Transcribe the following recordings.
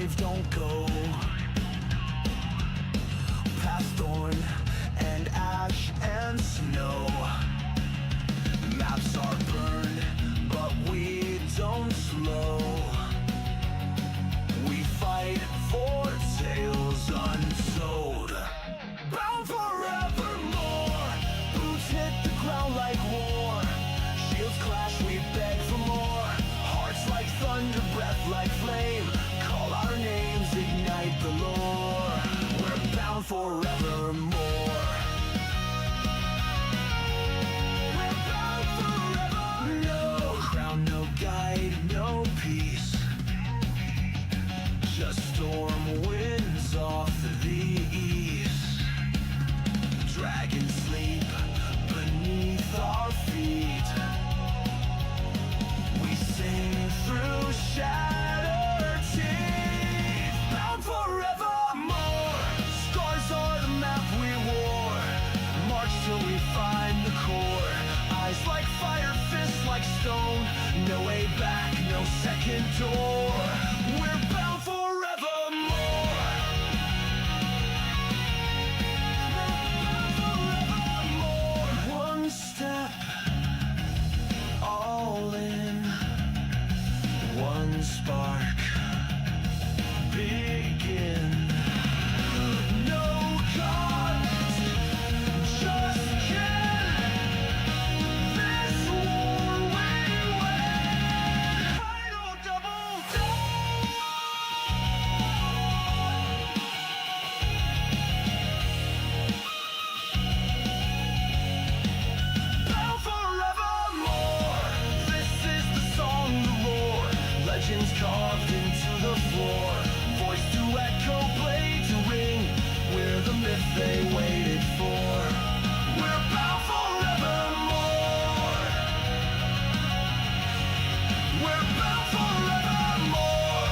brave don't go past thorn and ash and snow. Maps are burned, but we don't slow. We fight for tales untold. Bound forevermore. Boots hit the ground like war. Shields clash, we beg for more. Hearts like thunder, breath like flame. Call our names, ignite the lore. We're bound forevermore. We're bound forever. No crown, no guide, no peace. Just storm winds off the east. Dragons sleep beneath our feet. We sing through shattered teeth. Bound forevermore. Scars are the map we wore. March till we find the core. Eyes like fire, fists like stone. No way back, no second door. We're bound forevermore. One step, all in. One spark, begin. No gods, just kin. This war we win. Final double down. Bound forevermore. This is the song, the roar. Legends carved into the floor. Voice to echo, blade to ring. We're the myth they waited for. We're bound forevermore. We're bound forevermore.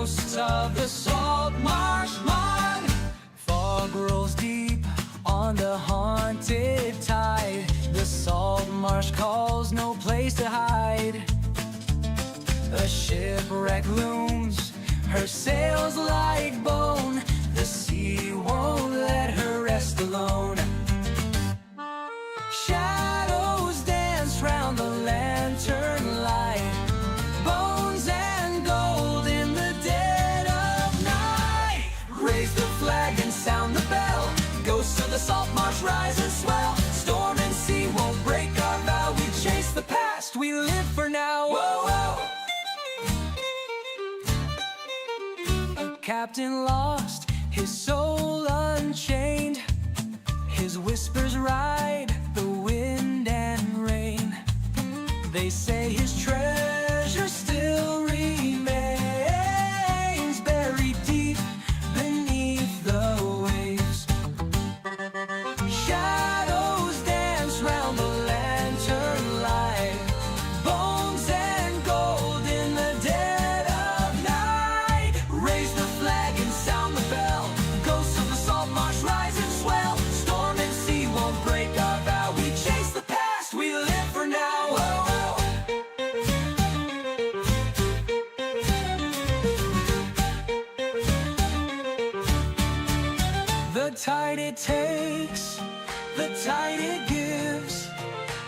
ghosts of the Saltmarsh mine. Fog rolls deep on the haunted tide. The Saltmarsh calls, no place to hide. A shipwreck looms, her sails like bone. The sea won't let her rest alone. Shadows dance round the lantern light. Bones and gold in the dead of night. Raise the flag and sound the bell. Ghosts of the Saltmarsh rise and swell. Storm and sea won't break our vow. We chase the past, we live for now. Whoa, whoa. A captain lost, his soul unchained. His whispers ride the wind and rain. They say his treasure still remains, buried deep beneath the waves. Shadows dance round the lantern light. Bones and gold in the dead of night. Raise the flag and sound the bell. Ghosts of the Saltmarsh rise and swell. Storm and sea won't break our vow. We chase the past, we live for now. Whoa, whoa. The tide it takes, the tide it gives,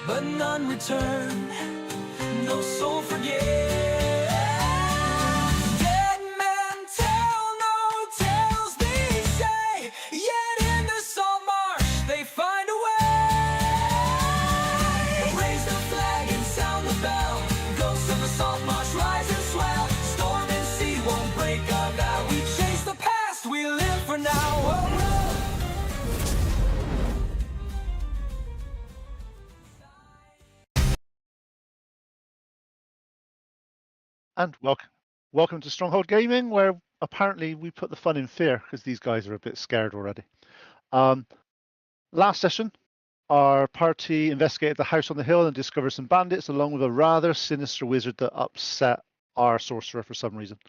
but none return, no soul forgives. Dead men tell no tales, they say, yet in the Saltmarsh they find a way. Raise the flag and sound the bell. Ghosts of the Saltmarsh rise and swell. Storm and sea won't break our vow. We chase the past, we live for now. Whoa, whoa. And welcome to Stronghold Gaming, where apparently we put the fun in fear because these guys are a bit scared already. Last session, our party investigated the house on the hill and discovered some bandits, along with a rather sinister wizard that upset our sorcerer for some reason.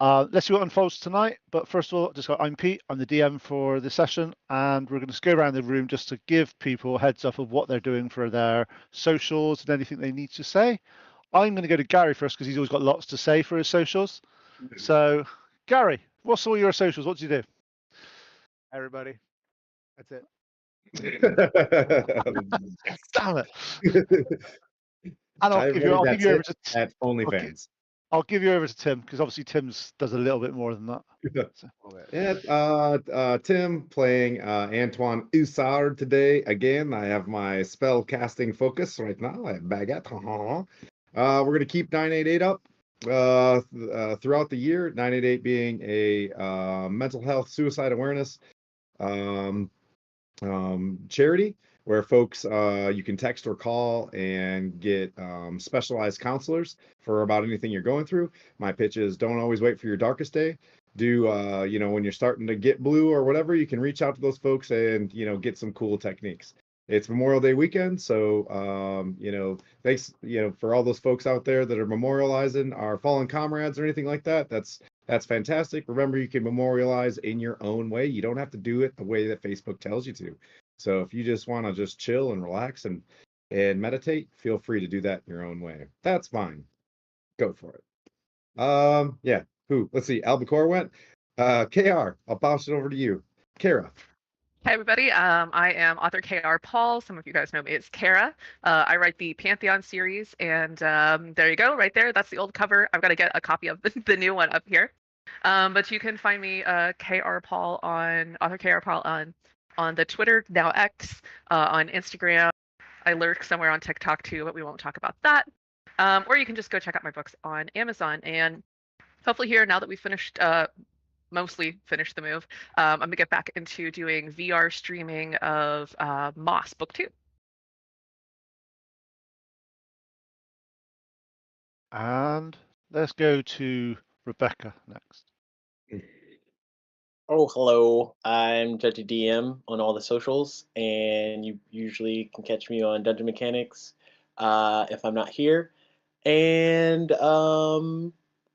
Let's see what unfolds tonight. But first of all, I'm Pete. I'm the DM for the session, and we're going to go around the room just to give people a heads up of what they're doing for their socials and anything they need to say. I'm going to go to Gary first because he's always got lots to say for his socials. So, Gary, what's all your socials? What do you do? Everybody, that's it. Damn it! And I'll give you over to at OnlyFans. I'll give you over to Tim because obviously Tim's does a little bit more than that. So. Yeah, Tim playing Antoine Hussard today. Again, I have my spell casting focus right now. I have Baguette. We're going to keep 988 up throughout the year. 988 being a mental health suicide awareness charity where folks you can text or call and get specialized counselors for about anything you're going through. My pitch is don't always wait for your darkest day. Do when you're starting to get blue or whatever, you can reach out to those folks and get some cool techniques. It's Memorial Day weekend, so thanks for all those folks out there that are memorializing our fallen comrades or anything like that. That's fantastic. Remember, you can memorialize in your own way. You don't have to do it the way that Facebook tells you to. So if you just want to just chill and relax and meditate, feel free to do that in your own way. That's fine. Go for it. Yeah. Let's see. Albacore went. KR, I'll bounce it over to you. Kara. Hi, everybody. I am author KR Paul. Some of you guys know me as Kara. I write the Pantheon series, and there you go, right there. That's the old cover. I've got to get a copy of the new one up here. But you can find me KR Paul on author KR Paul on the Twitter, now X, on Instagram. I lurk somewhere on TikTok too, but we won't talk about that. Or you can just go check out my books on Amazon. And hopefully here, now that we've mostly finished the move, I'm gonna get back into doing VR streaming of Moss Book 2. And let's go to Rebecca next. Oh, hello. I'm Judgy DM on all the socials, and you usually can catch me on Dungeon Mechanics if I'm not here. And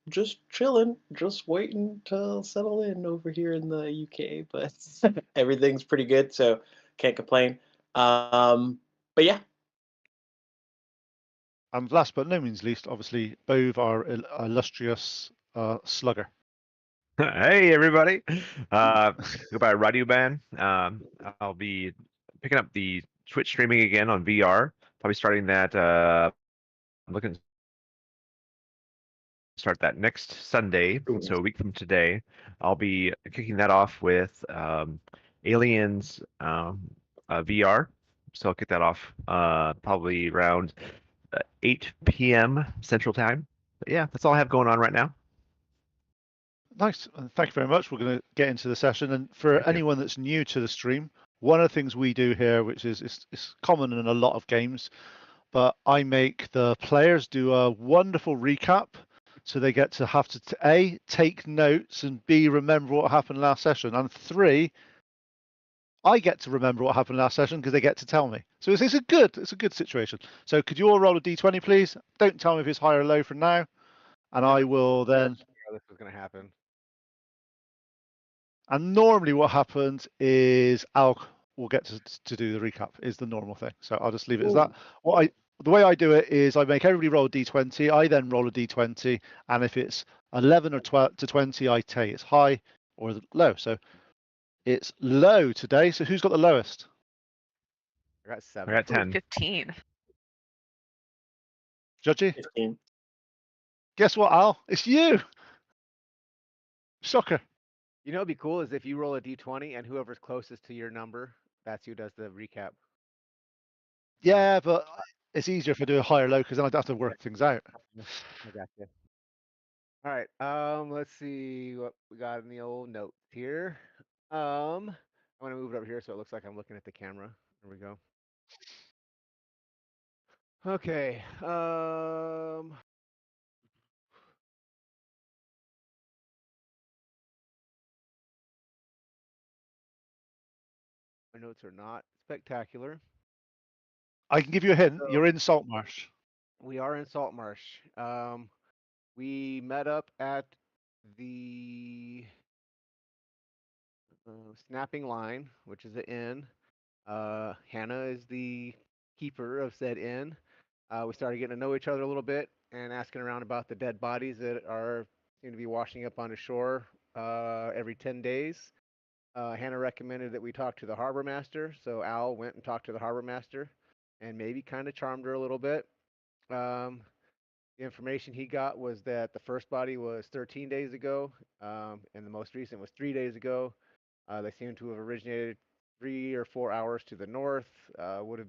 Just chilling, just waiting to settle in over here in the UK, but everything's pretty good, so can't complain. But yeah, And last but no means least, obviously, Bove, our illustrious slugger. Hey everybody. Goodbye Radio Band. I'll be picking up the Twitch streaming again on VR. Probably starting that I'm looking to start that next Sunday, Ooh, so a week from today. I'll be kicking that off with Aliens VR. So I'll kick that off probably around 8 p.m. Central Time. But yeah, that's all I have going on right now. Nice. And thank you very much. We're going to get into the session. And for Thank you. anyone that's new to the stream, one of the things we do here, which is it's common in a lot of games, but I make the players do a wonderful recap. So they get to have to A, take notes, and B, remember what happened last session. And 3, I get to remember what happened last session because they get to tell me. So it's a good situation. So could you all roll a d20, please? Don't tell me if it's high or low for now. And I will then. This was going to happen. And normally what happens is Al will get to do the recap, is the normal thing. So I'll just leave it as that. The way I do it is I make everybody roll a d20. I then roll a d20. And if it's 11 or 12 to 20, I tell you it's high or low. So it's low today. So who's got the lowest? I got I 7. got 10. 15. Judgy? 15. Guess what, Al? It's you. Shocker. You know, what'd be cool is if you roll a d20 and whoever's closest to your number, that's who does the recap. Yeah, but it's easier if I do a high or low because then I'd have to work things out. I got you. All right. Let's see what we got in the old notes here. I'm gonna move it over here so it looks like I'm looking at the camera. There we go. Okay. My notes are not spectacular. I can give you a hint. So- You're in Saltmarsh. We are in Saltmarsh. We met up at the Snapping Line, which is an inn. Hannah is the keeper of said inn. We started getting to know each other a little bit and asking around about the dead bodies that seem to be washing up on the shore every 10 days. Hannah recommended that we talk to the harbor master, so Al went and talked to the harbor master and maybe kind of charmed her a little bit. The information he got was that the first body was 13 days ago, and the most recent was 3 days ago. They seem to have originated 3 or 4 hours to the north. Would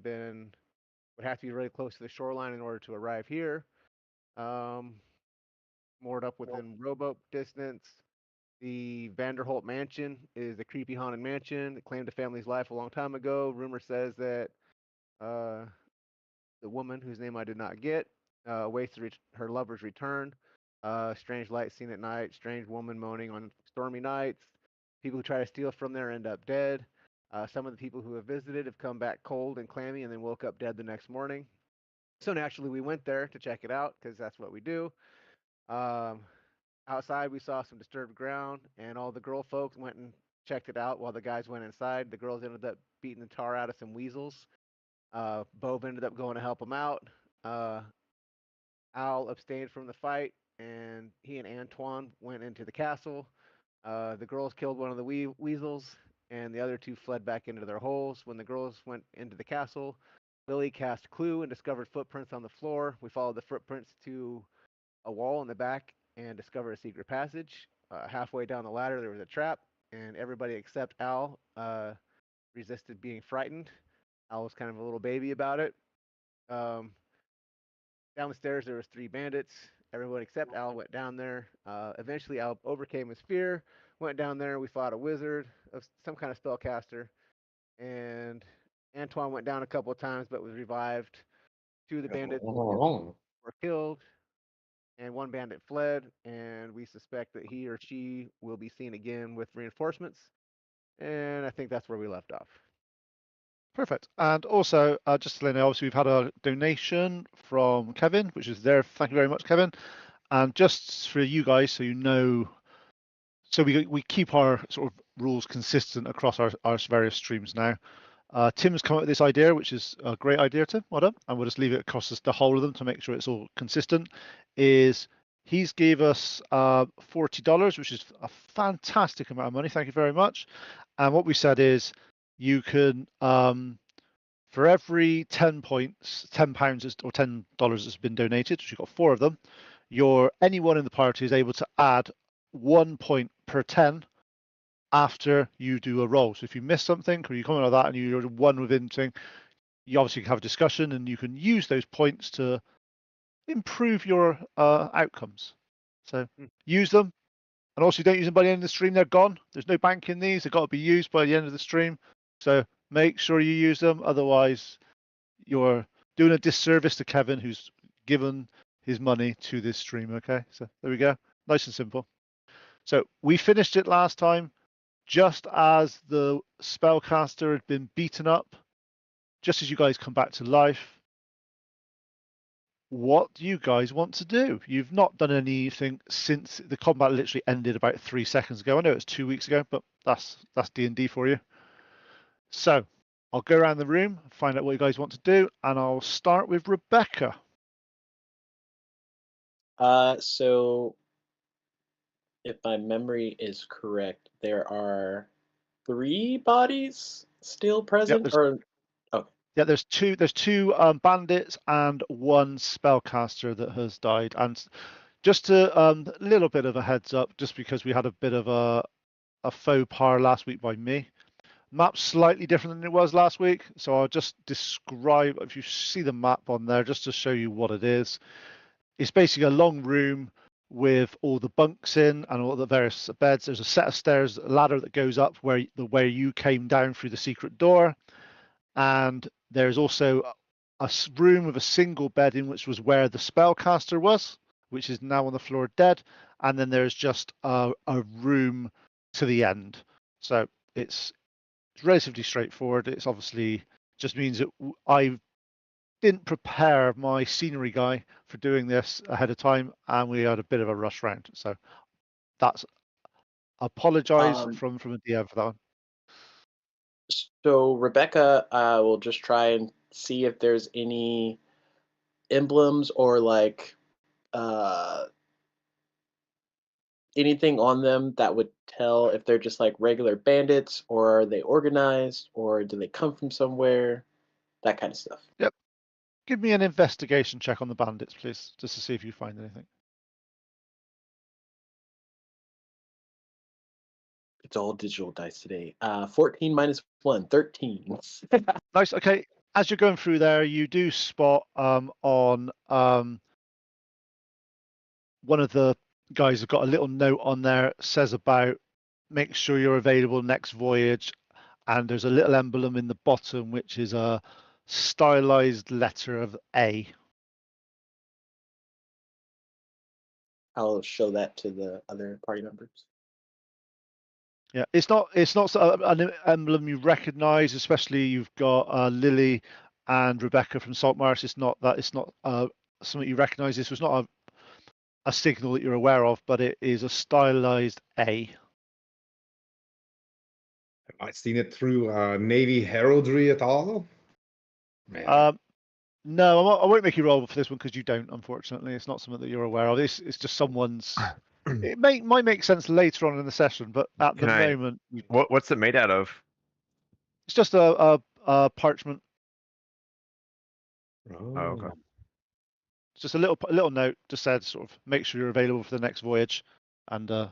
have to be really close to the shoreline in order to arrive here. Moored up within rowboat distance. The Vanderholt Mansion is a creepy haunted mansion that claimed a family's life a long time ago. Rumor says that the woman, whose name I did not get, awaits her lover's return. Strange lights seen at night. Strange woman moaning on stormy nights. People who try to steal from there end up dead. Some of the people who have visited have come back cold and clammy and then woke up dead the next morning. So naturally, we went there to check it out because that's what we do. Outside, we saw some disturbed ground, and all the girl folks went and checked it out while the guys went inside. The girls ended up beating the tar out of some weasels. Bove ended up going to help them out. Al abstained from the fight, and he and Antoine went into the castle. The girls killed one of the weasels, and the other two fled back into their holes. When the girls went into the castle, Lily cast Clue and discovered footprints on the floor. We followed the footprints to a wall in the back and discovered a secret passage. Halfway down the ladder, there was a trap, and everybody except Al resisted being frightened. Al was kind of a little baby about it. Down the stairs, there was 3 bandits. Everyone except Al went down there. Eventually, Al overcame his fear, went down there. We fought a wizard of some kind of spellcaster, and Antoine went down a couple of times but was revived. 2 of the bandits were killed, and 1 bandit fled, and we suspect that he or she will be seen again with reinforcements. And I think that's where we left off. Perfect. And also, just to let you know, obviously we've had a donation from Kevin, which is there. Thank you very much, Kevin. And just for you guys, so you know, so we keep our sort of rules consistent across our various streams now. Tim's come up with this idea, which is a great idea, Tim. Well done. And we'll just leave it across the whole of them to make sure it's all consistent. He's gave us $40, which is a fantastic amount of money. Thank you very much. And what we said is you can, for every 10 points, £10 or $10 has been donated, which you've got 4 of them, anyone in the party is able to add 1 point per 10 after you do a roll. So if you miss something or you come out of that and you're one within thing, you obviously can have a discussion and you can use those points to improve your outcomes. So use them. And also, don't use them by the end of the stream. They're gone. There's no bank in these. They've got to be used by the end of the stream. So make sure you use them. Otherwise, you're doing a disservice to Kevin, who's given his money to this stream. Okay, so there we go. Nice and simple. So we finished it last time just as the spellcaster had been beaten up, just as you guys come back to life. What do you guys want to do? You've not done anything since the combat literally ended about 3 seconds ago. I know it's 2 weeks ago, but that's D&D for you. So I'll go around the room, find out what you guys want to do, and I'll start with Rebecca. So if my memory is correct, there are 3 bodies still present, Yeah, there's two bandits and 1 spellcaster that has died. And just a little bit of a heads up, just because we had a bit of a faux pas last week by me. Map's slightly different than it was last week, so I'll just describe, if you see the map on there, just to show you what it is. It's basically a long room with all the bunks in and all the various beds. There's a set of stairs, a ladder that goes up where you came down through the secret door. And there's also a room with a single bed in, which was where the spellcaster was, which is now on the floor dead. And then there's just a room to the end. So it's relatively straightforward. It's obviously just means that I didn't prepare my scenery guy for doing this ahead of time, and we had a bit of a rush round. So that's apologize from a DM for that one. So Rebecca will just try and see if there's any emblems or like anything on them that would tell if they're just like regular bandits, or are they organized, or do they come from somewhere, that kind of stuff. Yep. Give me an investigation check on the bandits, please, just to see if you find anything. It's all digital dice today. 14 minus 1, 13. Nice. Okay. As you're going through there, you do spot on one of the guys have got a little note on there, says about make sure you're available next voyage, and there's a little emblem in the bottom which is a stylized letter of A. I'll show that to the other party members. Yeah, it's not an emblem you recognise, especially you've got Lily and Rebecca from Saltmarsh. It's not something you recognise. This was not a signal that you're aware of, but it is a stylized A. Have I seen it through Navy heraldry at all? Man. No, I won't make you roll for this one because you don't, unfortunately. It's not something that you're aware of. It's just someone's... It might make sense later on in the session, but at the moment... What's it made out of? It's just a parchment. Oh, okay. It's just a little note, just said sort of make sure you're available for the next voyage, and a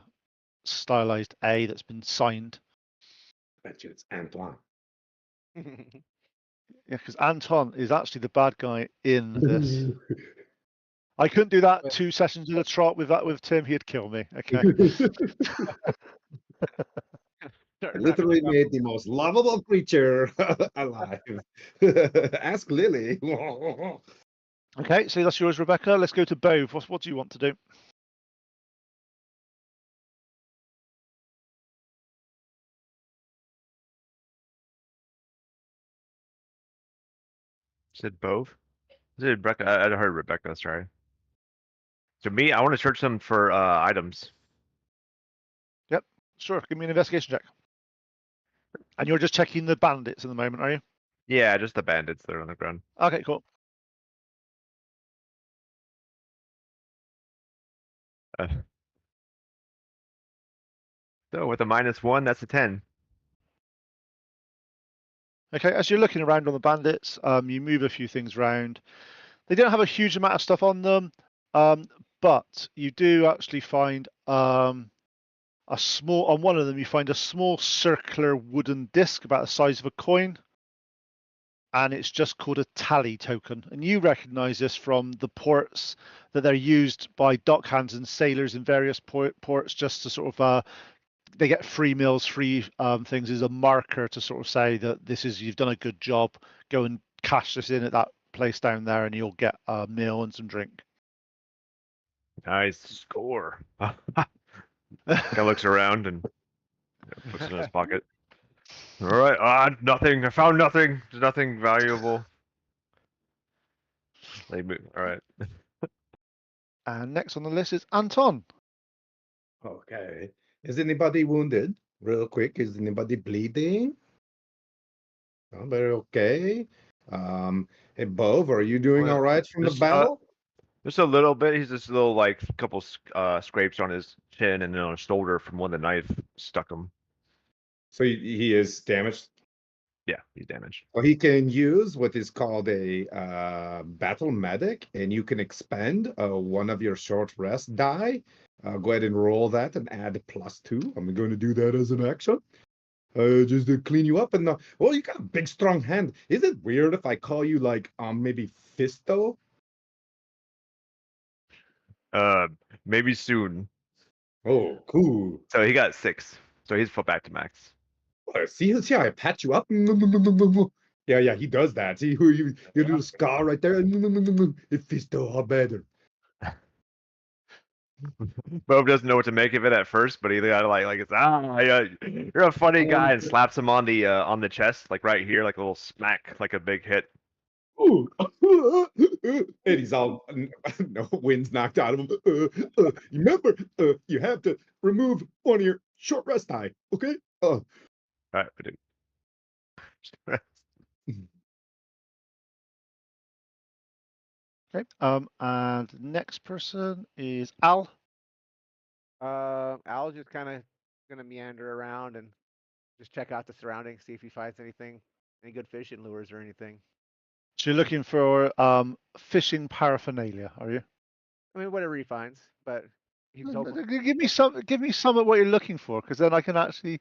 stylized A that's been signed. I bet you it's Antoine. Yeah, because Anton is actually the bad guy in this. I couldn't do that 2 sessions in a trot with Tim. He'd kill me. Okay. I literally made the most lovable creature alive. Ask Lily. Okay, so that's yours, Rebecca. Let's go to Bove. What do you want to do? Said Bove? Said Rebecca. I heard Rebecca. Sorry. To me, I want to search them for items. Sure, give me an investigation check. And you're just checking the bandits at the moment, are you? Yeah, just the bandits that are on the ground. Okay, cool. So with a -1, that's a 10. Okay, as you're looking around on the bandits, you move a few things around. They don't have a huge amount of stuff on them, but you do actually find a small, on one of them, you find a small circular wooden disc about the size of a coin, and it's just called a tally token. And you recognize this from the ports that they're used by dockhands and sailors in various ports just to sort of, they get free meals, free things as a marker to sort of say that this is, you've done a good job, go and cash this in at that place down there and you'll get a meal and some drink. Nice score. Guy looks around and puts it in his pocket. All right, nothing. I found nothing. There's nothing valuable. They move. All right. And next on the list is Anton. Okay. Is anybody wounded? Real quick, is anybody bleeding? Oh, very okay. Hey, Bove, are you doing Well, all right from the just, battle? Just a little bit. He's just a little like couple scrapes on his chin and then on his shoulder from when the knife stuck him. So he is damaged. Yeah, he's damaged. Well, he can use what is called a battle medic, and you can expend one of your short rest die. Go ahead and roll that and add +2. I'm going to do that as an action. Just to clean you up. And well, you got a big, strong hand. Is it weird if I call you like maybe Fisto? Maybe soon. Oh, cool. So he got 6. So he's put back to max. See how I pat you up? Yeah, he does that. See you do the scar right there. It Fisto, how better. Bob doesn't know what to make of it at first, but he got like it's yeah, you're a funny guy, and slaps him on the chest, like right here, like a little smack, like a big hit. Ooh. And he's all no wind's knocked out of him. Remember, you have to remove one of your short rest die. Okay. All right, but Okay. And next person is Al. Al's just kind of gonna meander around and just check out the surroundings, see if he finds anything, any good fishing lures or anything. So you're looking for fishing paraphernalia, are you? I mean, whatever he finds, but he's hoping. Give me some of what you're looking for, because then I can actually.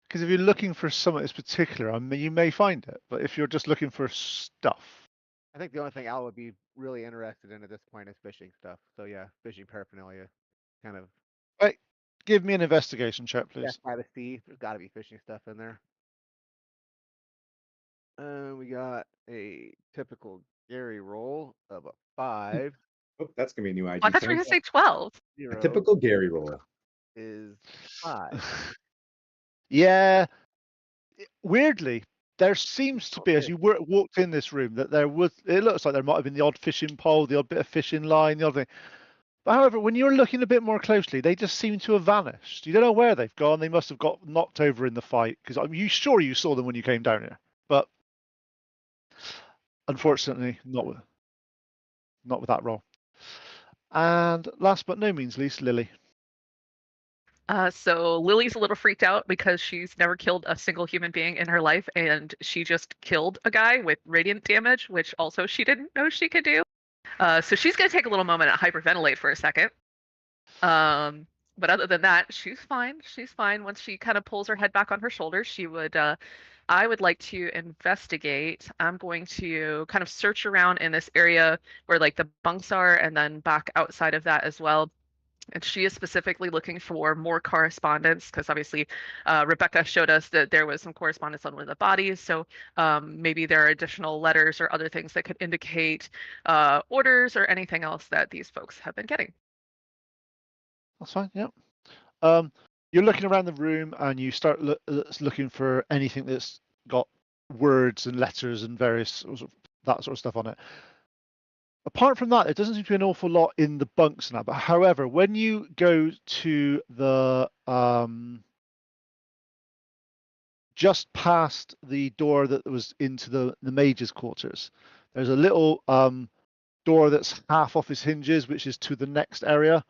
Because if you're looking for something that's particular, I mean, you may find it. But if you're just looking for stuff, I think the only thing Al would be really interested in at this point is fishing stuff. So yeah, fishing paraphernalia, kind of. right? Give me an investigation check, please. Death by the sea. There's got to be fishing stuff in there. We got a typical Gary roll of a 5. Oh, that's gonna be a new I IG. thought you were gonna say 12. A 0 typical Gary roll. is 5. Yeah. Weirdly, there seems to be, as you walked in this room, that there was. It looks like there might have been the odd fishing pole, the odd bit of fishing line, the odd thing. But however, when you're looking a bit more closely, they just seem to have vanished. You don't know where they've gone. They must have got knocked over in the fight, because I'm sure you saw them when you came down here. But unfortunately, not with that roll. And last but no means least, Lily. So Lily's a little freaked out because she's never killed a single human being in her life, and she just killed a guy with radiant damage, which also she didn't know she could do. So she's gonna take a little moment and hyperventilate for a second. But other than that, she's fine. She's fine. Once she kind of pulls her head back on her shoulders, she would. I would like to investigate. I'm going to kind of search around in this area where like the bunks are, and then back outside of that as well. And she is specifically looking for more correspondence because obviously Rebecca showed us that there was some correspondence on one of the bodies. So maybe there are additional letters or other things that could indicate orders or anything else that these folks have been getting. That's fine. Yeah. You're looking around the room and you start looking for anything that's got words and letters and various that sort of stuff on it. Apart from that, there doesn't seem to be an awful lot in the bunks now. But however, when you go to the just past the door that was into the mage's quarters, there's a little door that's half off its hinges, which is to the next area.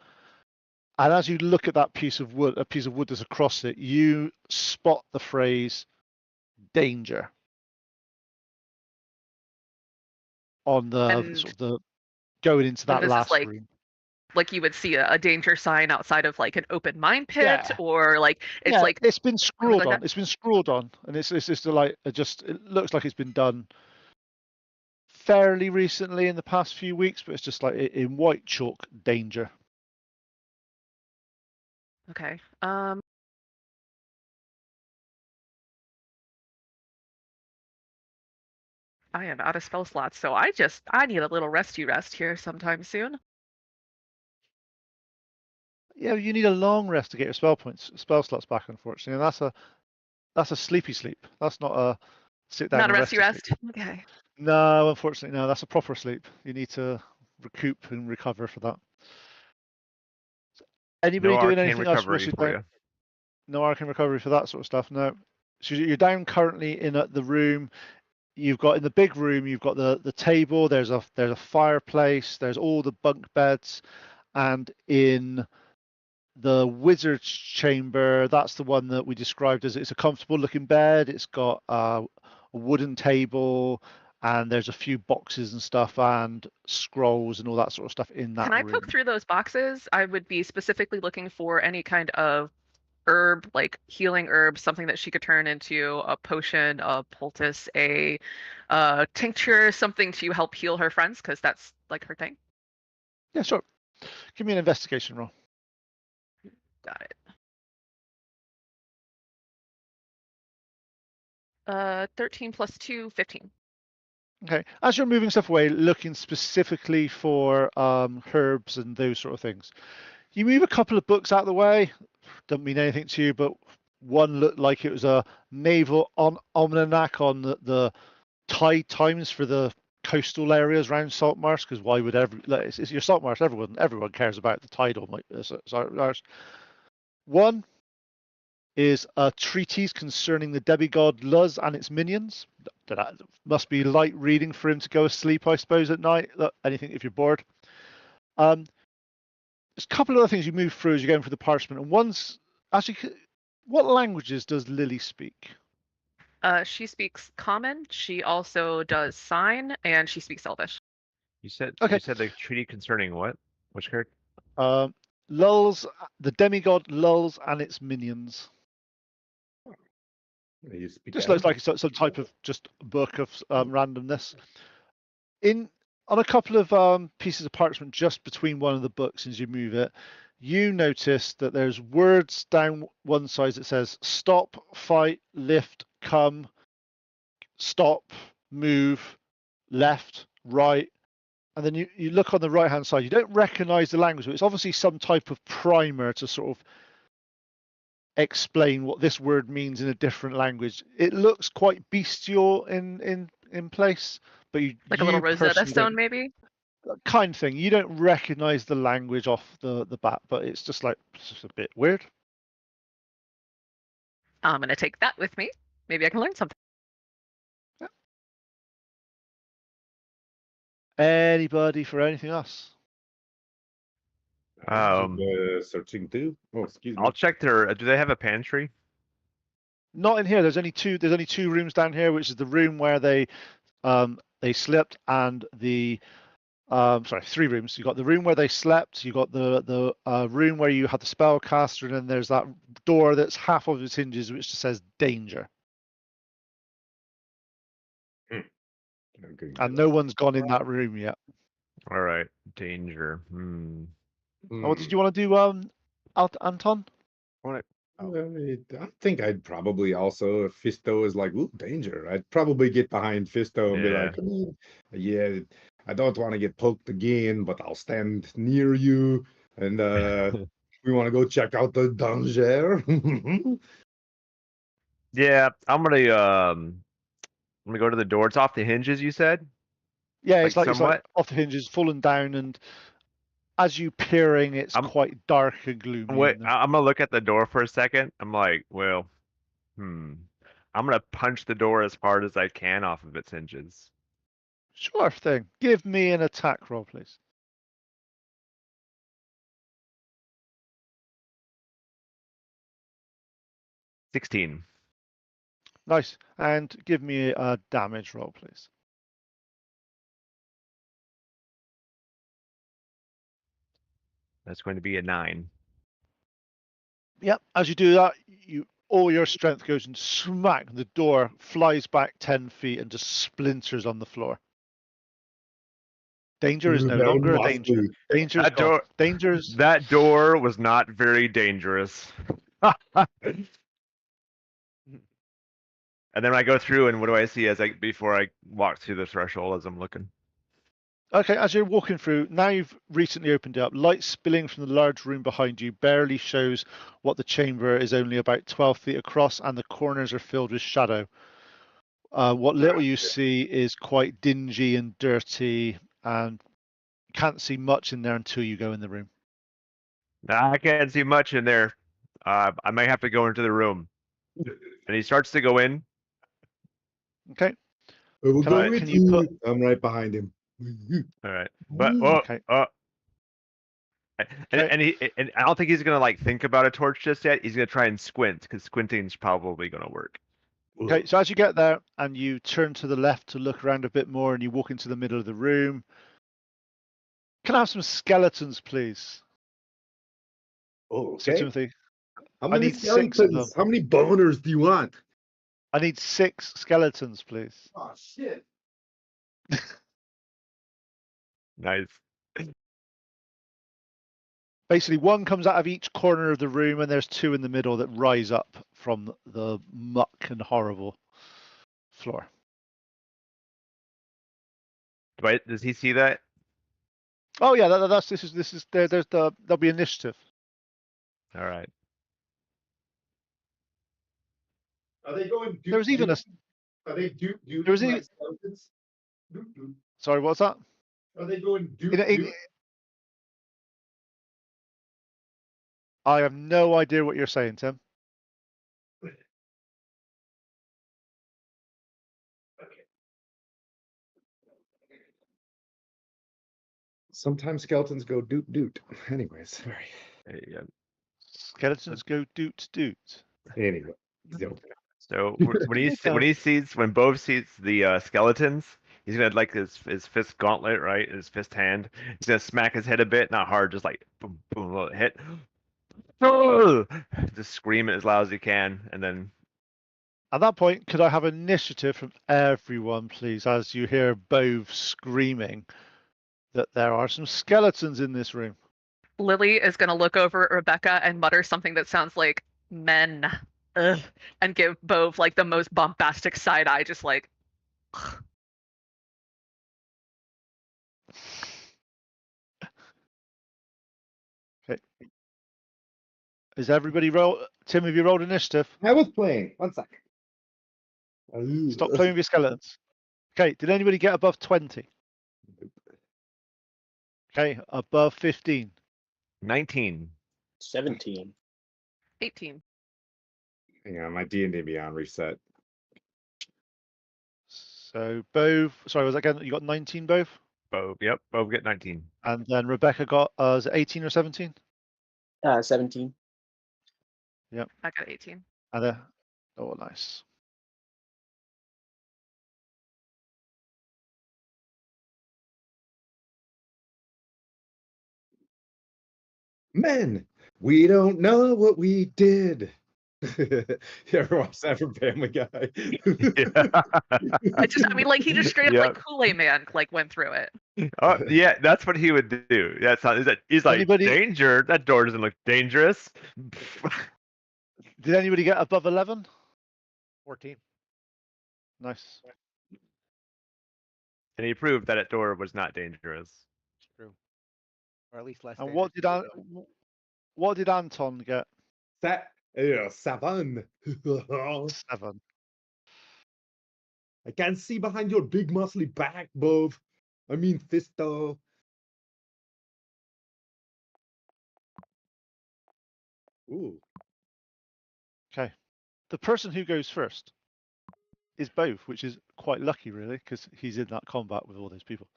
And as you look at that piece of wood, a piece of wood that's across it, you spot the phrase "danger" on the And sort of the going into that this is last like room. you would see a danger sign outside of like an open mine pit, Yeah. or like it's Yeah, like it's been scrawled like on. that? It's been scrawled on, and it's just like it looks like it's been done fairly recently in the past few weeks, but it's just like in white chalk, danger. Okay. I am out of spell slots, so I need a little resty rest here sometime soon. Yeah, you need a long rest to get your spell slots back, unfortunately, and that's a sleepy sleep. That's not a sit down Not a and resty rest. rest. Okay. No, unfortunately, no. That's a proper sleep. You need to recoup and recover for that. Anybody No doing arcane anything else? recovery for you. No arcane recovery for that sort of stuff. No. So you're down currently in the room. You've got in the big room. You've got the table. There's a fireplace. There's all the bunk beds, and in the wizard's chamber, that's the one that we described as it's a comfortable looking bed. It's got a wooden table, and there's a few boxes and stuff and scrolls and all that sort of stuff in that Can I room. poke through those boxes? I would be specifically looking for any kind of herb, like healing herb, something that she could turn into a potion, a poultice, a tincture, something to help heal her friends, because that's like her thing. Yeah, sure. Give me an investigation roll. Got it. 13 plus 2, 15. Okay. As you're moving stuff away, looking specifically for herbs and those sort of things, you move a couple of books out of the way. Doesn't mean anything to you, but one looked like it was a naval almanac on the tide times for the coastal areas around Saltmarsh. Because why would it's your Saltmarsh? Everyone cares about the tidal. One is a treatise concerning the demigod Luz and its minions. That must be light reading for him to go asleep, I suppose, at night. Anything if you're bored. There's a couple of other things you move through as you're going through the parchment, and one's actually, what languages does Lily speak? She speaks Common. She also does Sign, and she speaks Elvish. You said Okay. the treaty concerning what? Which character? Lulz, the demigod Lulz and its minions. You speak Just Elvish? looks like some type of just book of randomness. On a couple of pieces of parchment just between one of the books as you move it, you notice that there's words down one side that says stop, fight, lift, come, stop, move, left, right. And then you look on the right hand side, you don't recognize the language, but it's obviously some type of primer to sort of explain what this word means in a different language. It looks quite bestial in place, but Like a little Rosetta personally Stone, maybe? kind of thing. You don't recognize the language off the bat, but it's just like it's just a bit weird. I'm gonna take that with me. Maybe I can learn something. Anybody for anything else? Searching too. Oh, excuse me. I'll check their. Do they have a pantry? Not in here. There's only two rooms down here, which is the room where they slept, and the three rooms. You got the room where they slept. You got the room where you had the spellcaster, and then there's that door that's half of its hinges, which just says danger. Okay, And no one's gone in that room yet. All right, danger. What did you want to do, Anton? I think I'd probably also, if Fisto is like, ooh, danger, I'd probably get behind Fisto and be like, yeah, I don't want to get poked again, but I'll stand near you, and we want to go check out the dungeon. Yeah, I'm gonna go to the door. It's off the hinges, you said? Yeah, Like it's like somewhat? off the hinges, fallen down, and as you peering, it's I'm- quite dark and gloomy. Wait, in there. I'm gonna look at the door for a second. I'm like, well, I'm gonna punch the door as hard as I can off of its hinges. Sure thing. Give me an attack roll, please. 16. Nice. And give me a damage roll, please. That's going to be a 9. Yep. As you do that, all your strength goes and smack. The door flies back 10 feet and just splinters on the floor. Danger is no That longer a must danger. be. Danger's That gone. door- Danger's. That door was not very dangerous. And then I go through, and what do I see before I walk through the threshold as I'm looking? Okay, as you're walking through, now you've recently opened it up. Light spilling from the large room behind you barely shows what the chamber is only about 12 feet across, and the corners are filled with shadow. What little you see is quite dingy and dirty, and you can't see much in there until you go in the room. Nah, I can't see much in there. I may have to go into the room. And he starts to go in. Okay. We'll Can go I- with can you you. put- I'm right behind him. All right, but Okay. and I don't think he's gonna like think about a torch just yet. He's gonna try and squint because squinting's probably gonna work. Okay, so as you get there and you turn to the left to look around a bit more and you walk into the middle of the room, can I have some skeletons, please? Oh, Sir okay. Timothy. How many need 6 of them. skeletons? How many boners do you want? I need 6 skeletons, please. Oh shit. Nice. Basically, one comes out of each corner of the room, and there's 2 in the middle that rise up from the muck and horrible floor. Does he see that? Oh yeah, there'll be initiative. All right. Are they going? There was even a. Are they do? There was like even- skeletons? Sorry, what's that? Are they going? I have no idea what you're saying, Tim. Sometimes skeletons go doot doot. Anyways, sorry. Yeah. Skeletons go doot doot. Anyway, So when Bove sees the skeletons, he's gonna like his fist gauntlet, right? His fist hand. He's gonna smack his head a bit, not hard, just like boom, boom, a little hit. Oh! Just scream it as loud as he can, and then At that point, could I have initiative from everyone, please, as you hear Bove screaming that there are some skeletons in this room? Lily is gonna look over at Rebecca and mutter something that sounds like men. Ugh, and give Bove like the most bombastic side eye, just like ugh. Okay. Is everybody roll? Tim, have you rolled initiative? I was playing. 1 sec. Stop playing with your skeletons. Okay, did anybody get above 20? Okay, above 15. 19. 17. 18. Hang on, my D&D Beyond reset. So Bove, sorry, was that again? You got 19, Bove? Bove, yep, Bove get 19. And then Rebecca got, is it 18 or 17? 17. I got 18. And oh, nice. Men, we don't know what we did. You ever watch that from Family Guy? I mean, like he just straight up Yeah. like Kool-Aid Man like went through it. Oh, yeah, that's what he would do. That's not, he's like, Anybody- danger, that door doesn't look dangerous. Did anybody get above 11? 14. Nice. And he proved that door was not dangerous. True. Or at least less. And dangerous. what did Anton get? Seven. 7. I can see behind your big muscly back, Bove. I mean Fisto. Ooh. Okay. The person who goes first is both, which is quite lucky, really, because he's in that combat with all those people.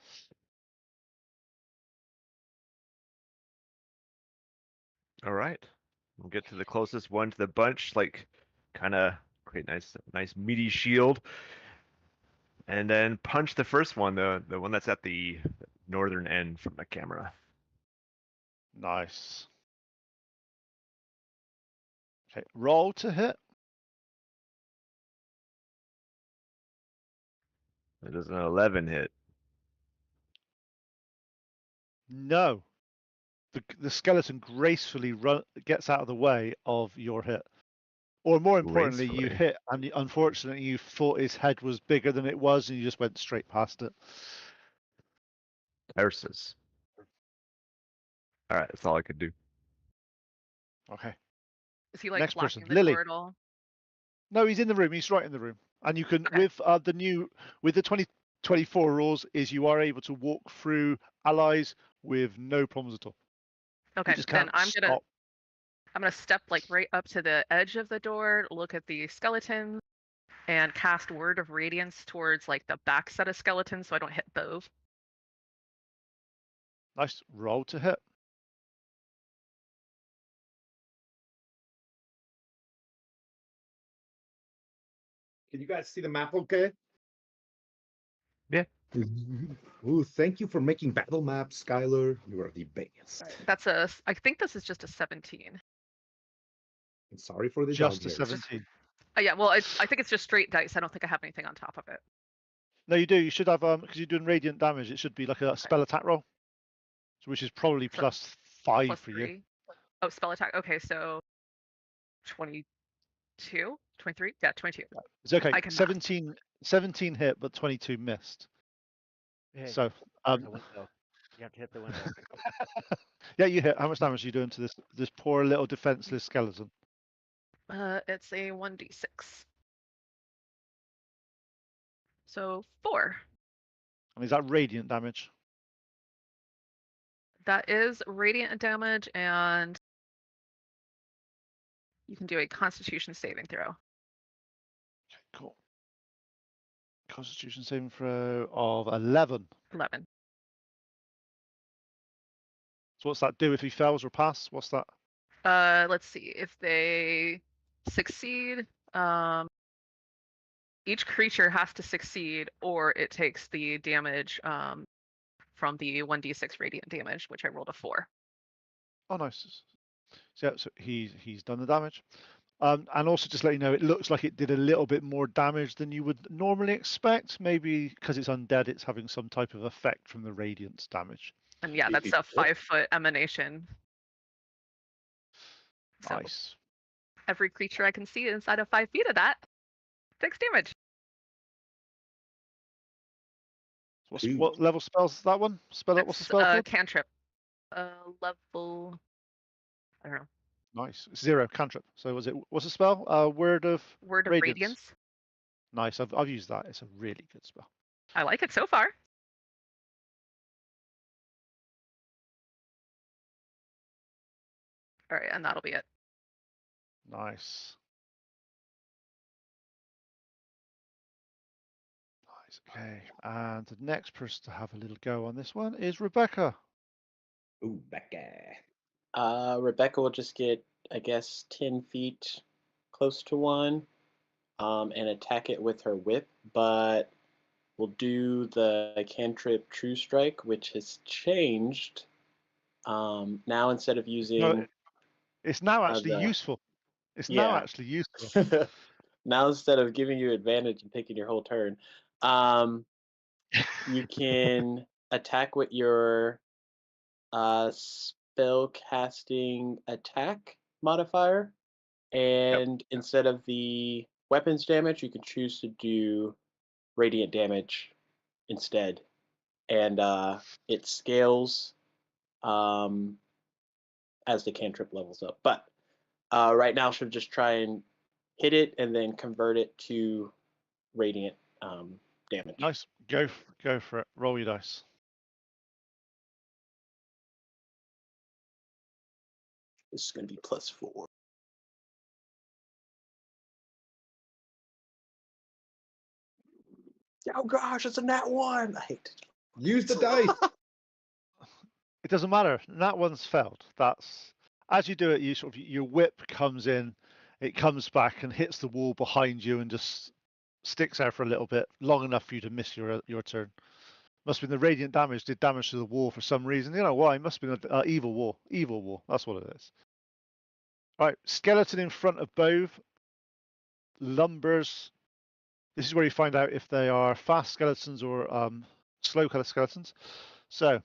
All right. We'll get to the closest one to the bunch, like kind of create nice meaty shield, and then punch the first one, the one that's at the northern end from the camera. Nice. Okay, roll to hit. It does an 11 hit. No. The skeleton gracefully gets out of the way of your hit. Or more importantly, you Gracefully. hit, and unfortunately, you thought his head was bigger than it was, and you just went straight past it. Curses. All right, that's all I could do. Okay. Is he like Next blocking person, the Lily. door at all? No, he's in the room. He's right in the room. And you can, Okay. with the 2024 rules, is you are able to walk through allies with no problems at all. Okay, You just then can't I'm stop. gonna step like right up to the edge of the door, look at the skeletons, and cast Word of Radiance towards like the back set of skeletons so I don't hit both. Nice. Roll to hit. Can you guys see the map okay? Yeah. Ooh, thank you for making battle maps, Skylar. You are the best. That's I think this is just a 17. And sorry for the Just dog a hairs. 17. Yeah, well, I think it's just straight dice. I don't think I have anything on top of it. No, you do. You should have, because you're doing radiant damage, it should be like a spell attack roll, which is probably So, +5 plus for 3. you. Oh, spell attack. Okay, so 22, 23. Yeah, 22. It's okay. I can 17 hit, but 22 missed. Hey, So, there's a window. You have to hit the window. yeah, you hit. How much damage are you doing to this poor little defenseless skeleton? It's a 1d6. So 4. And is that radiant damage? That is radiant damage, and you can do a Constitution saving throw. Okay, cool. Constitution saving throw of 11. 11. So what's that do if he fails or pass? What's that? Let's see. If they succeed, each creature has to succeed, or it takes the damage from the 1d6 radiant damage, which I rolled a 4. Oh, nice. So, yeah, so he's done the damage. And also just let you know, it looks like it did a little bit more damage than you would normally expect. Maybe because it's undead, it's having some type of effect from the radiance damage. And yeah, that's a 5-foot emanation. So Nice. every creature I can see inside of 5 feet of that takes damage. What level spells is that one? Spell it. What's the spell called? Cantrip. Level. I don't know. Nice. 0 cantrip. So what's the spell? Word of Radiance. Nice. I've used that. It's a really good spell. I like it so far. All right, and that'll be it. Nice. Nice. Okay. And the next person to have a little go on this one is Rebecca. Ooh, Becca. Rebecca will just get, I guess, 10 feet close to one, and attack it with her whip, but we'll do the cantrip True Strike, which has changed. Now instead of using... No, it's now actually useful. It's now actually useful. Now instead of giving you advantage and taking your whole turn, you can attack with your spell casting attack modifier, and instead of the weapons damage, you can choose to do radiant damage instead, and it scales as the cantrip levels up. But right now, she'll just try and hit it and then convert it to radiant damage. Nice. Go for it. Roll your dice. This is going to be +4. Oh gosh, it's a nat 1. I hate it. Use the dice. It doesn't matter. That one's failed. That's as you do it. You sort of your whip comes in, it comes back and hits the wall behind you and just sticks out for a little bit, long enough for you to miss your turn. Must have been the radiant damage did damage to the wall for some reason. You know why? It must have been an evil wall. Evil wall. That's what it is. All right, skeleton in front of Bove. Lumbers. This is where you find out if they are fast skeletons or slow skeletons. So,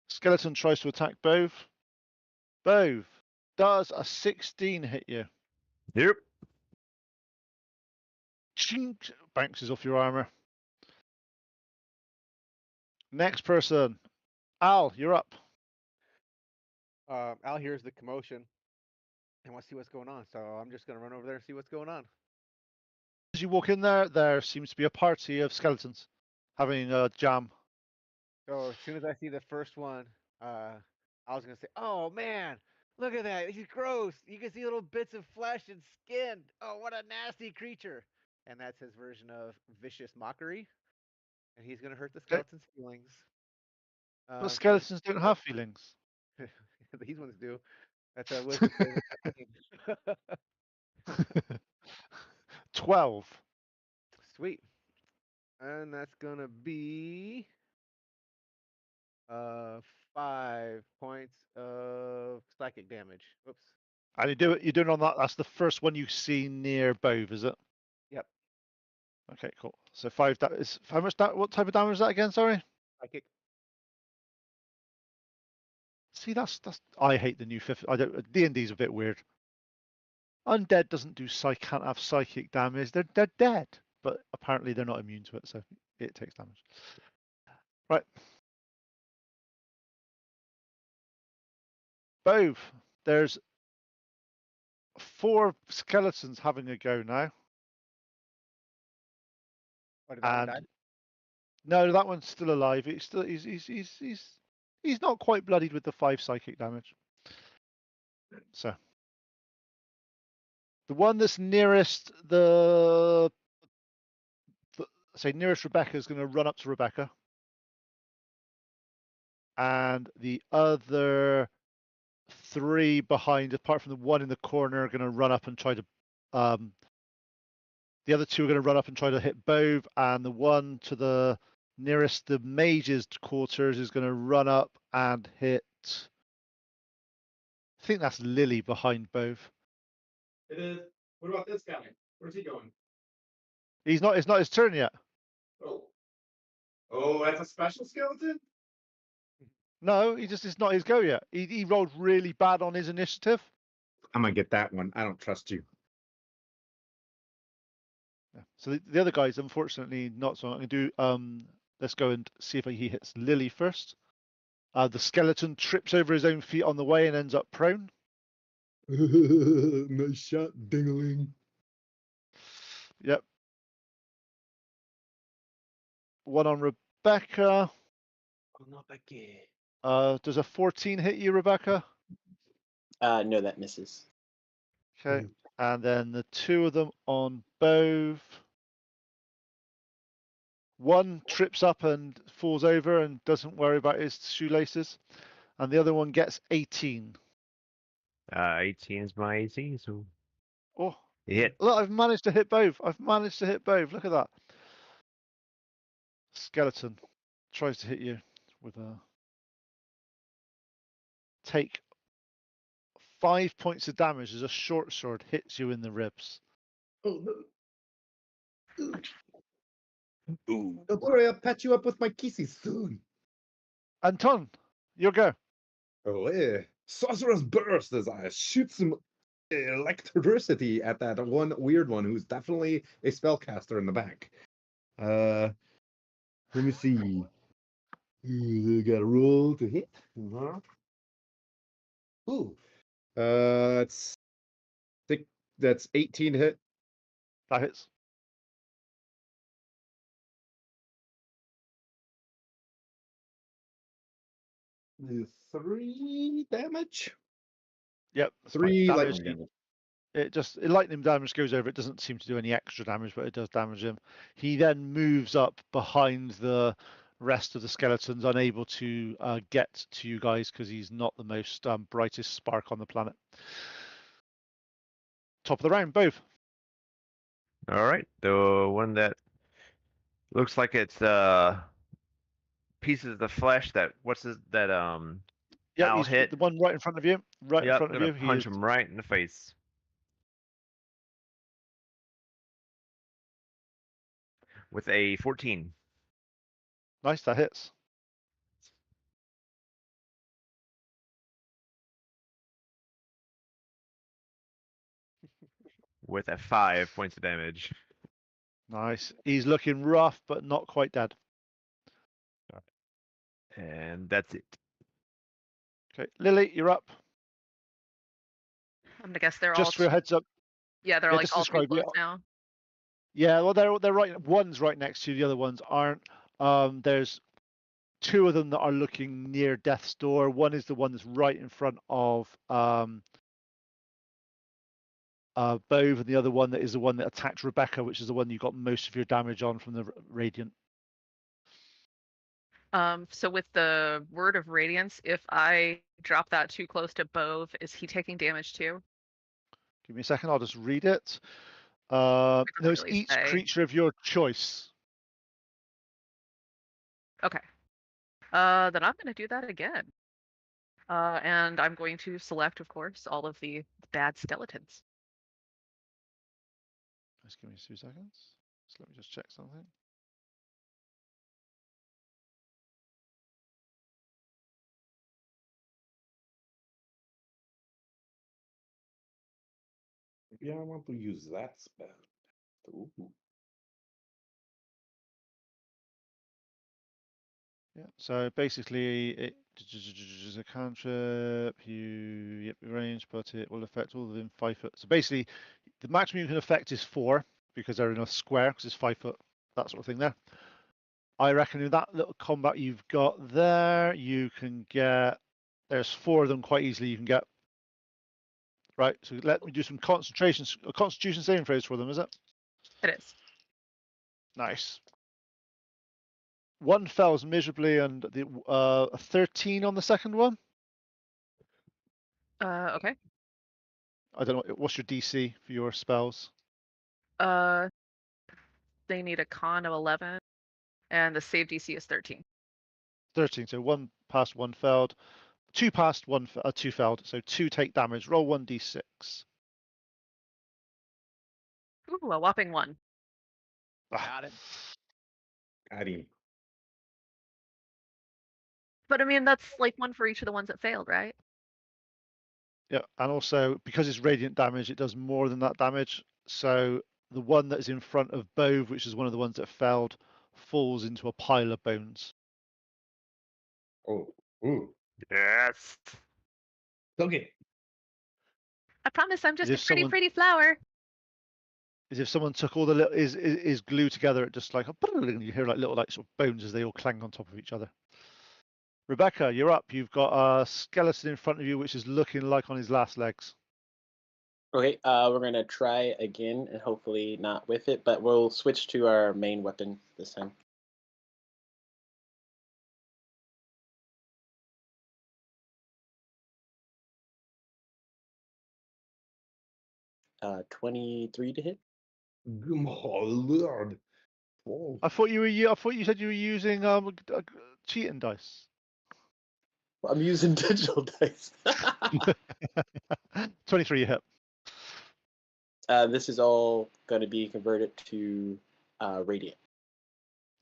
skeleton tries to attack Bove. Bove, does a 16 hit you? Yep. Chink, bounces off your armor. Next person. Al, you're up. Al hears the commotion and wants to see what's going on. So I'm just going to run over there and see what's going on. As you walk in there, there seems to be a party of skeletons having a jam. So as soon as I see the first one, I was going to say, oh man, look at that. He's gross. You can see little bits of flesh and skin. Oh, what a nasty creature. And that's his version of vicious mockery. And he's going to hurt the skeleton's feelings. But skeletons don't have feelings. These ones do. That's a wisdom saving. 12. Sweet. And that's gonna be 5 points of psychic damage. Oops. And you're doing on that. That's the first one you see near Bove, is it? Yep. Okay, cool. So 5. That is how much? What type of damage is that again? Sorry. Psychic. See, that's. I hate the new fifth. I don't. D&D's a bit weird. Undead doesn't do can't have psychic damage. They're dead, but apparently they're not immune to it, so it takes damage. Right. Bove, there's 4 skeletons having a go now. Oh, did that one And die? no, that one's still alive. He's not quite bloodied with the 5 psychic damage. So the one that's nearest nearest Rebecca is going to run up to Rebecca, and the other 3 behind, apart from the one in the corner, are going to run up and try to. The other 2 are going to run up and try to hit Bove, and the one to the nearest the mage's quarters is going to run up and hit. I think that's Lily behind Bove. It is. What about this guy? Where's he going? He's not. It's not his turn yet. Oh. Oh, that's a special skeleton? No, it's not his go yet. He rolled really bad on his initiative. I'm gonna get that one. I don't trust you. Yeah. So the other guy's unfortunately not. So I'm going to do. Let's go and see if he hits Lily first. The skeleton trips over his own feet on the way and ends up prone. Nice shot, dingling. Yep. One on Rebecca. Oh, not Becky. Does a 14 hit you, Rebecca? No, that misses. Okay. And then the 2 of them on Bove. One trips up and falls over and doesn't worry about his shoelaces. And the other one gets 18. 18 is my AC, so Oh, you hit. look, I've managed to hit Bove. Look at that. Skeleton tries to hit you with a. Take 5 points of damage as a short sword hits you in the ribs. Oh no. Don't worry, I'll patch you up with my kisses soon. Anton, your go. Oh, yeah. Sorcerer's Burst as I shoot some electricity at that one weird one who's definitely a spellcaster in the back. Let me see. Got a roll to hit. Ooh. That's 18 hit. That hits. Is 3 damage. Yep. that's fine. 3 Damage, lightning damage. lightning damage goes over. It doesn't seem to do any extra damage, but it does damage him. He then moves up behind the rest of the skeletons, unable to get to you guys because he's not the most brightest spark on the planet. Top of the round, Bove. All right, the one that looks like it's pieces of the flesh that Yeah, Al he's hit. the one right in front of you. Right in Yep, front of gonna you. He punch is him right in the face with a 14. nice. That hits. With a 5 points of damage. Nice. He's looking rough, but not quite dead. And that's it. Okay, Lily, you're up. I'm gonna guess they're all. Just for a heads up. Yeah, they're yeah, like just all three describe it. close now. Yeah, well, they're right. One's right next to you. The other ones aren't. There's 2 of them that are looking near death's door. One is the one that's right in front of Bove, and the other one that is the one that attacked Rebecca, which is the one you got most of your damage on from the radiant. So with the word of radiance, if I drop that too close to Bove, is he taking damage too? Give me a second. I'll just read it. No, it's really each say. creature of your choice. Okay. Then I'm gonna do that again. And I'm going to select, of course, all of the bad skeletons. Just give me 2 seconds. So let me just check something. Yeah, I want to use that spell. Ooh. Yeah. So basically, it is a cantrip. Yep, range, but it will affect all within 5 foot. So basically, the maximum you can affect is 4 because they're in a square because it's 5 foot. That sort of thing there. I reckon in that little combat you've got there, you can get. There's 4 of them quite easily. You can get. Right. So let me do some constitution saving throws for them. Is it? It is. Nice. One fails miserably, and the 13 on the second one. Okay. I don't know. What's your DC for your spells? They need a con of 11, and the save DC is 13. 13. So 1 passed, 1 failed. 2 passed, 2 failed. So 2 take damage. Roll 1d6. Ooh, a whopping 1. Got it. Got him. But I mean, that's like 1 for each of the ones that failed, right? Yeah, and also because it's radiant damage, it does more than that damage. So the one that is in front of Bove, which is one of the ones that failed, falls into a pile of bones. Oh, ooh. Yes. Okay. I promise I'm just If a pretty, someone- pretty flower. Is if someone took all the little is glued together, it just like you hear like little like sort of bones as they all clang on top of each other. Rebecca, you're up. You've got a skeleton in front of you, which is looking like on his last legs. Okay, we're gonna try again and hopefully not with it, but we'll switch to our main weapon this time. Uh, 23 to hit. Oh Lord. Oh. I thought you said you were using cheating dice. Well, I'm using digital dice. 23 you hit. This is all going to be converted to radiant.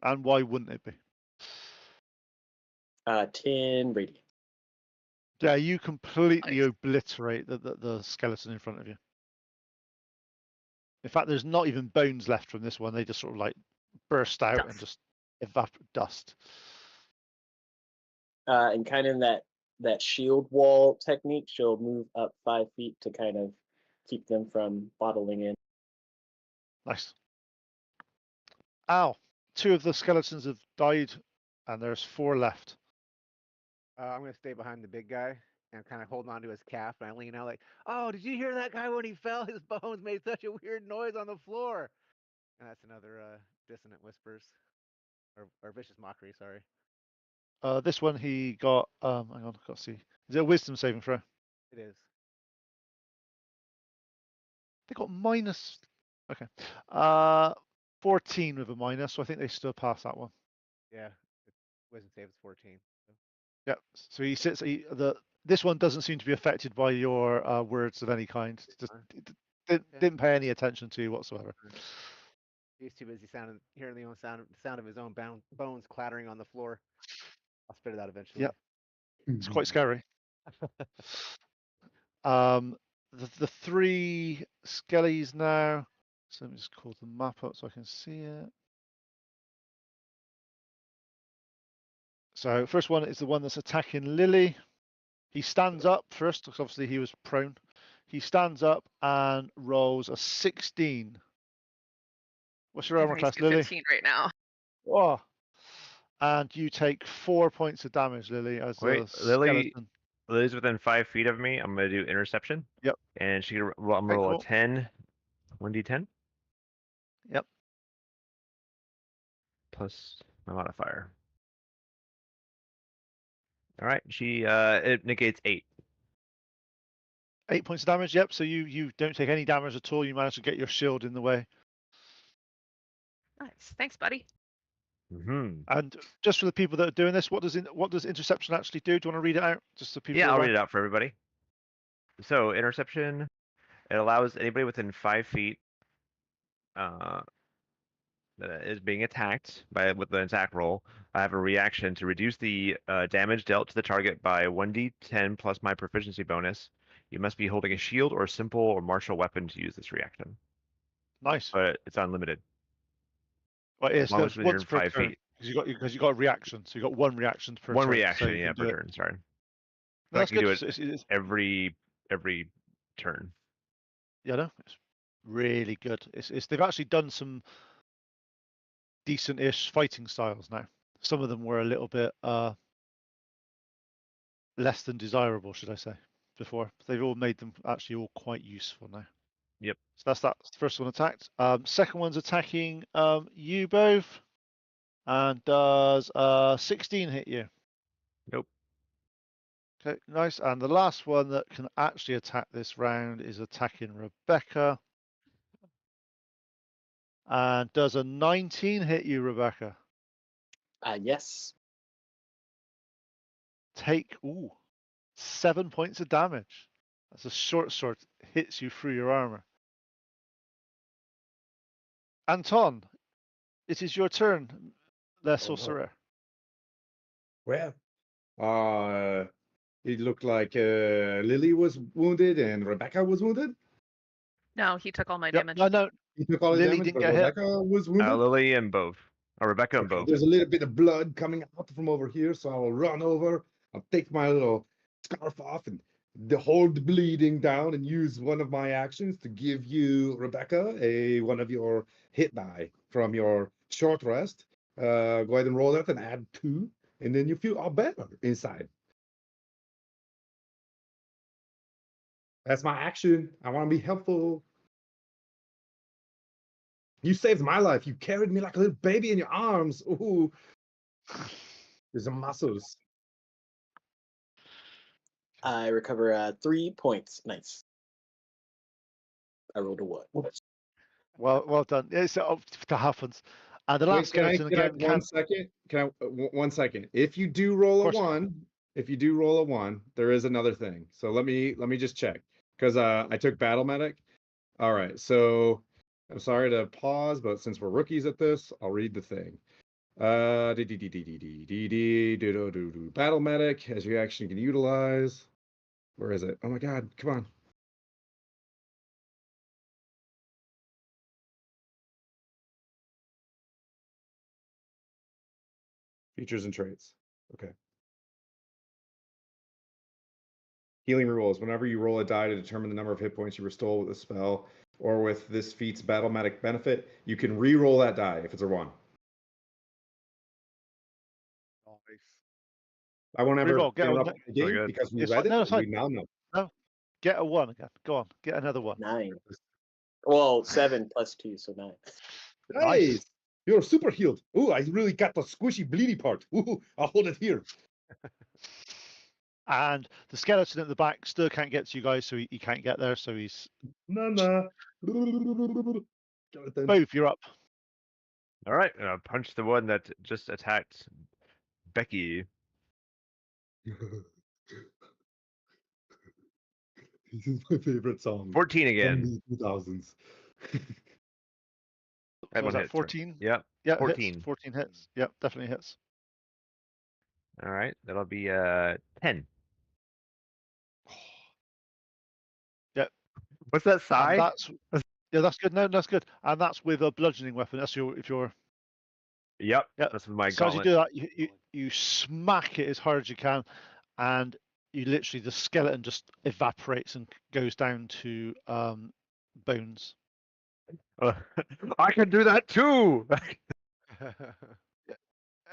And why wouldn't it be? 10 radiant. Yeah, you completely Nice. obliterate the skeleton in front of you. In fact, there's not even bones left from this one. They just sort of like burst out and Dust. just evaporate dust. And kind of that shield wall technique, she'll move up 5 feet to kind of keep them from bottling in. Nice. Ow. 2 of the skeletons have died, and there's 4 left. I'm gonna stay behind the big guy and kind of holding on to his calf. And I lean out like, "Oh, did you hear that guy when he fell? His bones made such a weird noise on the floor." And that's another dissonant whispers, or vicious mockery. Sorry. This one he got. Hang on, I've got to see. Is it a wisdom saving throw? It is. They got minus. Okay. 14 with a minus, so I think they still pass that one. Yeah. Wisdom save is 14. So. Yeah. So he sits. This one doesn't seem to be affected by your words of any kind. Just didn't pay any attention to you whatsoever. He's too busy hearing the sound of his own bones clattering on the floor. I'll spit it out eventually. Yeah. It's quite scary. The three skellies now. So let me just call the map up so I can see it. So first one is the one that's attacking Lily. He stands up first, because obviously he was prone. He stands up and rolls a 16. What's your armor He's class, at Lily? 15 right now. Oh. And you take 4 points of damage, Lily, as Wait, a Lily. skeleton. Lily's within 5 feet of me. I'm gonna do interception. Yep. And she can. Well, I'm Okay, gonna roll cool. a 10, 1d10. Yep. Plus my modifier. All right. It negates 8. 8 points of damage. Yep. So you don't take any damage at all. You manage to get your shield in the way. Nice. Thanks, buddy. Mm-hmm. And just for the people that are doing this, what does interception actually do? Do you want to read it out? Just so people. Yeah, I'll around? read it out for everybody. So interception, it allows anybody within 5 feet that is being attacked with an attack roll. I have a reaction to reduce the damage dealt to the target by 1d10 plus my proficiency bonus. You must be holding a shield or simple or martial weapon to use this reaction. Nice. But it's unlimited. Well, it's as long as within once per 5 turn, feet. because you got a reaction, so you got one reaction per One turn. reaction, so yeah, per do it. turn. Sorry. No, I that's can do good. it It's every turn. yeah, no, it's really good. It's they've actually done some decent-ish fighting styles now. Some of them were a little bit less than desirable, should I say, before. They've all made them actually all quite useful now. Yep. So that's that. First one attacked. Second one's attacking you both, and does 16 hit you? Nope. Okay, nice. And the last one that can actually attack this round is attacking Rebecca. And does a 19 hit you, Rebecca? Yes. Take 7 points of damage. That's a short sword, hits you through your armor. Anton, it is your turn. Le Sorcerer. Well, it looked like Lily was wounded and Rebecca was wounded. No, he took all my Yep. damage. No. He took all the Lily damage, didn't but get hit. Rebecca was wounded. Lily and both. Rebecca and Okay, both. there's a little bit of blood coming out from over here, so I'll run over. I'll take my little scarf off and hold the bleeding down and use one of my actions to give you, Rebecca, one of your hit die from your short rest. Go ahead and roll that and add 2, and then you feel all better inside. That's my action. I want to be helpful. You saved my life. You carried me like a little baby in your arms. Ooh. There's some muscles. I recover 3 points. Nice. I rolled a 1. Well done. It's that happens. And the Wait, last skeleton again. 1 second? Can I 1 second? If you do roll a course. 1, there is another thing. So let me just check, because I took battle medic. All right, so I'm sorry to pause, but since we're rookies at this, I'll read the thing. Battle medic as your action you can utilize. Where is it? Oh my god, come on. Features and traits. Okay. Healing rules. Whenever you roll a die to determine the number of hit points you restore with a spell or with this feat's battle medic benefit, you can re-roll that die if it's a 1. Nice. I won't ever Reroll, get bring it one. up in the So game good. because we It's read fine. No, it it's and we fine. now know. No, get a 1 again. Go on, get another 1. 9. Well, 7 plus 2, so 9. Nice. Nice. You're super healed. Ooh, I really got the squishy bleedy part. Ooh, I'll hold it here. And the skeleton at the back still can't get to you guys, so he can't get there. So he's Nah. both. You're up. All right, punch the one that just attacked Becky. This is my favorite song. 14 again. From the 2000s. That Was one that hits, right? 14? Yep. Yeah, 14. hits. 14 hits. Yep, definitely hits. All right, that'll be 10. Yep. What's that And sigh? that's good. No, that's good. And that's with a bludgeoning weapon. That's if you're. Yep. Yep. That's with my So as you gauntlet. do that, you smack it as hard as you can, and you literally the skeleton just evaporates and goes down to bones. I can do that too.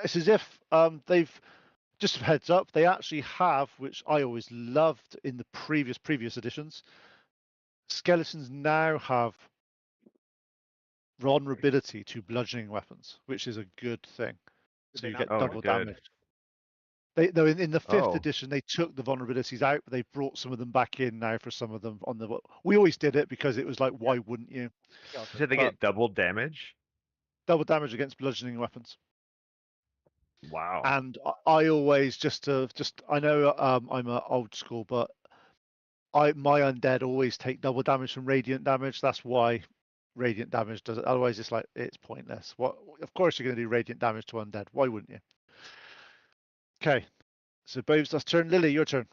It's as if they've just a heads up. They actually have, which I always loved in the previous editions. Skeletons now have vulnerability to bludgeoning weapons, which is a good thing. So you get Oh, double good. damage. Though in the 5th Oh. edition they took the vulnerabilities out, but they've brought some of them back in now for some of them on the. We always did it because it was like, why wouldn't you? You said they get double damage? Double damage against bludgeoning weapons. Wow. And I always I know I'm old school, but my undead always take double damage from radiant damage. That's why radiant damage does it. Otherwise, it's like it's pointless. What? Of course, you're going to do radiant damage to undead. Why wouldn't you? Okay, so Boves, that's turn. Lily, your turn.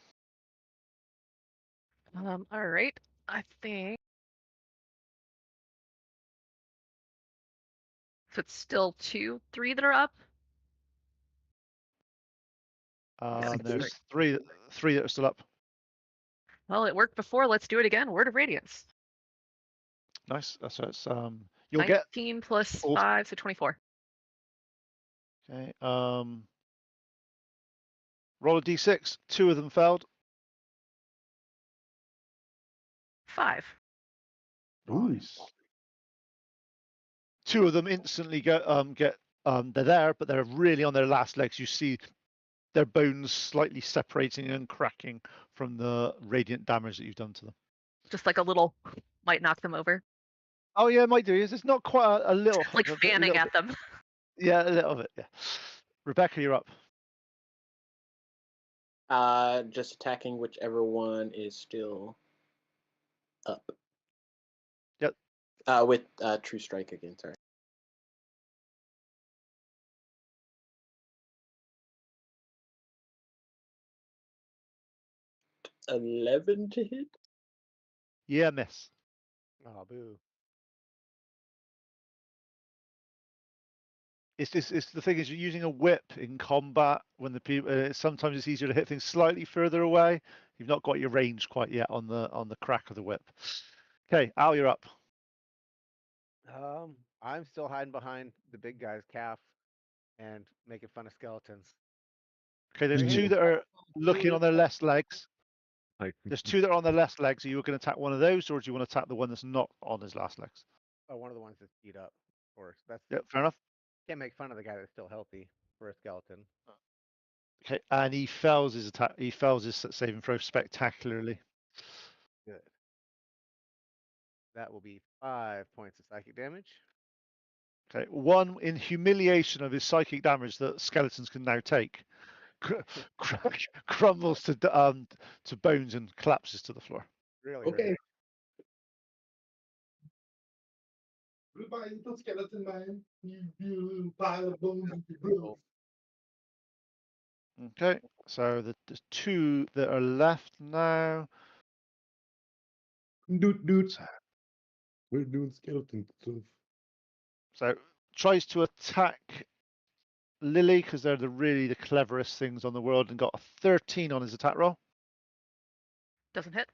All right. I think so. It's still 2, 3 that are up. There's three that are still up. Well, it worked before. Let's do it again. Word of Radiance. Nice. That's what it's. You'll get 19 plus four. 5, so 24. Okay. Roll a d6. 2 of them failed. 5. Nice. 2 of them instantly get they're there, but they're really on their last legs. You see their bones slightly separating and cracking from the radiant damage that you've done to them. Just like a little might knock them over. Oh yeah, it might do. It's not quite a little. Like a fanning little at them. Yeah, a little bit. Yeah. Rebecca, you're up. Just attacking whichever one is still up. Yep. With True Strike again, sorry. $11 to hit? Yeah, miss. Oh, boo. It's the thing is you're using a whip in combat when the people. Sometimes it's easier to hit things slightly further away. You've not got your range quite yet on the crack of the whip. Okay, Al, you're up. I'm still hiding behind the big guy's calf and making fun of skeletons. Okay, there's 2 that are looking on their left legs. Like, There's 2 that are on their left legs. Are you going to attack one of those, or do you want to attack the one that's not on his last legs? Oh, one of the ones that's beat up. Of course, that's Yeah, fair enough. can't make fun of the guy that's still healthy for a skeleton. Okay, and he fails his attack. He fails his saving throw spectacularly. Good. That will be 5 points of psychic damage. Okay, 1 in humiliation of his psychic damage that skeletons can now take. Crumbles to bones and collapses to the floor. Really. Okay. Really. Goodbye, little skeleton man. You little pile of bones. Okay, so there's 2 that are left now. Dude. We're doing skeleton stuff. So tries to attack Lily because they're the cleverest things on the world, and got a 13 on his attack roll. Doesn't hit.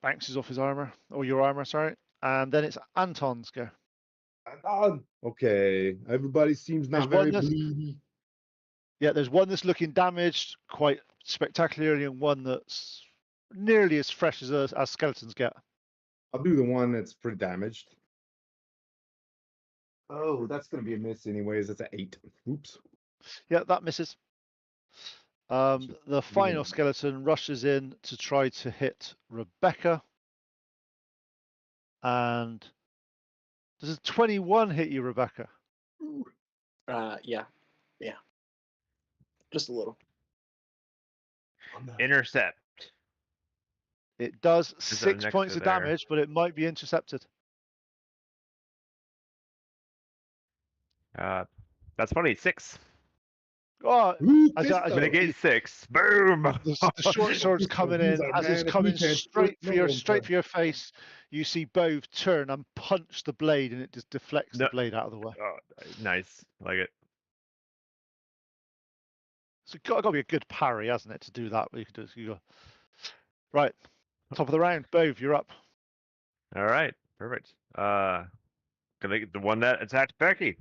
Bounces off his armor, or your armor, sorry. And then it's Anton's go. Okay, everybody seems not There's very one bleedy. Yeah, there's one that's looking damaged quite spectacularly, and one that's nearly as fresh as skeletons get. I'll do the one that's pretty damaged. Oh, that's gonna be a miss anyways. It's an 8. Oops. Yeah, that misses. The final skeleton rushes in to try to hit Rebecca. And does a 21 hit you, Rebecca? Yeah. Just a little. Intercept. It does that 6 next points to of there? damage, but it might be intercepted. That's funny. 6. Oh, Ooh, as pistol. Mitigate 6. Boom. the short sword's coming in. These are As it's man, if coming we can't straight shoot, for your no one can. face, you see Bove turn and punch the blade, and it just deflects No. the blade out of the way. Oh, nice. Like it. So got to be a good parry, hasn't it, to do that? You can do. You go. Right, top of the round, Bove, you're up. All right. Perfect. Gonna get the one that attacked Becky.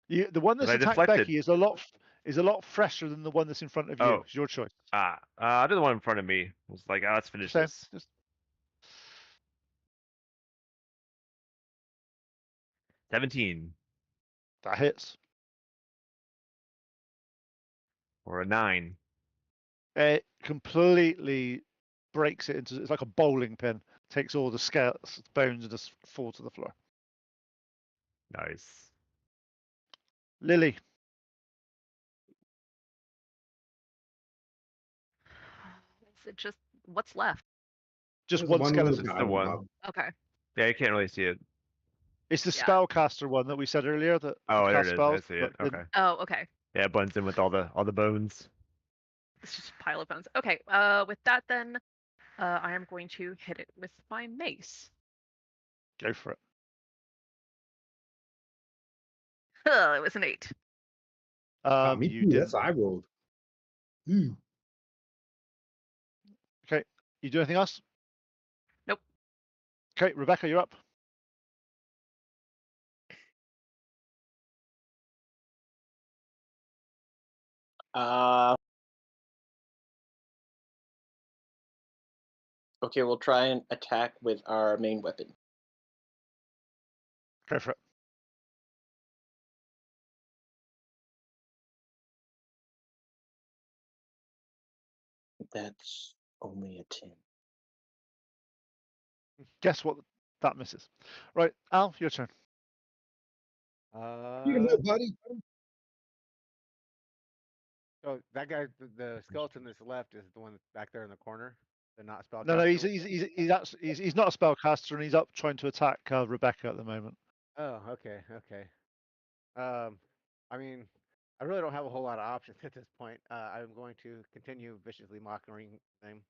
The one that's I attacked deflected. Becky is a lot fresher than the one that's in front of you. Oh. It's your choice. I'll do the one in front of me. I was like, let's finish Same. this. Just 17 that hits. or a 9. It completely breaks it into. It's like a bowling pin. Takes all the bones and just fall to the floor. Nice. Lily. Is it just what's left? Just There's one one with skeleton. Just the the guy one. above. Okay. Yeah, you can't really see it. It's the Yeah. spellcaster one that we said earlier. That Oh, there it cast is. spells, I see it. but Okay. Oh, okay. Yeah, it blends in with all the bones. It's just a pile of bones. Okay. With that then, I am going to hit it with my mace. Go for it. It was an 8. Me You too. did. That's I rolled. Ooh. Okay. You do anything else? Nope. Okay, Rebecca, you're up. Okay, we'll try and attack with our main weapon. Go for it. That's only a 10. Guess what? That misses. Right, Al, your turn. You can live, buddy. So that guy, the skeleton that's left, is the one that's back there in the corner. The not spellcaster. No, he's not a spellcaster, and he's up trying to attack Rebecca at the moment. Oh, okay. I mean, I really don't have a whole lot of options at this point. I'm going to continue viciously mocking him,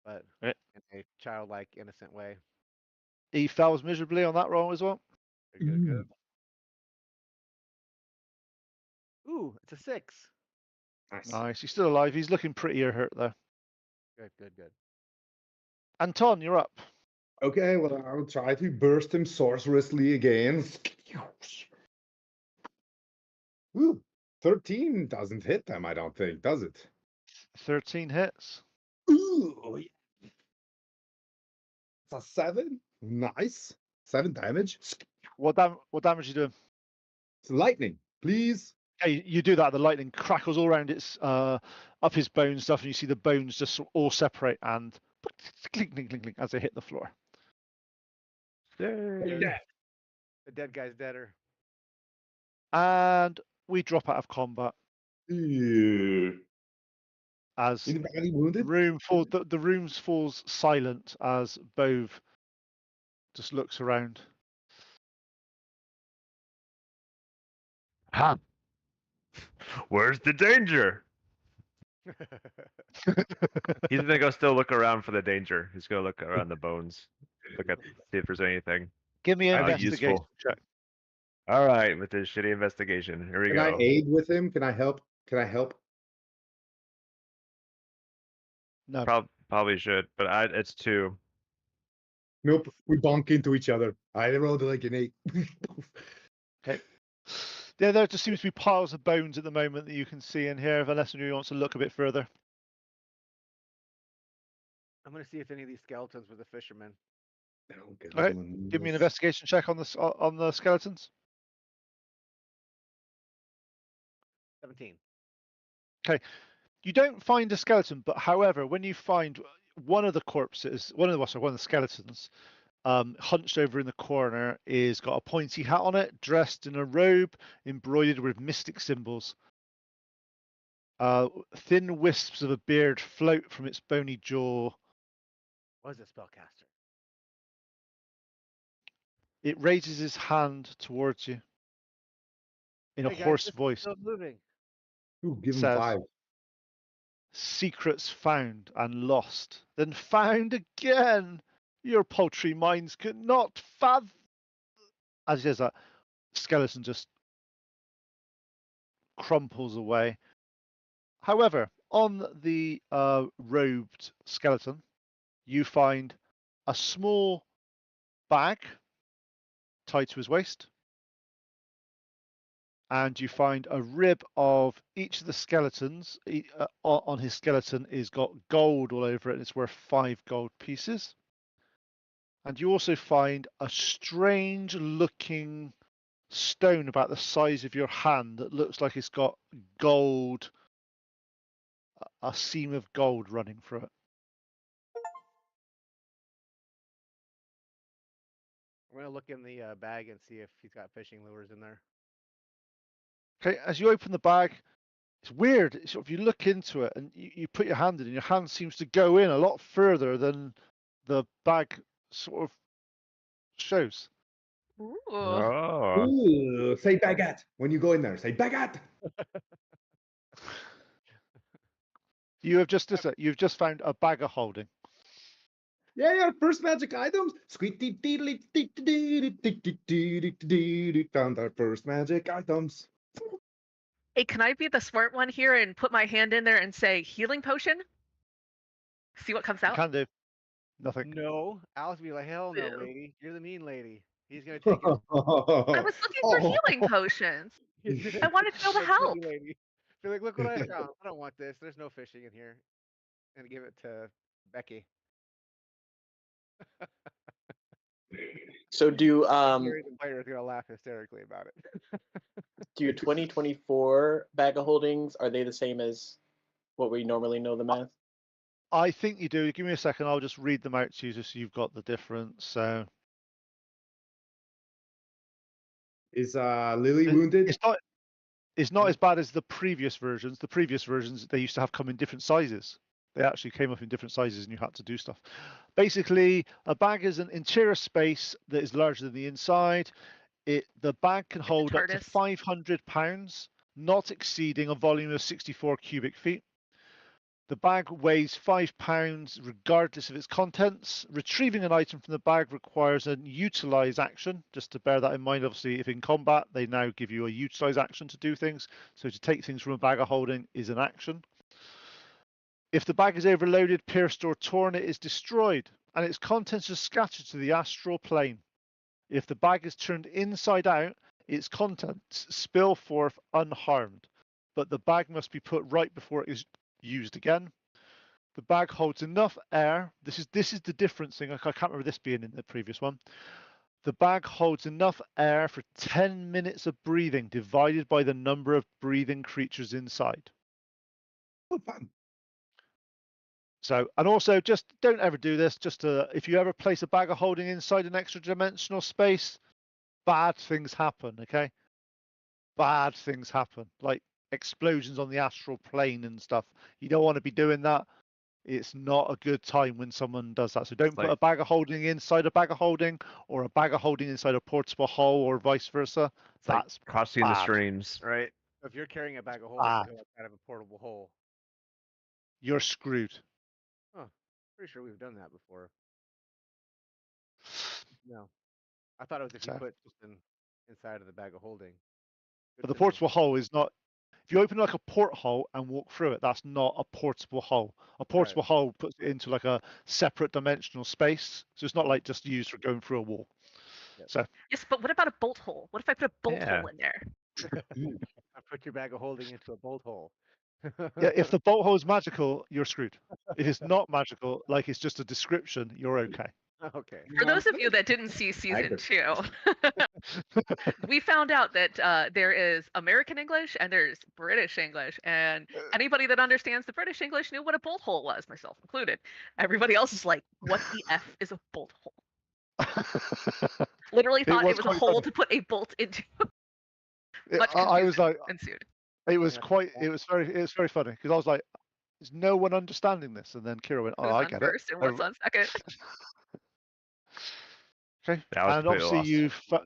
but Right. in a childlike, innocent way. He fails miserably on that roll as well. Good. Ooh, it's a 6. Nice. Nice. He's still alive. He's looking prettier hurt though. Good. Anton, you're up. Okay, well, I'll try to burst him sorcerously again. Ooh, 13 doesn't hit them, I don't think, does it? 13 hits. Ooh, yeah. It's a 7. Nice. 7 damage. What damage are you doing? It's lightning, please. Okay, you do that. The lightning crackles all around its up his bone stuff, and you see the bones just all separate and clink, clink, clink, clink as they hit the floor. Yeah. The dead guy's deader. And we drop out of combat as Anybody wounded? the room falls silent as Bove just looks around. Huh. Where's the danger? He's gonna go still look around for the danger. He's gonna look around the bones, see if there's anything. Give me an How investigation useful. check. All right, with this shitty investigation. Here we Can go. I aid with him? Can I help? No. Probably should, but it's 2. Nope. We bonk into each other. I rolled like an 8. Okay. Yeah, there just seems to be piles of bones at the moment that you can see in here, unless anyone wants to look a bit further. I'm gonna see if any of these skeletons were the fishermen. Oh, good All right, one. give me an investigation check on the skeletons. 17. You don't find a skeleton, but however, when you find one of the corpses, one of the skeletons, hunched over in the corner, is got a pointy hat on it, dressed in a robe embroidered with mystic symbols. Thin wisps of a beard float from its bony jaw. Was it spellcaster? It raises his hand towards you in a Hey guys, hoarse this is voice. still moving. Ooh, give him Says, 5. secrets found and lost, then found again. Your paltry minds could not fathom. As he says that, skeleton just crumples away. However, on the robed skeleton, you find a small bag tied to his waist, and you find a rib of each of the skeletons. On his skeleton is got gold all over it, and it's worth 5 gold pieces. And you also find a strange looking stone about the size of your hand that looks like it's got gold, a seam of gold running through it. I'm gonna look in the bag and see if he's got fishing lures in there. Okay, as you open the bag, it's weird. If you look into it and you put your hand in, and your hand seems to go in a lot further than the bag sort of shows. Ooh. Oh. Ooh, say baguette when you go in there. Say baguette. You've just found a bag of holding. Yeah, first magic items. Found our first magic items. Hey, can I be the smart one here and put my hand in there and say healing potion? See what comes You out? can do nothing. No, Alice would be like, hell no, lady. You're the mean lady. He's gonna take it. I was looking for healing potions. I wanted to know the help. Lady. Be like, look what I found. I don't want this. There's no fishing in here. And give it to Becky. So do Gary the player is gonna laugh hysterically about it. do your 2024 bag of holdings, are they the same as what we normally know them as? I think you do. Give me a second. I'll just read them out to you just so you've got the difference. So Is Lily wounded? it's not as bad as the previous versions. The previous versions they used to have come in different sizes. They actually came up in different sizes and you had to do stuff. Basically, a bag is an interior space that is larger than the inside. The bag can hold up to TARDIS. 500 pounds, not exceeding a volume of 64 cubic feet. The bag weighs 5 pounds regardless of its contents. Retrieving an item from the bag requires an utilize action. Just to bear that in mind, obviously, if in combat, they now give you a utilize action to do things. So to take things from a bag of holding is an action. If the bag is overloaded, pierced, or torn, it is destroyed, and its contents are scattered to the astral plane. If the bag is turned inside out, its contents spill forth unharmed, but the bag must be put right before it is used again. The bag holds enough air. This is the difference thing. I can't remember this being in the previous one. The bag holds enough air for 10 minutes of breathing, divided by the number of breathing creatures inside. Oh, fun. So, and also just don't ever do this. If you ever place a bag of holding inside an extra dimensional space, bad things happen. Okay, bad things happen, like explosions on the astral plane and stuff. You don't want to be doing that. It's not a good time when someone does that. So don't put a bag of holding inside a bag of holding, or a bag of holding inside a portable hull, or vice versa. That's like crossing the bad. streams. Right? So if you're carrying a bag of holding out of a portable hole, You're screwed. pretty sure we've done that before. No, I thought it was if you put something inside of the bag of holding. But the portable hull is not. If you open like a porthole and walk through it, that's not a portable hull. A portable hull puts it into like a separate dimensional space, so it's not like just used for going through a wall. Yep. So Yes, but what about a bolt hole? What if I put a bolt hole in there? I put your bag of holding into a bolt hole. Yeah, if the bolt hole is magical, you're screwed. If it's not magical, like it's just a description, you're okay. Okay. For those of you that didn't see season 2, we found out that there is American English and there's British English, and anybody that understands the British English knew what a bolt hole was, myself included. Everybody else is like, what the F is a bolt hole? Literally thought it was a quite hole funny. to put a bolt into. It- Much I was confusion like, ensued. it was Yeah. quite, it was very funny because I was like, is no one understanding this? And then Kira went, oh, Who's I on get first it. and what's on second? Okay, Yeah, I was and completely obviously lost.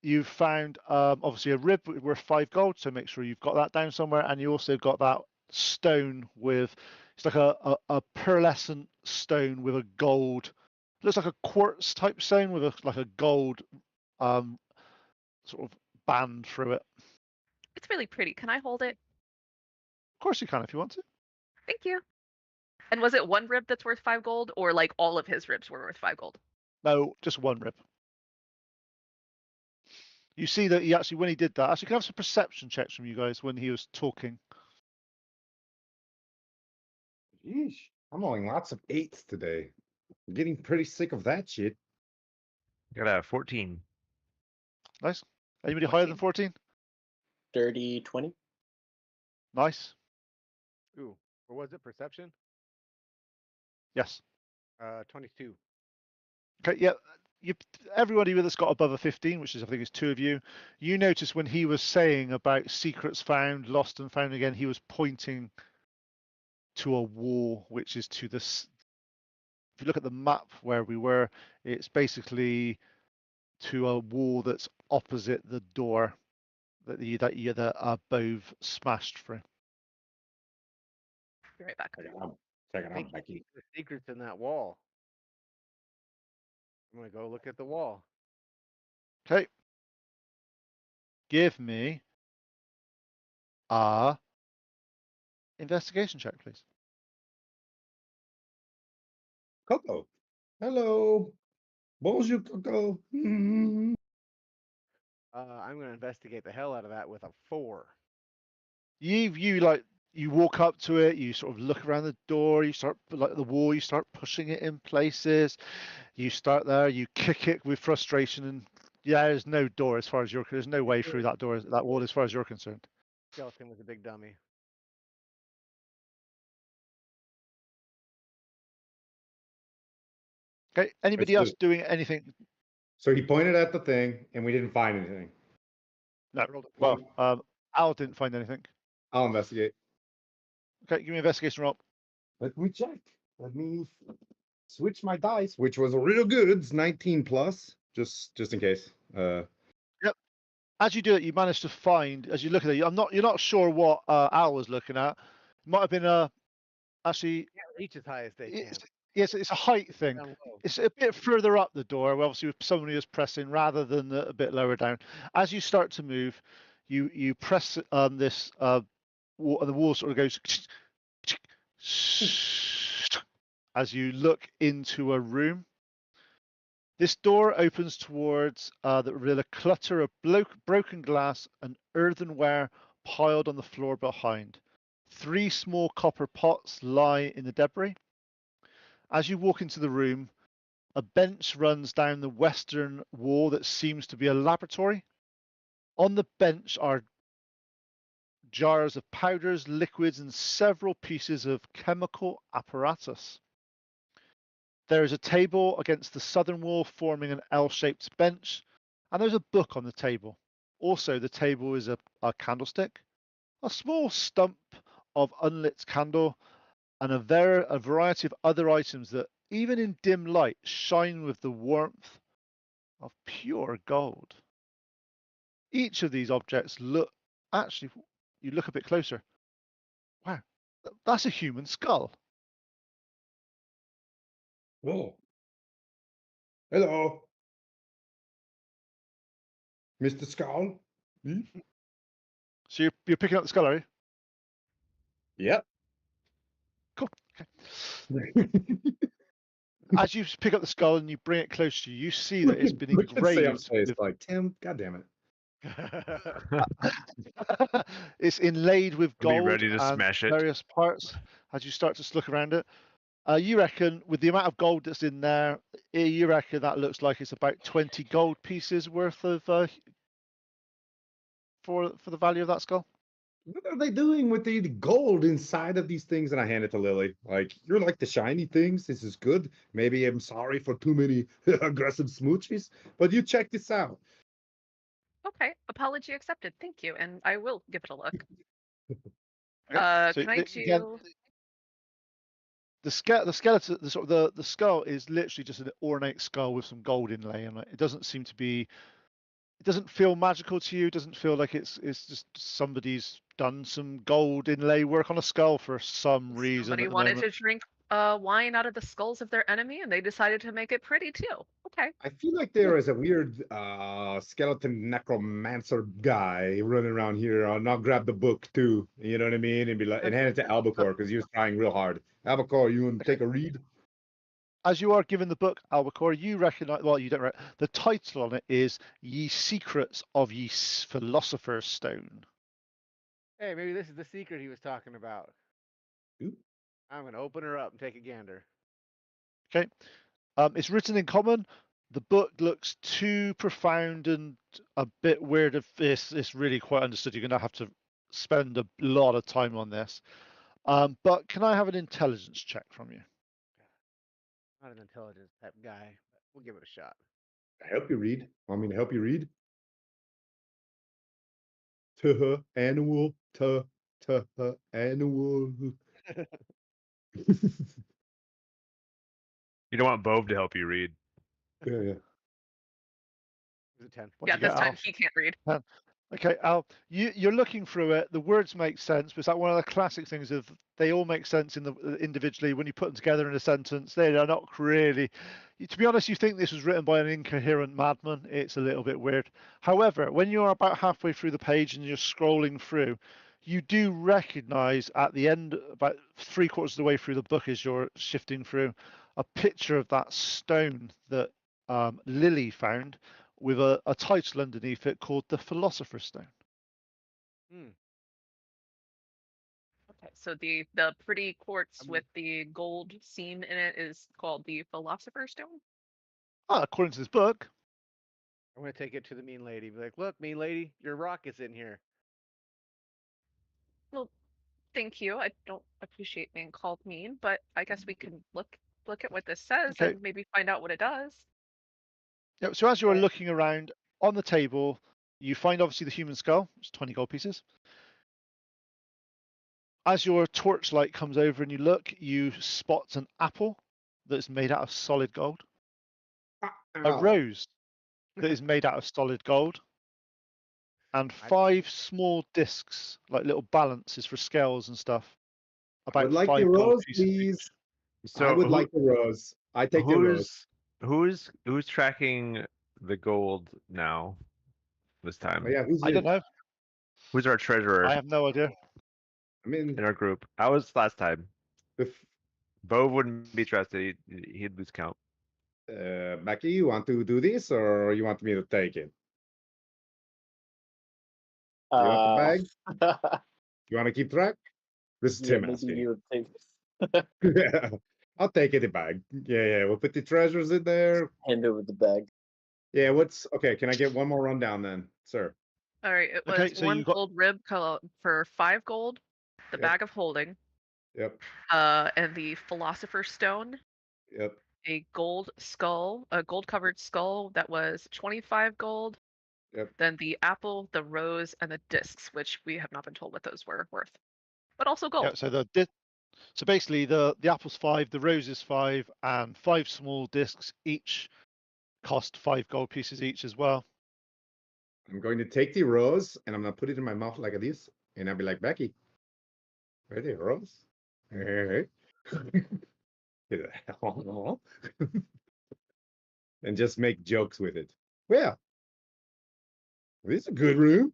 you've found obviously a rib worth 5 gold, so make sure you've got that down somewhere, and you also got that stone with it's like a pearlescent stone with a gold, looks like a quartz type stone with like a gold sort of band through it. It's really pretty. Can I hold it? Of course you can if you want to. Thank you. And was it one rib that's worth 5 gold, or like all of his ribs were worth 5 gold? No, just one rib. You see that he actually, when he did that, actually can I have some perception checks from you guys when he was talking. Yeesh. I'm rolling lots of 8s today. I'm getting pretty sick of that shit. Got a 14. Nice. Anybody higher than 14? Dirty 20. Nice. Ooh. What was it? Perception? Yes. 22. Okay, yeah. Everybody that's got above a 15, which is I think is 2 of you, you notice when he was saying about secrets found, lost and found again, he was pointing to a wall, which is to this. If you look at the map where we were, it's basically to a wall that's opposite the door that the Bove smashed through. Be right back. Check it out. Check it I think out, Becky. the secret's in that wall. I'm gonna go look at the wall. Okay. Give me a investigation check, please. Coco. Hello. Bonjour, Coco. I'm gonna investigate the hell out of that with a 4. You walk up to it, you sort of look around the door, you start like the wall, you start pushing it in places, you start there, you kick it with frustration, and yeah, there's no door as far as there's no way through that door, that wall as far as you're concerned. Skeleton was a big dummy. Okay, anybody else doing anything? So he pointed at the thing, and we didn't find anything. No. I rolled a Well, 20. Al didn't find anything. I'll investigate. Okay, give me an investigation roll. Let me check. Let me switch my dice, which was a real good. It's 19 plus, just in case. As you do it, you manage to find, as you look at it, you're not sure what Al was looking at. It might have been actually Can't reach as high as they can. yes, it's a height thing. Down low. It's a bit further up the door, obviously with somebody who's pressing rather than a bit lower down. As you start to move, you press this wall, and the wall sort of goes as you look into a room. This door opens towards the clutter of broken glass and earthenware piled on the floor behind. 3 small copper pots lie in the debris. As you walk into the room, a bench runs down the western wall that seems to be a laboratory. On the bench are jars of powders, liquids, and several pieces of chemical apparatus. There is a table against the southern wall forming an L-shaped bench, and there's a book on the table. Also, the table is a candlestick, a small stump of unlit candle, and a variety of other items that, even in dim light, shine with the warmth of pure gold. Each of these objects you look a bit closer. Wow, that's a human skull. Whoa. Hello. Mr. Skull? So you're picking up the skull, are you? Yep. Cool. Okay. As you pick up the skull and you bring it close to you, you see that it's been We can say on engraved space with like, Tim, God damn it. It's inlaid with I'll be gold ready to and smash it. various parts as you start to look around it. You reckon, with the amount of gold that's in there, you reckon that looks like it's about 20 gold pieces worth of for the value of that skull? What are they doing with the gold inside of these things? And I hand it to Lily. Like, you're like the shiny things. This is good. Maybe I'm sorry for too many aggressive smoochies, but you check this out. Okay, apology accepted. Thank you, and I will give it a look. Okay, so Can I again, do? the skeleton, the sort of the skull is literally just an ornate skull with some gold inlay on it. It doesn't seem to be. It doesn't feel magical to you. It doesn't feel like it's just somebody's done some gold inlay work on a skull for some reason Somebody at the wanted moment. to drink wine out of the skulls of their enemy, and they decided to make it pretty too. Okay. I feel like there is a weird skeleton necromancer guy running around here. I'll not grab the book too. You know what I mean? And be like, and hand it to Albacore because he was trying real hard. Albacore, you want to take a read? As you are given the book, Albacore, you recognise. Well, you don't. The title on it is "Ye Secrets of Ye Philosopher's Stone." Hey, maybe this is the secret he was talking about. Ooh. I'm gonna open her up and take a gander. Okay, it's written in common. The book looks too profound and a bit weird. If it's really quite understood, you're going to have to spend a lot of time on this. But can I have an intelligence check from you? Not an intelligence type guy, but we'll give it a shot. Help you read. Want me to help you read? Tuh, animal. Tuh, animal. You don't want Bove to help you read. Yeah. Is it 10? What'd Yeah, you this get, time Al? he can't read. Okay, Al, you're looking through it. The words make sense, but it's like one of the classic things of they all make sense in the individually. When you put them together in a sentence, they are not really. To be honest, you think this was written by an incoherent madman. It's a little bit weird. However, when you're about halfway through the page and you're scrolling through, you do recognise at the end, about 3/4 of the way through the book, as you're shifting through, a picture of that stone that Lily found, with a title underneath it called the Philosopher's Stone. Hmm. Okay, so the pretty quartz with the gold seam in it is called the Philosopher's Stone. According to this book. I'm gonna take it to the mean lady. Be like, look, mean lady, your rock is in here. Well, thank you. I don't appreciate being called mean, but I guess we can look at what this says Okay. and maybe find out what it does. Yeah, so as you're Okay. looking around on the table, you find obviously the human skull. It's 20 gold pieces. As your torchlight comes over and you look, you spot an apple that's made out of solid gold, a Ow. rose that is made out of solid gold, and 5 small discs, like little balances for scales and stuff. I would About like the 5 gold rose, pieces please. each. So I would like the rose. I take the rose. who's tracking the gold now? This time, Oh, yeah, who's I don't know. who's our treasurer I have no idea. I mean, in our group? I was last time. if Bove wouldn't be trusted. He'd lose count. Becky, you want to do this or you want me to take it? You want the bag? You want to keep track? This is Yeah, Tim maybe asking. you would take Yeah, I'll take it the bag. Yeah, we'll put the treasures in there. hand over the bag. Yeah, what's okay? Can I get one more rundown then, sir? All right, it was Okay, so one you got. gold rib for 5 gold, the Yep. bag of holding, Yep, and the Philosopher's Stone, yep. a gold skull, a gold covered skull that was 25 gold. Yep. Then the apple, the rose, and the discs, which we have not been told what those were worth, but also gold. Yeah, so basically the apple's 5, the rose is 5, and 5 small discs each cost 5 gold pieces each as well. I'm going to take the rose and I'm gonna put it in my mouth like this, and I'll be like, Becky, ready, rose? Hey. And just make jokes with it. Well, this is a good room.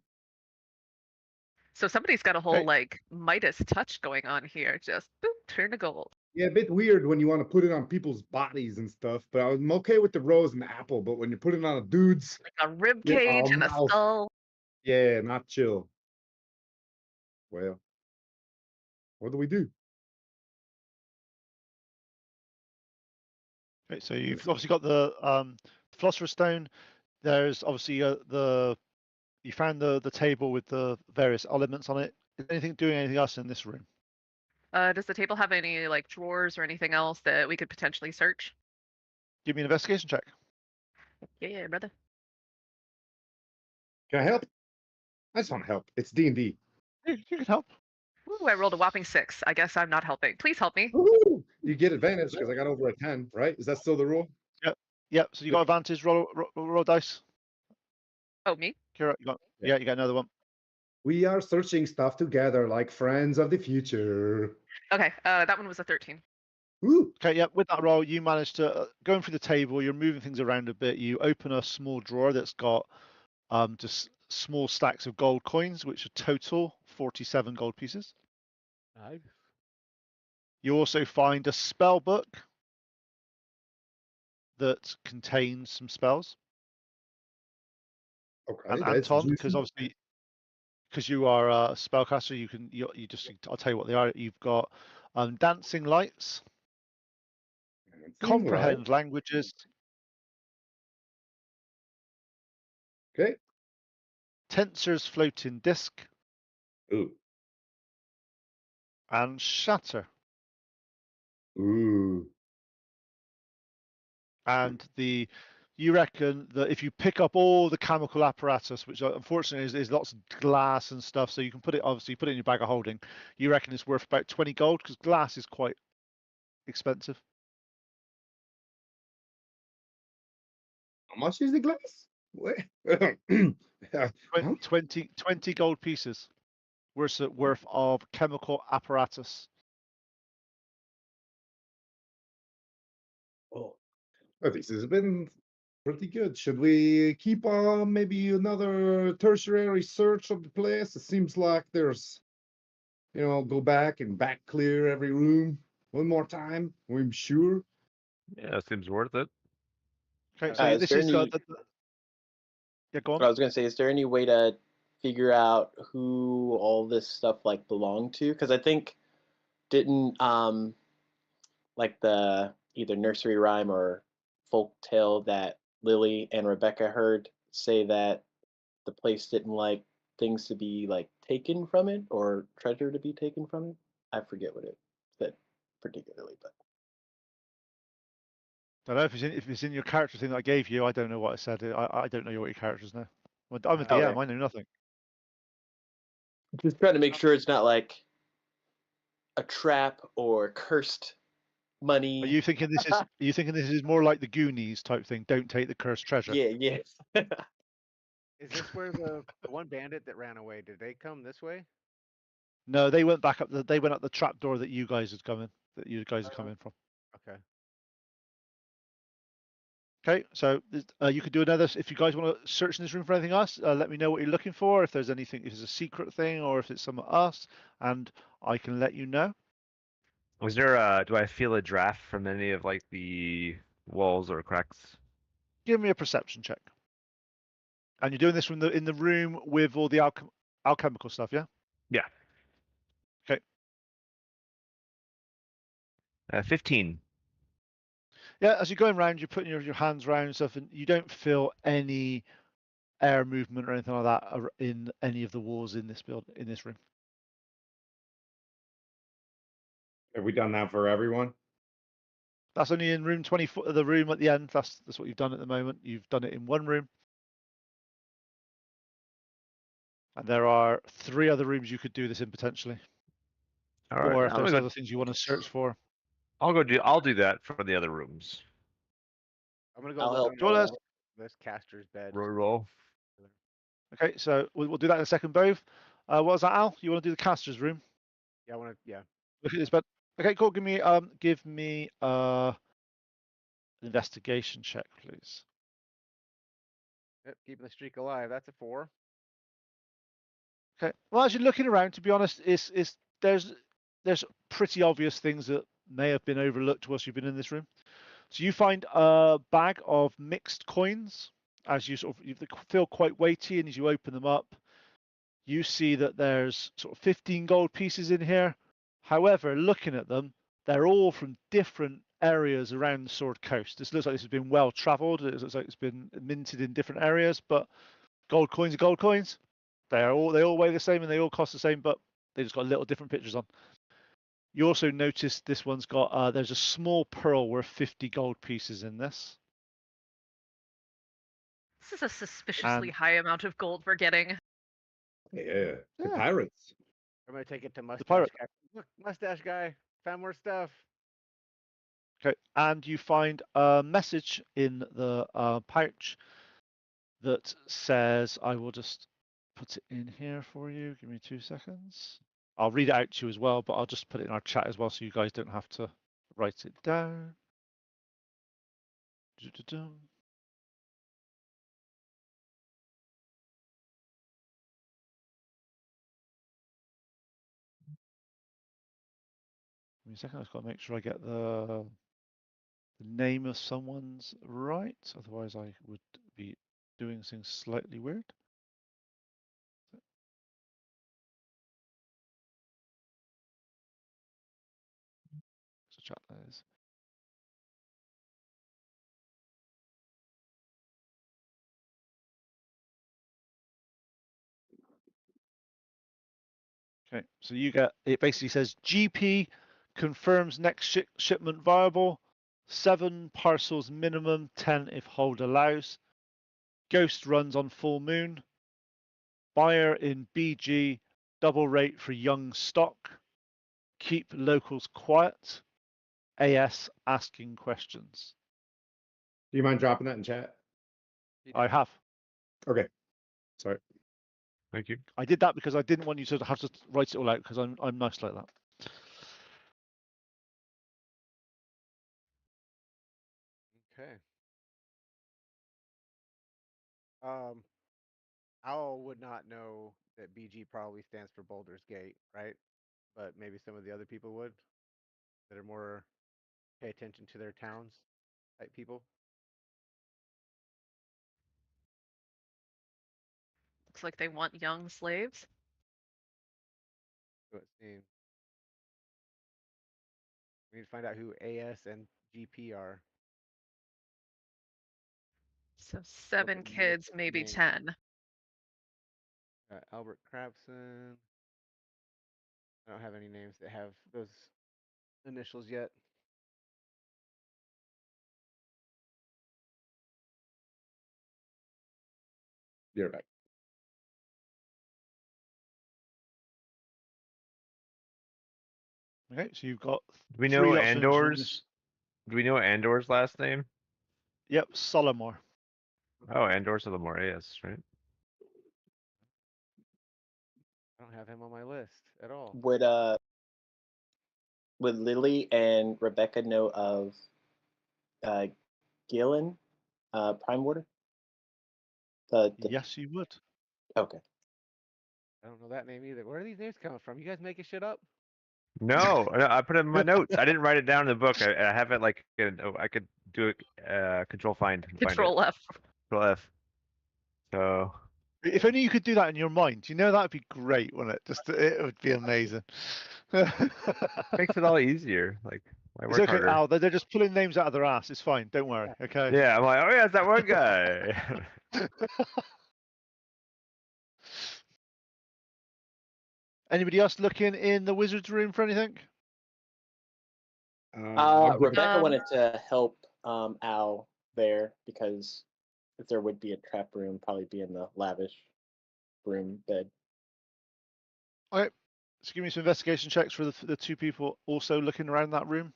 So somebody's got a whole Okay. like Midas touch going on here. Just boop, turn to gold. Yeah, a bit weird when you want to put it on people's bodies and stuff, but I'm okay with the rose and the apple, but when you put it on a dude's Like a rib Yeah, cage and a mouth. skull. Yeah, not chill. Well, what do we do? Okay, so you've obviously got the philosopher's stone. There's obviously you found the table with the various elements on it. Is anything doing anything else in this room? Does the table have any like drawers or anything else that we could potentially search? Give me an investigation check. Yeah, brother. Can I help? I just want to help. It's D&D. You can help. Ooh, I rolled a whopping 6. I guess I'm not helping. Please help me. Woo! You get advantage because I got over a 10, right? Is that still the rule? Yep. So you got advantage. Roll dice. Oh, me? Kira, Yeah. you got another one. We are searching stuff together like friends of the future. Okay, that one was a 13. Woo! Okay, yeah. With that roll, you managed to going through the table. You're moving things around a bit. You open a small drawer that's got just small stacks of gold coins, which are total 47 gold pieces. Nice. You also find a spell book that contains some spells. Okay, And that's Anton, because juicy. obviously, because you are a spellcaster, you just I'll tell you what they are. You've got dancing lights, comprehend languages, Okay. tensor's floating disc, Ooh. and shatter. Ooh. And you reckon that if you pick up all the chemical apparatus, which unfortunately is lots of glass and stuff, so you can put it in your bag of holding, you reckon it's worth about 20 gold because glass is quite expensive. How much is the glass? What? 20 gold pieces worth of chemical apparatus. Oh, this has been pretty good. Should we keep on maybe another tertiary search of the place? It seems like there's, go back and back clear every room one more time. I'm sure. Yeah, it seems worth it. Okay, so Is this there is any- yeah, go on. I was gonna say, is there any way to figure out who all this stuff like belonged to? Because I think didn't like the either nursery rhyme or folk tale that Lily and Rebecca heard say that the place didn't like things to be like taken from it or treasure to be taken from it. I forget what it said particularly, but I don't know if it's in your character thing that I gave you. I don't know what I said. I don't know what your characters know. I'm a DM. Okay. I know nothing. just trying to make sure it's not like a trap or cursed money. Are you thinking this is? Are you thinking this is more like the Goonies type thing? Don't take the cursed treasure. Yeah. Is this where the one bandit that ran away? Did they come this way? No, they went back up. They went up the trap door that you guys had come in. That you guys had come in from. Okay. Okay, so you could do another. If you guys want to search in this room for anything else, let me know what you're looking for. If there's anything, if it's a secret thing, or if it's some of us, and I can let you know. Was there do I feel a draft from any of like the walls or cracks? Give me a perception check. And you're doing this from in the room with all the alchemical stuff, yeah? Yeah. Okay. 15. Yeah, as you're going around, you're putting your hands around stuff, and you don't feel any air movement or anything like that in any of the walls in this in this room. Have we done that for everyone? That's only in room 24, the room at the end. That's what you've done at the moment. You've done it in one room. And there are 3 other rooms you could do this in potentially. All right. Or if there's other things you want to search for. I'll do that for the other rooms. I'm gonna go I'll look help. under this caster's bed. Roll. Okay, so we'll do that in a second, Bove. What was that, Al? You want to do the caster's room? Yeah, I want to. Yeah. Look at this bed. Okay, cool. Give me an investigation check, please. Yep, keeping the streak alive. That's a 4. Okay. Well, as you're looking around, to be honest, there's pretty obvious things that may have been overlooked whilst you've been in this room. So you find a bag of mixed coins as you they feel quite weighty, and as you open them up, you see that there's sort of 15 gold pieces in here. However, looking at them, they're all from different areas around the Sword Coast. This looks like this has been well traveled. It looks like it's been minted in different areas, but gold coins are gold coins. They all weigh the same and they all cost the same, but they just got little different pictures on. You also notice this one's got there's a small pearl worth 50 gold pieces in this. This is a suspiciously high amount of gold we're getting. Yeah. The Yeah. pirates. I'm gonna take it to mustache pirate. guy. Look, mustache guy found more stuff. Okay, and you find a message in the pouch that says, I will just put it in here for you. Give me 2 seconds. I'll read it out to you as well, but I'll just put it in our chat as well so you guys don't have to write it down. Du-du-dum. Give me a second, I've just got to make sure I get the name of someone's right, otherwise I would be doing things slightly weird. So chat that is. Okay, so you get, it basically says GP confirms next shipment viable, 7 parcels minimum, 10 if hold allows. Ghost runs on full moon. Buyer in BG, double rate for young stock. Keep locals quiet. AS asking questions. Do you mind dropping that in chat? I have. Okay. Sorry. Thank you. I did that because I didn't want you to have to write it all out because I'm nice like that. Okay. Owl would not know that BG probably stands for Boulder's Gate, right? But maybe some of the other people would that are more pay attention to their towns type people. Looks like they want young slaves. So it seems. We need to find out who AS and GP are. So 7 at the kids, maybe name. 10. Albert Crabson. I don't have any names that have those initials yet. You're back. Okay, so you've got Do we 3 know options from Andor's? this. Do we know Andor's last name? Yep, Solomor. Oh, Andor's of the Moreas, right? I don't have him on my list at all. Would Lily and Rebecca know of Gillen, Prime Warder? Yes, you would. Okay. I don't know that name either. Where are these names coming from? You guys making shit up? No, I put it in my notes. I didn't write it down in the book. I have it like I could do it. Control find. And Control find it. F. Control F. So If only you could do that in your mind. You know, that would be great, wouldn't it? Just it would be amazing. makes it all easier. Like why It's work okay, harder? Al. They're just pulling names out of their ass. It's fine. Don't worry. Okay. Yeah, I'm like, oh yeah, it's that one guy. Anybody else looking in the wizard's room for anything? Rebecca wanted to help Al there because if there would be a trap room, probably be in the lavish room bed. Okay. So give me some investigation checks for the 2 people also looking around that room.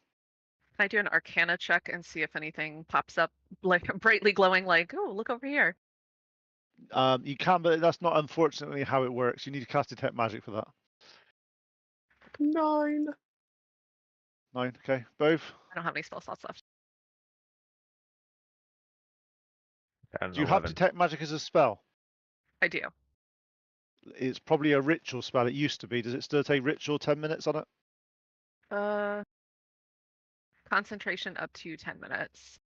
Can I do an Arcana check and see if anything pops up like brightly glowing like, oh, look over here? You can, but that's not unfortunately how it works. You need to cast Detect Magic for that. 9. 9, okay. Both? I don't have any spell slots left. Do you have 11. Detect Magic as a spell? I do. It's probably a ritual spell. It used to be. Does it still take ritual 10 minutes on it? Concentration up to 10 minutes.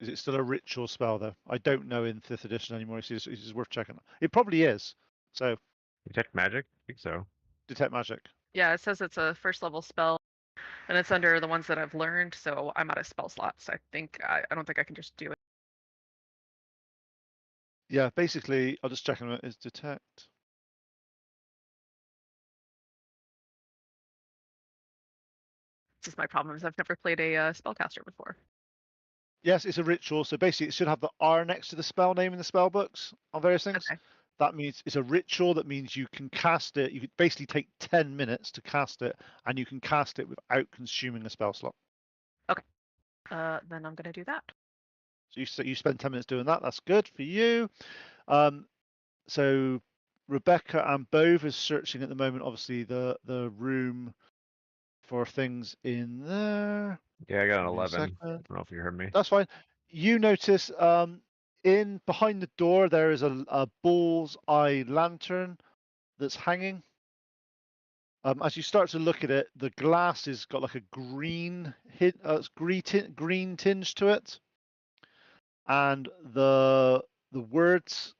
Is it still a ritual spell though? I don't know in 5th edition anymore. It's worth checking. It probably is. So Detect magic? I think so. Detect magic. Yeah, it says it's a first level spell, and it's under the ones that I've learned. So I'm out of spell slots. I don't think I can just do it. Yeah, basically, I'll just check on it. Is detect. This is my problem. Is I've never played a spellcaster before. Yes, it's a ritual. So basically, it should have the R next to the spell name in the spell books on various things. Okay. That means it's a ritual. That means you can cast it. You could basically take 10 minutes to cast it, and you can cast it without consuming a spell slot. Then I'm gonna do that. So you spend 10 minutes doing that. That's good for you. So Rebecca and Bove is searching at the moment, obviously, the room for things in there. Yeah, I got an Give me a 11. I second. don't know if you heard me. That's fine. You notice in behind the door there is a bull's eye lantern that's hanging. As you start to look at it, the glass has got like a green green tinge to it, and the words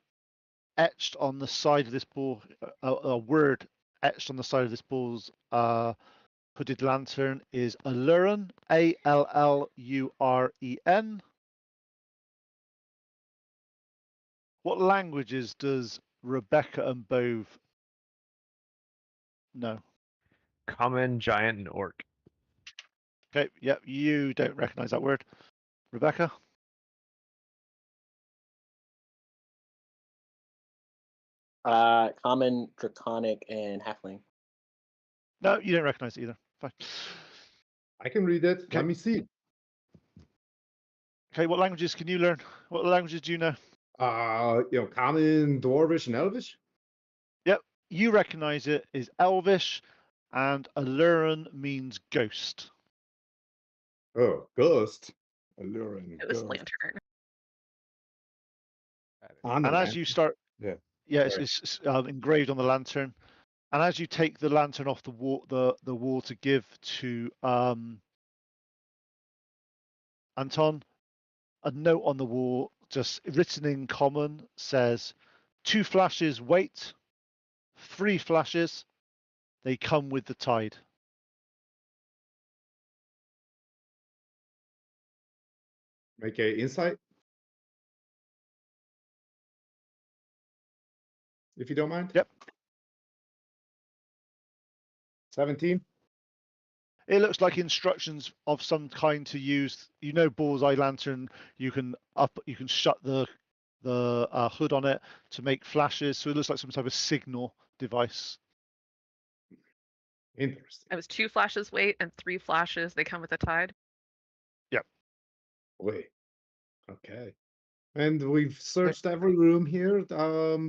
etched on the side of this bull, a word etched on the side of this bull's hooded lantern is Alluren, Alluren. What languages does Rebecca and Bove know? Common, giant, and orc. Okay, yep, you don't recognize that word. Rebecca? Common, draconic, and halfling. No, you don't recognize it either. Fine. I can read it. Okay. Let me see. Okay, what languages can you learn? What languages do you know? Common, Dwarvish, and Elvish. Yep, you recognize it is Elvish, and Alluren means ghost. Oh, ghost. Alluring. It was Ghost. lantern. On the And as land. you start, Yeah. it's engraved on the lantern. And as you take the lantern off the wall, the wall to give to Anton, a note on the wall, just written in common, says, 2 flashes wait, 3 flashes, they come with the tide. Make a insight. If you don't mind. Yep. 17. It looks like instructions of some kind to use. You know, bullseye lantern. You can shut the hood on it to make flashes. So it looks like some type of signal device. Interesting. It was 2 flashes wait and 3 flashes. They come with a tide. Wait. Okay. And we've searched every room here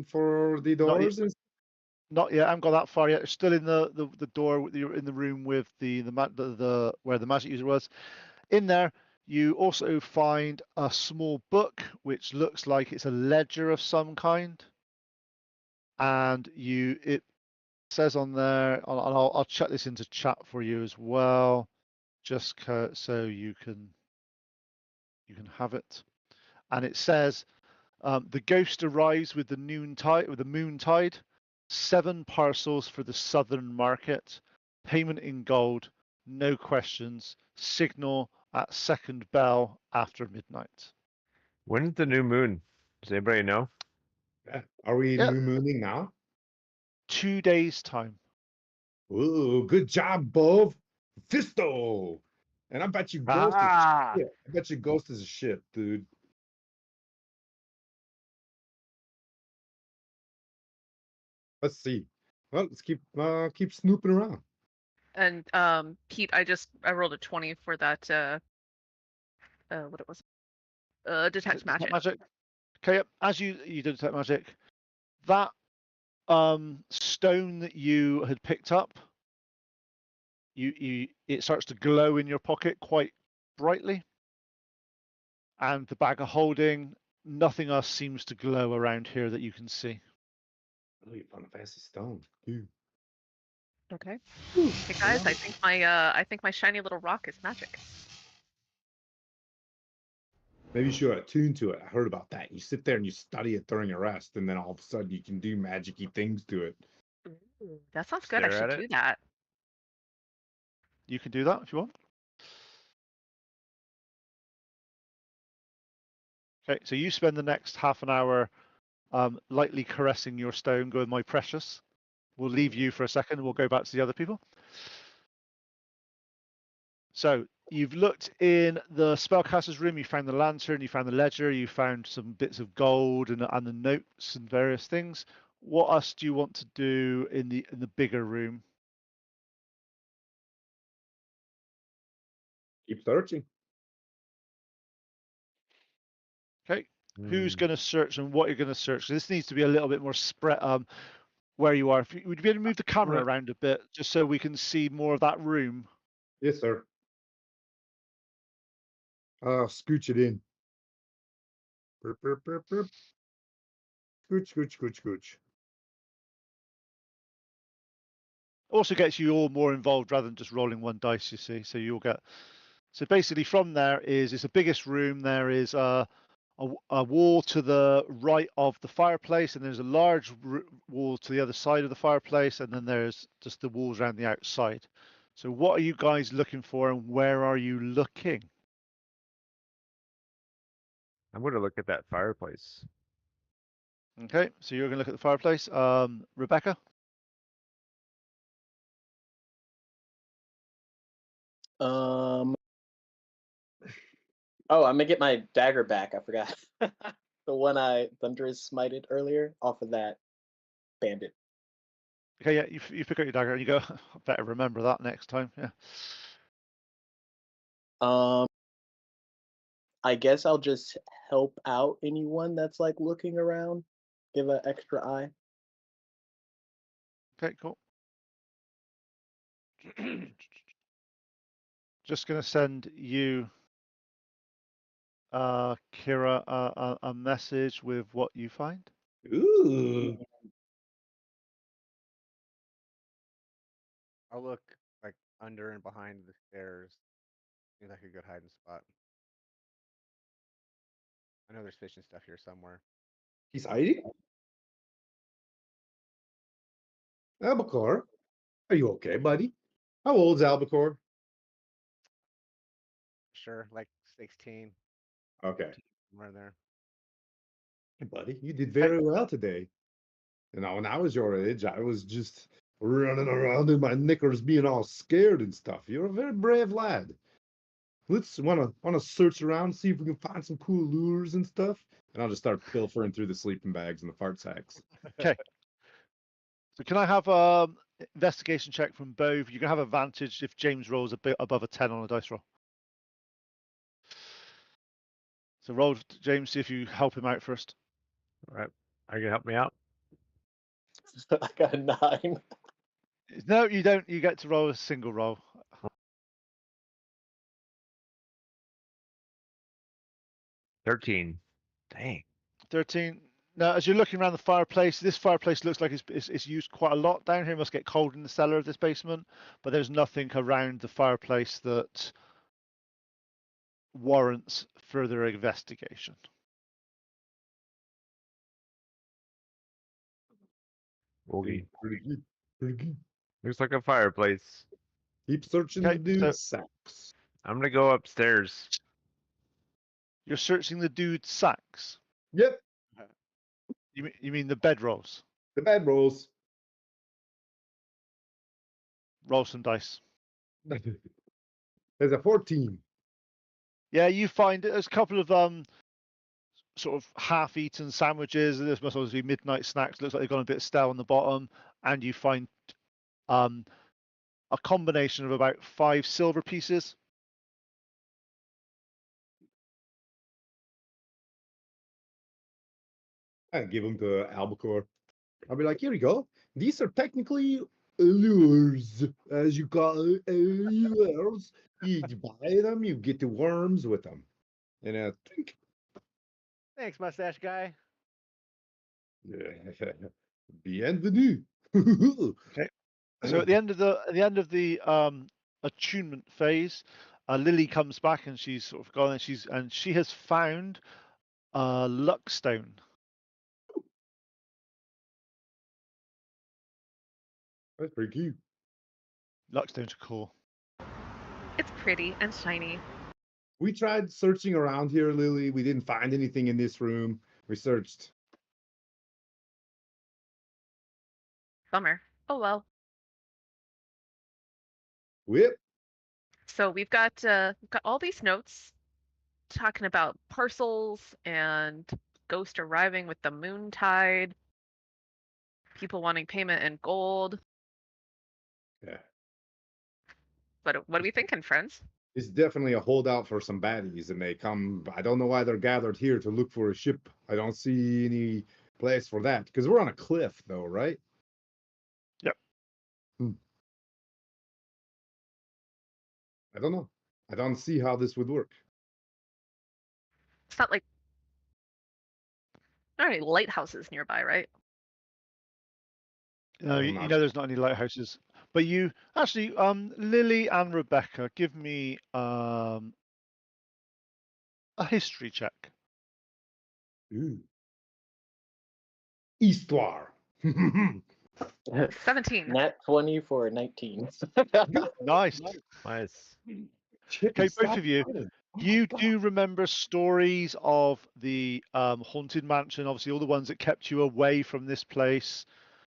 for the doors. Not yet. I haven't got that far yet. It's still in the door. You're in the room with the where the magic user was. In there, you also find a small book which looks like it's a ledger of some kind. And it says on there, and I'll chuck this into chat for you as well, just so you can have it. And it says, the ghost arrives with the moon tide, 7 parcels for the southern market, payment in gold, no questions, signal at second bell after midnight. When's the new moon? Does anybody know? Yeah. Are we Yeah. new mooning now? 2 days time. Ooh, good job, Bove. Fisto. And I bet you Ghost is shit. I bet you Ghost is a shit, dude. Let's see. Well, let's keep snooping around. And Pete, I rolled a 20 for that what it was. Detect magic. Okay, yep. As you detect magic, that stone that you had picked up, it starts to glow in your pocket quite brightly, and the bag of holding, nothing else seems to glow around here that you can see. Oh, you found a fancy stone. Ooh. Okay. Hey guys, I think my shiny little rock is magic. Maybe you should attune to it. I heard about that. You sit there and you study it during a rest, and then all of a sudden you can do magic-y things to it. That sounds good. I Stare should at do it. that. You can do that if you want. Okay, so you spend the next half an hour lightly caressing your stone, going, my precious. We'll leave you for a second and we'll go back to the other people. So you've looked in the spellcaster's room, you found the lantern, you found the ledger, you found some bits of gold and the notes and various things. What else do you want to do in the bigger room? Keep searching. Okay. Who's Hmm. going to search and what you're going to search? This needs to be a little bit more spread where you are. If you, would you be able to move the camera Right. around a bit just so we can see more of that room? Yes, sir. Scooch it in. Burp, burp, burp, burp. Scooch, scooch, scooch, scooch. Also gets you all more involved rather than just rolling one dice, you see. So you'll get. So basically, from there is it's the biggest room. There is a wall to the right of the fireplace, and there's a large wall to the other side of the fireplace, and then there's just the walls around the outside. So what are you guys looking for, and where are you looking? I'm going to look at that fireplace. Okay, so you're going to look at the fireplace. Rebecca? Oh, I'm gonna get my dagger back. I forgot. The one I thunderous smited earlier off of that bandit. Okay, yeah, you pick up your dagger and you go, I better remember that next time. Yeah. Um, I guess I'll just help out anyone that's like looking around. Give an extra eye. Okay, cool. Just going to send you, Kira, a message with what you find. Ooh. I'll look like under and behind the stairs. Seems like a good hiding spot. I know there's fishing stuff here somewhere. He's hiding? Albacore, are you okay, buddy? How old's Albacore? Sure, like 16, Okay. somewhere there. Hey, buddy, you did Okay. very well today. You know, when I was your age, I was just running around in my knickers being all scared and stuff. You're a very brave lad. Let's wanna search around, see if we can find some cool lures and stuff. And I'll just start pilfering through the sleeping bags and the fart sacks. Okay. So can I have investigation check from both? You can have advantage if James rolls a bit above a 10 on a dice roll. So roll, James, see if you help him out first. All right. Are you going to help me out? I got a 9. No, you don't. You get to roll a single roll. 13. Dang. 13. Now, as you're looking around the fireplace, this fireplace looks like it's used quite a lot down here. It must get cold in the cellar of this basement, but there's nothing around the fireplace that warrants further investigation. Woogie. Pretty good. Pretty good. Looks like a fireplace. Keep searching Okay, the dude's so- sacks. I'm going to go upstairs. You're searching the dude's sacks. Yep, You mean the bedrolls? the bad rolls. Roll some dice. There's a 14. Yeah, you find there's a couple of sort of half-eaten sandwiches. This must also be midnight snacks. Looks like they've gone a bit stale on the bottom, and you find a combination of about 5 silver pieces. I give them to Albacore. I'll be like, here you go. These are technically lures, as you call it. Lures. You buy them, you get the worms with them. And twink. Thanks, mustache guy. Bienvenue. So at the end of the attunement phase, Lily comes back and she's sort of gone and she has found a luck stone. That's pretty cute. Luckstones are cool. It's pretty and shiny. We tried searching around here, Lily. We didn't find anything in this room. We searched. Bummer. Oh well. Whip. So we've got all these notes talking about parcels and Ghost arriving with the moon tide, people wanting payment in gold. Yeah. But what are we thinking, friends? It's definitely a holdout for some baddies, and they come. I don't know why they're gathered here to look for a ship. I don't see any place for that because we're on a cliff, though, right? Yep. I don't know. I don't see how this would work. It's not like there are any lighthouses nearby, right? No, you not- know there's not any lighthouses. But you actually, Lily and Rebecca, give me a history check. Ooh. Histoire. 17. Nat 20 for 19. Nice. Nice. Okay, both of you. You do remember stories of the haunted mansion, obviously all the ones that kept you away from this place.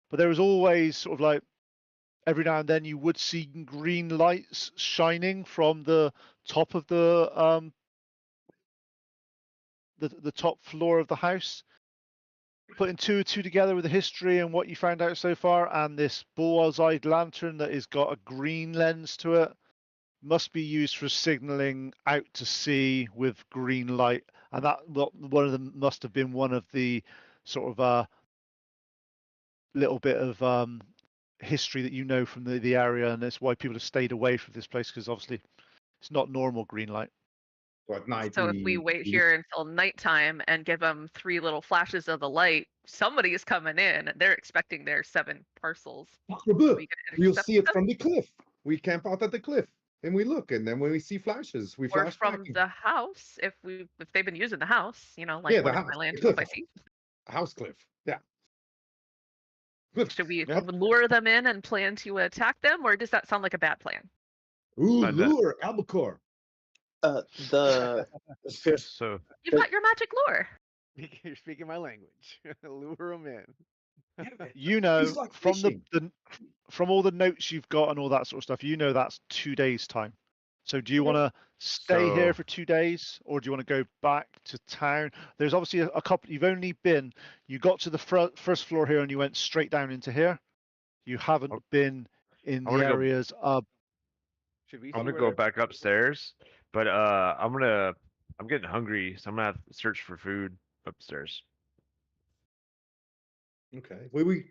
But there was always sort of like every now and then you would see green lights shining from the top of the top floor of the house. Putting two and two together with the history and what you found out so far, and this bull's-eyed lantern that has got a green lens to it, must be used for signaling out to sea with green light. And that one of them must have been one of the sort of little bit of history that you know from the area, and that's why people have stayed away from this place, because obviously it's not normal green light. So at night, So if we wait here until nighttime and give them 3 little flashes of the light, somebody's coming in. They're expecting their 7 parcels. we'll intercept see it them? from the cliff. We camp out at the cliff and we look, and then when we see flashes, we Or flash from back. the house, if they've been using the house, you know, like Yeah, the one of house, my land the cliff if I house. see. House cliff. Yeah. Should we Yeah. lure them in and plan to attack them, or does that sound like a bad plan? Ooh, Find that. lure, albacore. The So You've got your magic lure. You're speaking my language. Lure them in. You know It's like from fishing. from all the notes you've got and all that sort of stuff, you know that's 2 days time. So do you want to stay here So- for 2 days, or do you want to go back to town? There's obviously a couple. You got to the first floor here and you went straight down into here. You haven't been in I the wanna go- areas of. Should we? I'm see gonna where go they're- back upstairs, but I'm getting hungry, so I'm gonna have to search for food upstairs. Okay. We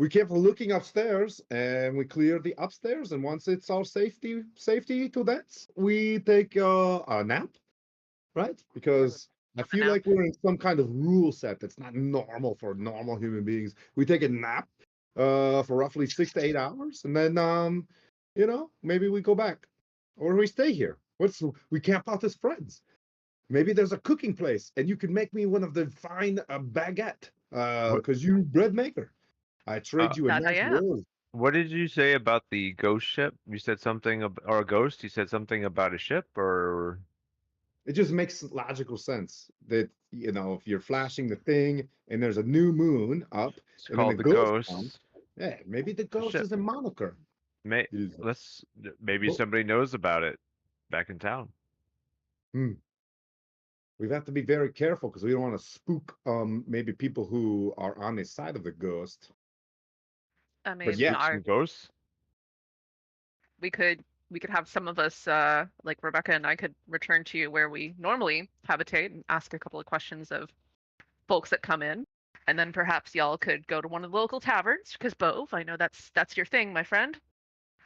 kept looking upstairs and we clear the upstairs, and once it's our safety to that, we take a nap, right? Because I Have a feel nap. like we're in some kind of rule set that's not normal for normal human beings. We take a nap for roughly 6 to 8 hours, and then maybe we go back. Or we stay here. We camp out as friends. Maybe there's a cooking place, and you can make me one of the fine baguette, because you bread maker. I trade you a That I nice am. roll. What did you say about the ghost ship? You said something or a ghost? You said something about a ship, or It just makes logical sense that if you're flashing the thing and there's a new moon up, it's and then called the ghost ghost? comes, yeah, maybe the ghost ship. is a moniker. Maybe Well- somebody knows about it back in town. We have to be very careful because we don't want to spook maybe people who are on the side of the ghost. I mean, yeah, our- Some ghosts. we could have some of us, like Rebecca and I, could return to where we normally habitate and ask a couple of questions of folks that come in, and then perhaps y'all could go to one of the local taverns, because Bove, I know that's your thing, my friend.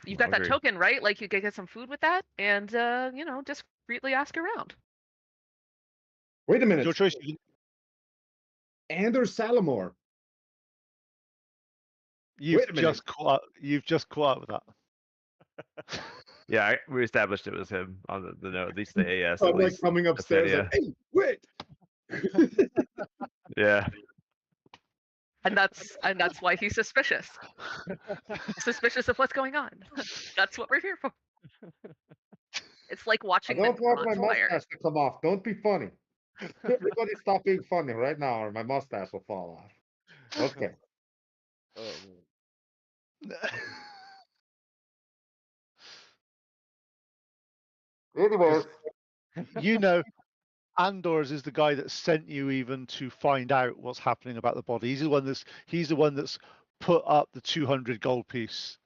You've got that Hungry. token, right? Like you could get some food with that, and discreetly ask around. Wait a minute. Your choice. Anders Salamore. You've Wait a minute. just caught up with that. Yeah, we established it was him on the note, at least the AS. I'm At like least. coming upstairs like, hey, wait. Yeah. And that's why he's suspicious. Suspicious of what's going on. That's what we're here for. It's like I watching the don't want my Neurons fire. mustache to come off. Don't be funny. Everybody stop being funny right now or my mustache will fall off. Okay. Oh, man. Anyways. You know, Andor's is the guy that sent you even to find out what's happening about the body. He's the one that's put up the 200 gold piece.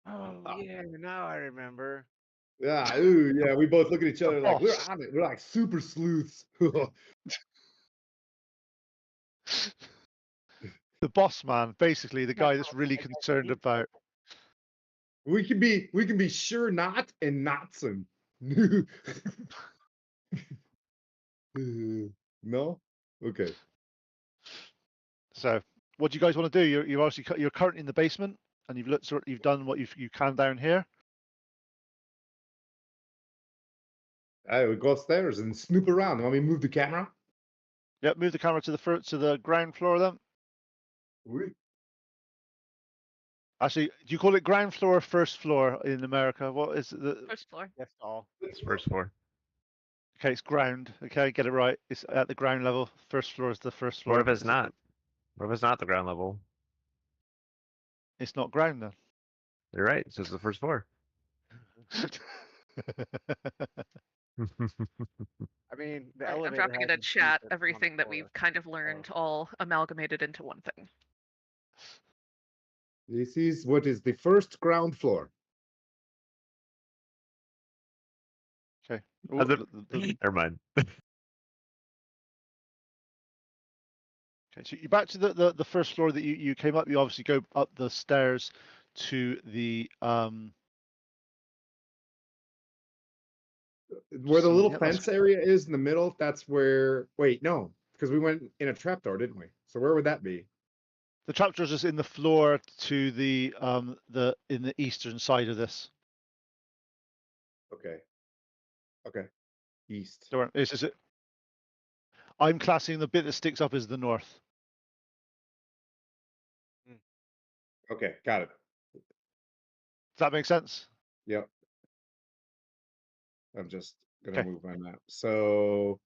Oh, yeah, now I remember. Yeah, ooh, yeah. We both look at each other like we're boss. on it. We're like super sleuths. The boss man, basically the guy that's really concerned about. we can be sure not and not some. No? Okay. So, what do you guys want to do? You're currently in the basement, and you've done what you can down here. I would go upstairs and snoop around. Want me to move the camera? Yep, move the camera to the ground floor then. Oui. Actually, do you call it ground floor or first floor in America? What is the? First floor. That's all. It's first floor. Okay, it's ground. Okay, get it right. It's at the ground level. First floor is the first floor. What if it's not? What if it's not the ground level? It's not ground then. You're right. It says the first floor. I mean, the Right, I'm elevator dropping in has a a chat seat that's on everything the that floor. we've kind of learned, all amalgamated into one thing. This is what is the first ground floor. Okay. Never mind. Okay, so you're back to the first floor that you came up. You obviously go up the stairs to the Where the little yeah, that's- fence area is in the middle, that's where. Wait, no, because we went in a trapdoor, didn't we? So where would that be? the trapdoor's just in the floor to the in the eastern side of this. Okay. Okay. East. Don't worry, this is it. I'm classing the bit that sticks up as the north. Okay, got it. Does that make sense? Yep. I'm just gonna Okay. move my map. So,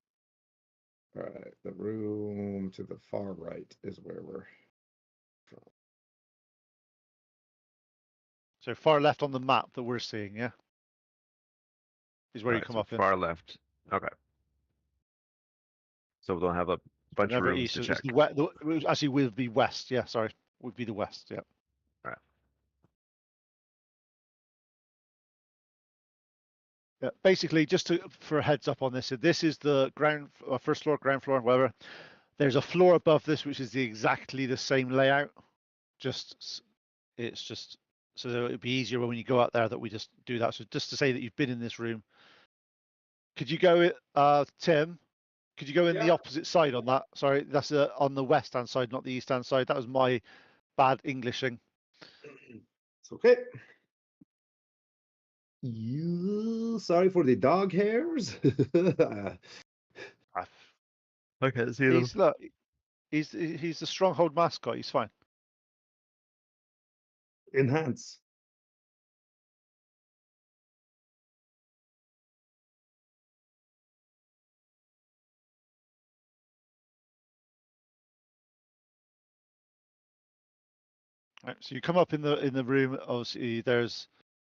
all right, the room to the far right is where we're from. So far left on the map that we're seeing, yeah, is where you Alright, come so up in. far left. Okay. So we'll have a bunch of Never rooms east. to It's check. actually would be west. Yeah, sorry, would be the west. Yeah. Alright. Yeah, basically, just for a heads up on this, so this is the first floor, ground floor, and whatever. There's a floor above this, which is exactly the same layout. It's just so that it'd be easier when you go out there that we just do that. So just to say that you've been in this room, could you go, Tim? Could you go in the opposite side on that? Sorry, that's on the west hand side, not the east hand side. That was my bad Englishing. It's okay. Sorry for the dog hairs. Okay, see them. He's the Stronghold mascot. He's fine. Enhance. Right, so you come up in the room. Obviously, there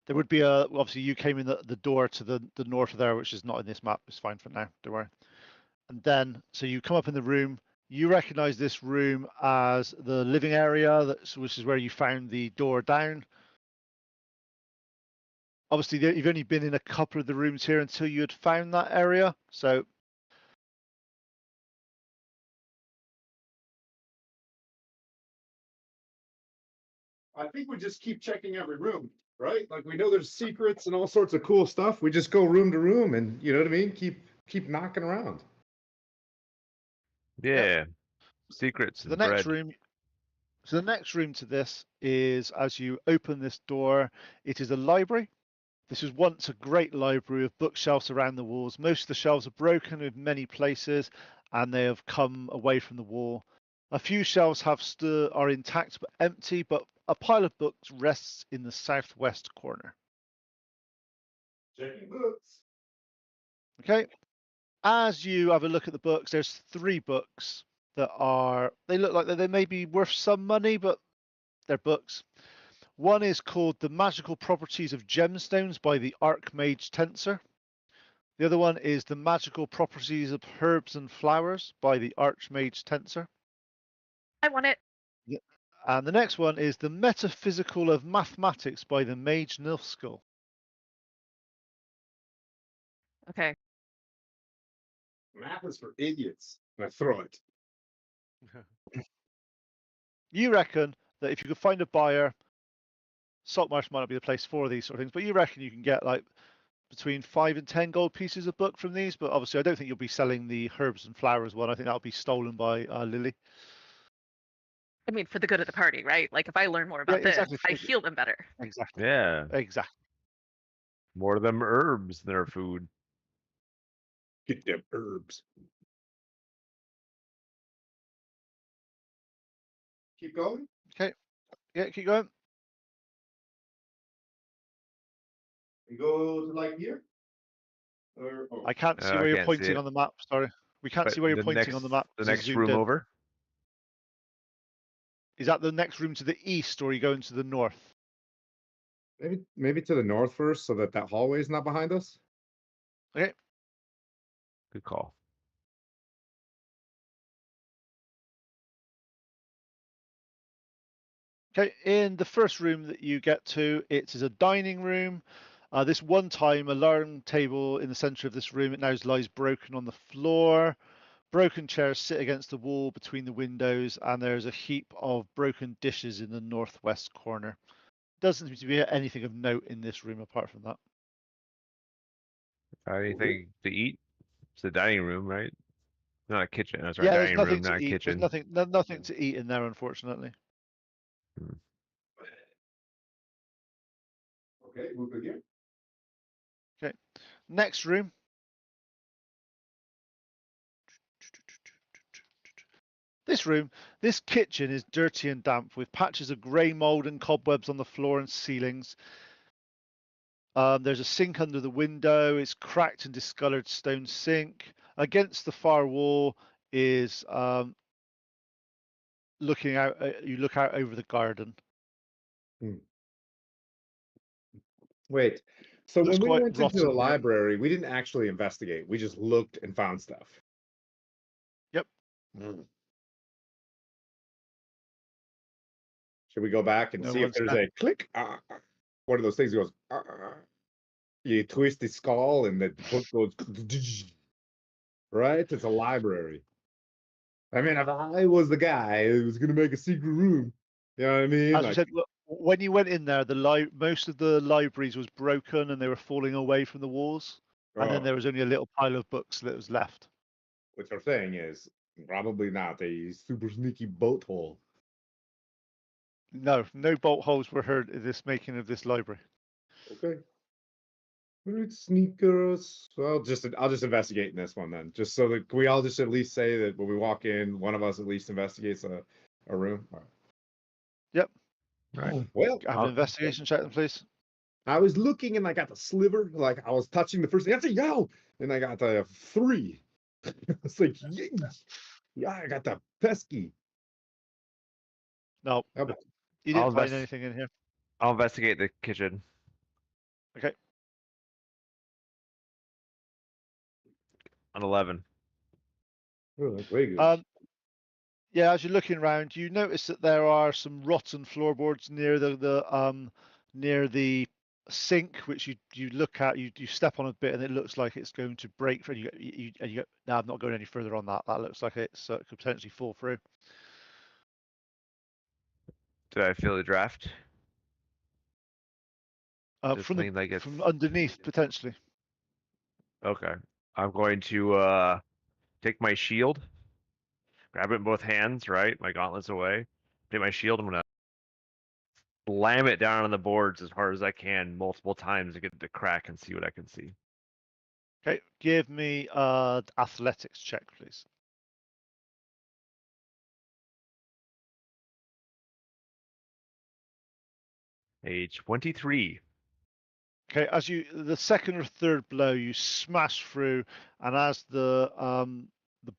would be obviously you came in the door to the north of there, which is not in this map. It's fine for now. Don't worry. And then so you come up in the room. You recognize this room as the living area, which is where you found the door down. Obviously, you've only been in a couple of the rooms here until you had found that area. So I think we just keep checking every room, right? Like we know there's secrets and all sorts of cool stuff. We just go room to room and you know what I mean? Keep knocking around. Yeah. Secrets So the and next bread. room. So the next room to this is, as you open this door, it is a library. This was once a great library with bookshelves around the walls. Most of the shelves are broken in many places, and they have come away from the wall. A few shelves are intact but empty, but a pile of books rests in the southwest corner. Checking books. Okay. As you have a look at the books, there's 3 books that they look like they may be worth some money, but they're books. One is called The Magical Properties of Gemstones by the Archmage Tensor. The other one is The Magical Properties of Herbs and Flowers by the Archmage Tensor. I want it. And the next one is The Metaphysical of Mathematics by the Mage Nilfskull. Okay. Math is for idiots. And I throw it. You reckon that if you could find a buyer, Saltmarsh might not be the place for these sort of things, but you reckon you can get like between 5 and 10 gold pieces a book from these? But obviously, I don't think you'll be selling the Herbs and Flowers one. I think that'll be stolen by Lily. I mean, for the good of the party, right? Like, if I learn more about exactly. this, I heal them better. Exactly. Yeah. Exactly. More of them herbs in their food. Get them herbs. Keep going. Okay. Yeah, keep going. And go to like here. I can't see I where you're can't see pointing it. on the map. Sorry. We can't But see where you're the pointing on the map. The It's next zoomed room in. over. Is that the next room to the east, or are you going to the north? Maybe to the north first, so that hallway is not behind us. Okay. Good call. Okay, in the first room that you get to, it is a dining room. This one time alarm table in the center of this room, it now lies broken on the floor. Broken chairs sit against the wall between the windows, and there's a heap of broken dishes in the northwest corner. Doesn't seem to be anything of note in this room apart from that. Anything to eat? It's the dining room, right? Not a kitchen. That's right. Yeah, there's Dining nothing room, to not a eat. kitchen. There's nothing to eat in there, unfortunately. Okay, move again. Okay, next room. This kitchen is dirty and damp with patches of grey mold and cobwebs on the floor and ceilings. There's a sink under the window. It's cracked and discolored stone sink. Against the far wall is looking out. You look out over the garden. Wait. So Looks when we quite went into the rotten, yeah. library, we didn't actually investigate. We just looked and found stuff. Yep. Should we go back and No see if one's there's back. a click? One of those things goes. You twist the skull and the book goes. Right? It's a library. I mean, if I was the guy who was going to make a secret room, you know what I mean? As we said, when you went in there, most of the libraries was broken and they were falling away from the walls. And then there was only a little pile of books that was left. What you're saying is probably not a super sneaky boat hole. No bolt holes were heard in this making of this library. Okay. Right, sneakers. Well, I'll just investigate in this one then, just so that we all just at least say that when we walk in, one of us at least investigates a room. All right. Yep. Right. Well, Have an investigation check, then, please. I was looking and I got the sliver, like I was touching the first thing. That's a yo, and I got the 3. It's like yeah, I got the pesky. No, Okay. you didn't I'll find anything in here. I'll investigate the kitchen. Okay. On 11. Oh, that's way good. Yeah, as you're looking around, you notice that there are some rotten floorboards near the sink, which you look at. You step on a bit, and it looks like it's going to break. And you go, no, I'm not going any further on that. That looks like it could potentially fall through. Did I feel the draft? Just From lean like it's from underneath potentially. okay. I'm going to take my shield, grab it in both hands, right? My gauntlets away. Take my shield. I'm gonna slam it down on the boards as hard as I can, multiple times to get the crack and see what I can see. Okay, give me athletics check, please. A 23. Okay, as the second or third blow, you smash through, and as the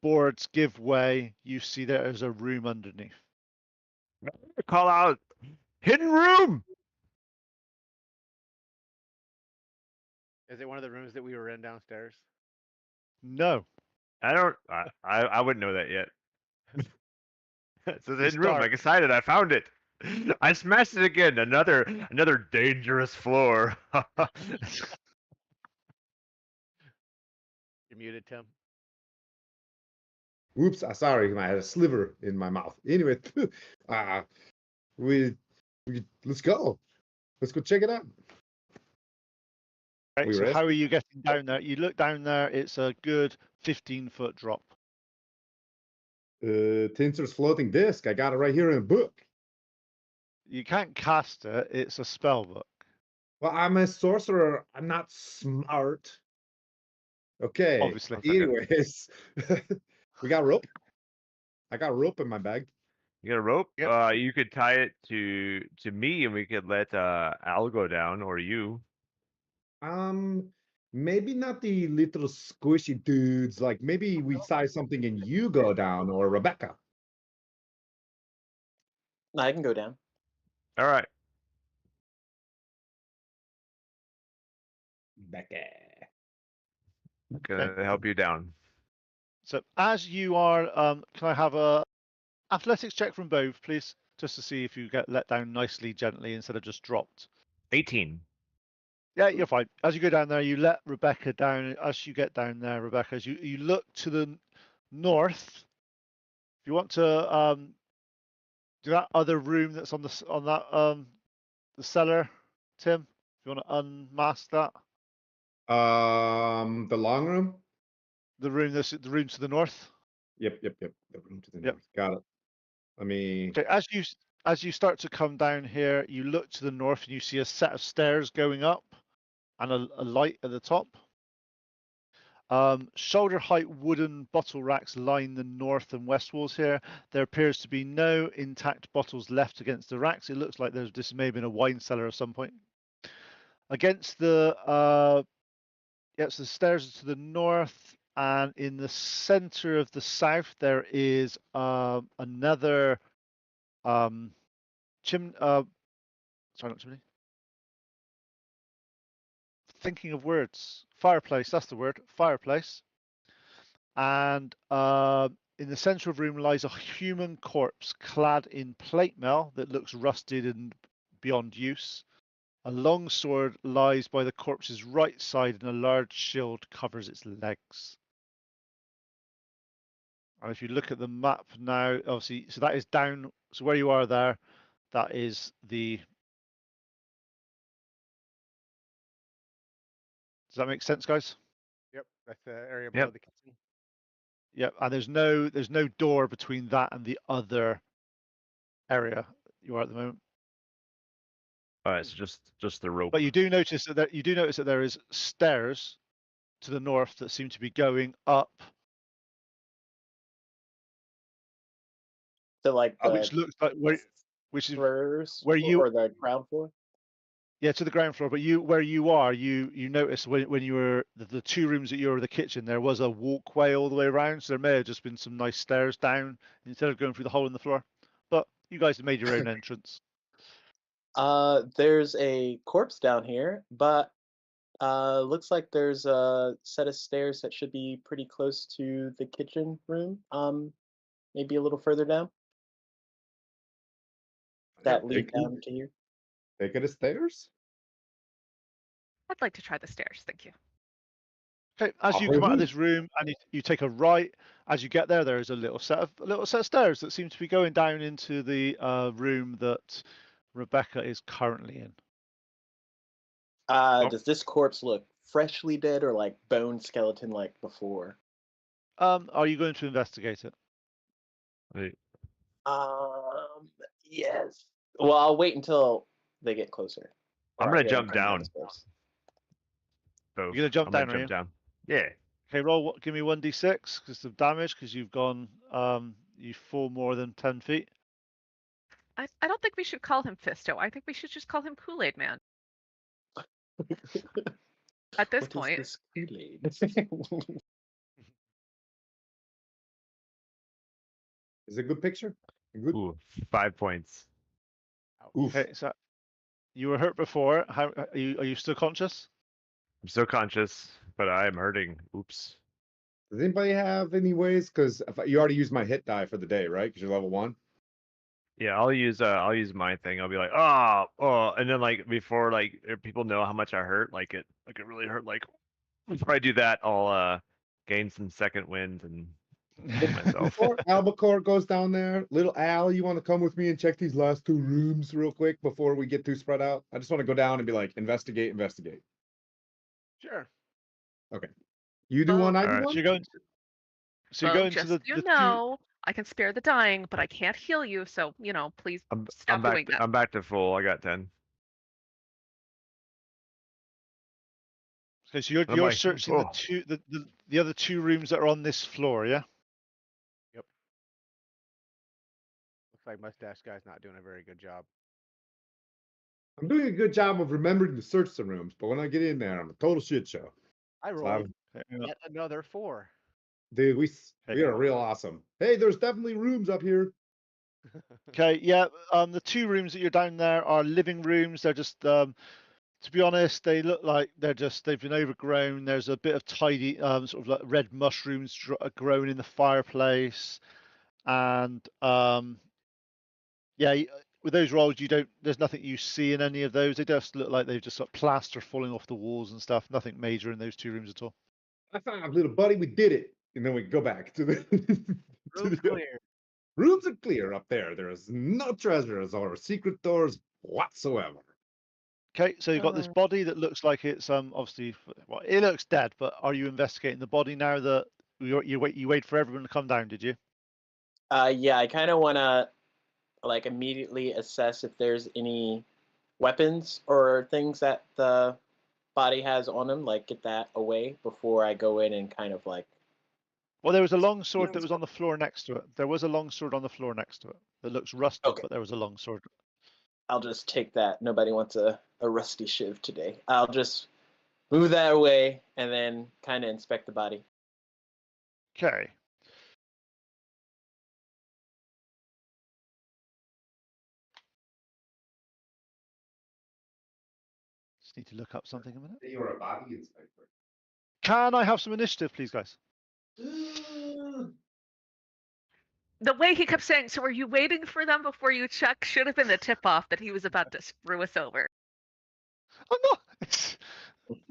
boards give way, you see there's a room underneath. Call out, hidden room. Is it one of the rooms that we were in downstairs? No, I wouldn't know that yet. It's a It's hidden room. dark. Like excited, I found it. I smashed it again. Another dangerous floor. You're muted, Tim. Whoops, sorry, I had a sliver in my mouth. Anyway, we let's go. Let's go check it out. Right, We so rest? how are you getting down there? You look down there, it's a good 15-foot drop. Tinser's floating disc. I got it right here in a book. You can't cast it, it's a spell book. Well, I'm a sorcerer. I'm not smart. Okay. Obviously. Anyways, we got rope. I got rope in my bag. You got a rope? Yep. You could tie it to me, and we could let Al go down, or you. Maybe not the little squishy dudes. Like maybe we tie something and you go down, or Rebecca. I can go down. All right. Becca. Gonna help you down. So as you are, can I have a athletics check from both, please? Just to see if you get let down nicely, gently, instead of just dropped. 18. Yeah, you're fine. As you go down there, you let Rebecca down. As you get down there, Rebecca, as you look to the north, if you want to do that other room that's on that the cellar, Tim, if you want to unmask that, The long room. the room the room to the north. Yep. The room to the Yep. north. Got it. Let me. Okay, as you start to come down here, you look to the north and you see a set of stairs going up and a light at the top. Shoulder height wooden bottle racks line the north and west walls here. There appears to be no intact bottles left against the racks. It looks like this may have been a wine cellar at some point. Against the the stairs to the north, and in the center of the south there is another sorry, not chimney. Thinking of words. Fireplace, that's the word. Fireplace. And in the center of the room lies a human corpse clad in plate mail that looks rusted and beyond use. A long sword lies by the corpse's right side and a large shield covers its legs. And if you look at the map now, obviously, so that is down, so where you are there, that is the... Does that make sense, guys? Yep, that's the area below Yep. the kitchen. Yep, and there's no door between that and the other area you are at the moment. All right, so just the rope. But you do notice that there is stairs to the north that seem to be going up, So like the which looks like which is stairs where you- or the ground floor. yeah, to the ground floor. But where you are, you notice when you were the two rooms that you were the kitchen, there was a walkway all the way around. So there may have just been some nice stairs down instead of going through the hole in the floor. But you guys have made your own entrance. There's a corpse down here, but looks like there's a set of stairs that should be pretty close to the kitchen room. Maybe a little further down. That lead down to here. Take it as stairs. I'd like to try the stairs, thank you. Okay, as you come out of this room and you take a right, as you get there, there is a little set of stairs that seem to be going down into the room that Rebecca is currently in. Does this corpse look freshly dead or like bone skeleton like before? Are you going to investigate it? Wait, Yes. Well, I'll wait until they get closer. I'm Or gonna I jump come down. this first. both. You're gonna jump I'm down, gonna are jump down. Yeah. Okay, roll. Give me 1d6 because of damage because you've gone. You fall more than 10 feet. I don't think we should call him Fisto. I think we should just call him Kool-Aid Man. At this What is point, this Kool-Aid? Is it a good picture? Good. Ooh, 5 points. Oof. Okay, so you were hurt before. How are you still conscious? I'm still conscious, but I am hurting. Oops. Does anybody have any ways? Because you already used my hit die for the day, right? Because you're level 1. Yeah, I'll use my thing. I'll be like, oh, and then like before like people know how much I hurt, like it really hurt. Like before I do that, I'll gain some second wind and heal myself. Before Albacore goes down there, little Al, you want to come with me and check these last 2 rooms real quick before we get too spread out? I just want to go down and be like, investigate. Sure. You do Oh, one, I do alright. one. So you're going. So you're well, going to just the, so you the two. know, I can spare the dying, but I can't heal you. So please stop I'm back. doing that. I'm back to full. I got 10. Okay, so you're I'm like, searching oh. the other 2 rooms that are on this floor, yeah? Looks like Mustache Guy's not doing a very good job. I'm doing a good job of remembering to search the rooms, but when I get in there, I'm a total shit show. I So rolled Okay, hang on. yet another 4. dude, we Okay. are real awesome. Hey, there's definitely rooms up here. Okay, yeah. The 2 rooms that you're down there are living rooms. They're just, to be honest, they look like they've been overgrown. There's a bit of tidy, sort of like red mushrooms grown in the fireplace, and yeah, with those rolls, there's nothing you see in any of those. They just look like they've just got plaster falling off the walls and stuff. Nothing major in those 2 rooms at all. I found little buddy, we did it. And then we go back to the Room's clear. rooms are clear up there. There is no treasures or secret doors whatsoever. Okay, so you've got this body that looks like it's obviously, well, it looks dead. But are you investigating the body now that you wait for everyone to come down? Did you? Yeah, I kind of want to like immediately assess if there's any weapons or things that the body has on him, like get that away before I go in and kind of like. Well, there was a long sword that was on the floor next to it. There was a long sword on the floor next to it that looks rusted, Okay. but there was a long sword. I'll just take that. Nobody wants a rusty shiv today. I'll just move that away and then kind of inspect the body. Okay. Just need to look up something a minute. You're a body inspector. Can I have some initiative, please, guys? The way he kept saying, "So are you waiting for them before you check?" should have been the tip-off that he was about to screw us over. I'm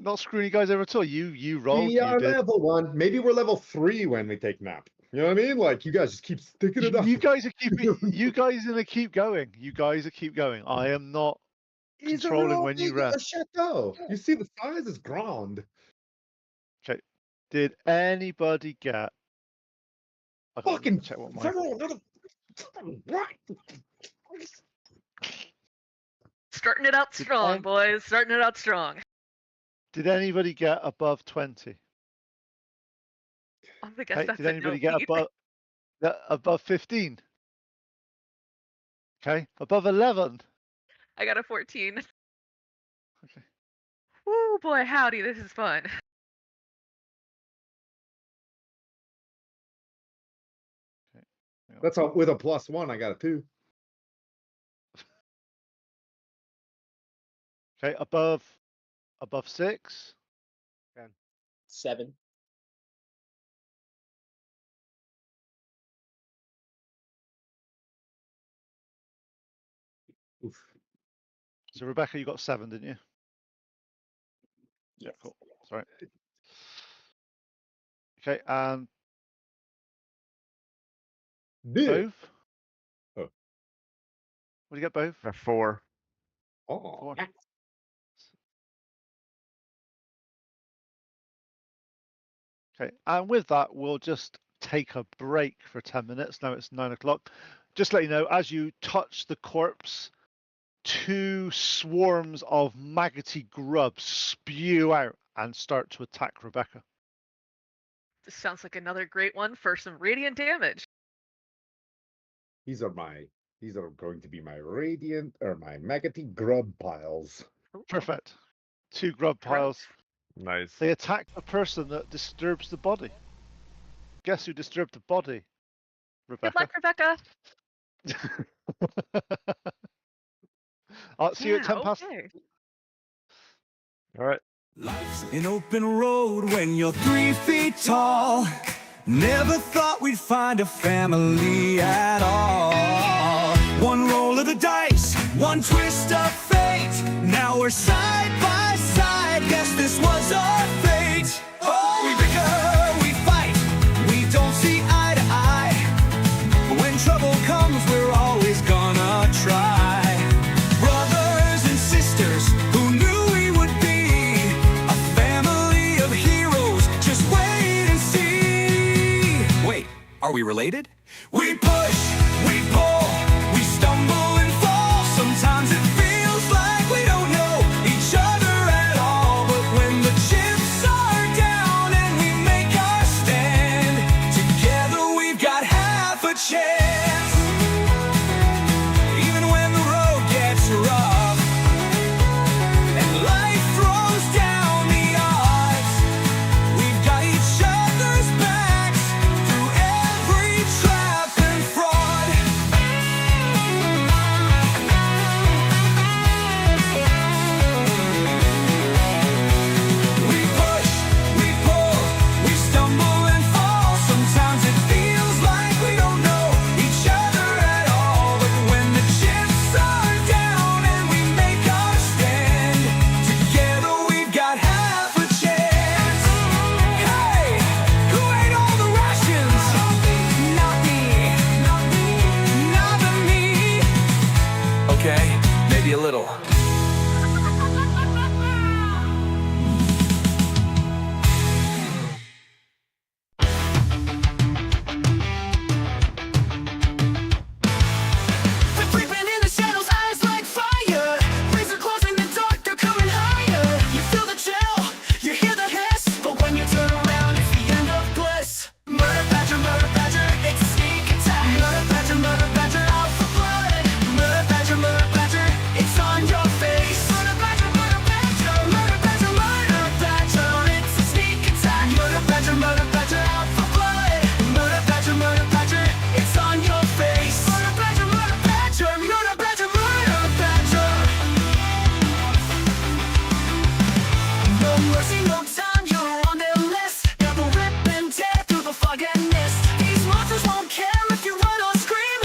not screwing you guys over at all. You rolled. We You are did. level 1. Maybe we're level 3 when we take nap. You know what I mean? Like you guys just keep sticking it up. You guys are keeping. You guys are gonna keep going. You guys are keep going. I am not He's a controlling real when you big rest. chateau. You see the size is grand. Okay. Did anybody get? I can't Fucking check what my. Starting it out strong, boys. Starting it out strong. Did anybody get above 20? I guess Okay. that's Did a anybody no get feat. above 15? Okay. Above 11. I got a 14. Okay. Woo, boy, howdy, this is fun. That's all with a +1. I got a 2. Okay. Above 6. 7. Oof. So Rebecca, you got 7, didn't you? Yes. Cool. Sorry. Okay, and Did. Bove? Oh. What do you get, Bove? A 4. Oh. 4. Yeah. Okay, and with that, we'll just take a break for 10 minutes. Now it's 9 o'clock. Just to let you know, as you touch the corpse, 2 swarms of maggoty grubs spew out and start to attack Rebecca. This sounds like another great one for some radiant damage. These are my These are going to be my radiant or my maggoty grub piles. Ooh. Perfect. 2 grub piles. Nice. They attack the person that disturbs the body. Guess who disturbed the body? Good Rebecca. luck, Rebecca. I'll see you at Yeah, 10 past. okay. All right. Life's an open road when you're 3 feet tall. Never thought we'd find a family at all. One roll of the dice, one twist of fate. Now we're side by side, guess this was our fate. Oh, we bicker, we fight, we don't see eye to eye. But when trouble comes, we're always gonna try. Brothers and sisters who knew we would be a family of heroes, just wait and see. Wait, are we related? We push, we pull, we stumble and fall. Sometimes it feels like we don't know each other at all. But when the chips are down and we make our stand, together we've got half a chance. Even when the road gets rough and life throws down the odds, we've got each other's backs through every trap and fraud. We push, we pull, we stumble and fall. Sometimes it feels like we don't know each other at all. But when the chips are down and we make our stand, together we've got half a chance. Hey, who ate all the rations? Not me, not me. Okay, maybe a little. We're creeping in the shadows, eyes like fire. Razor claws in the dark, they're coming higher. You feel the chill, you hear the hiss, but when you turn around, it's the end of bliss. Murder badger, it's a sneak attack. Murder badger, out for blood. Murder badger, it's on your face. Murder badger, it's a sneak attack. Murder badger, out for blood. Murder badger, it's on your face. Murder badger, no mercy, no time, you're on their list. They'll rip and tear through the fog and mist. These monsters won't care if you run or scream.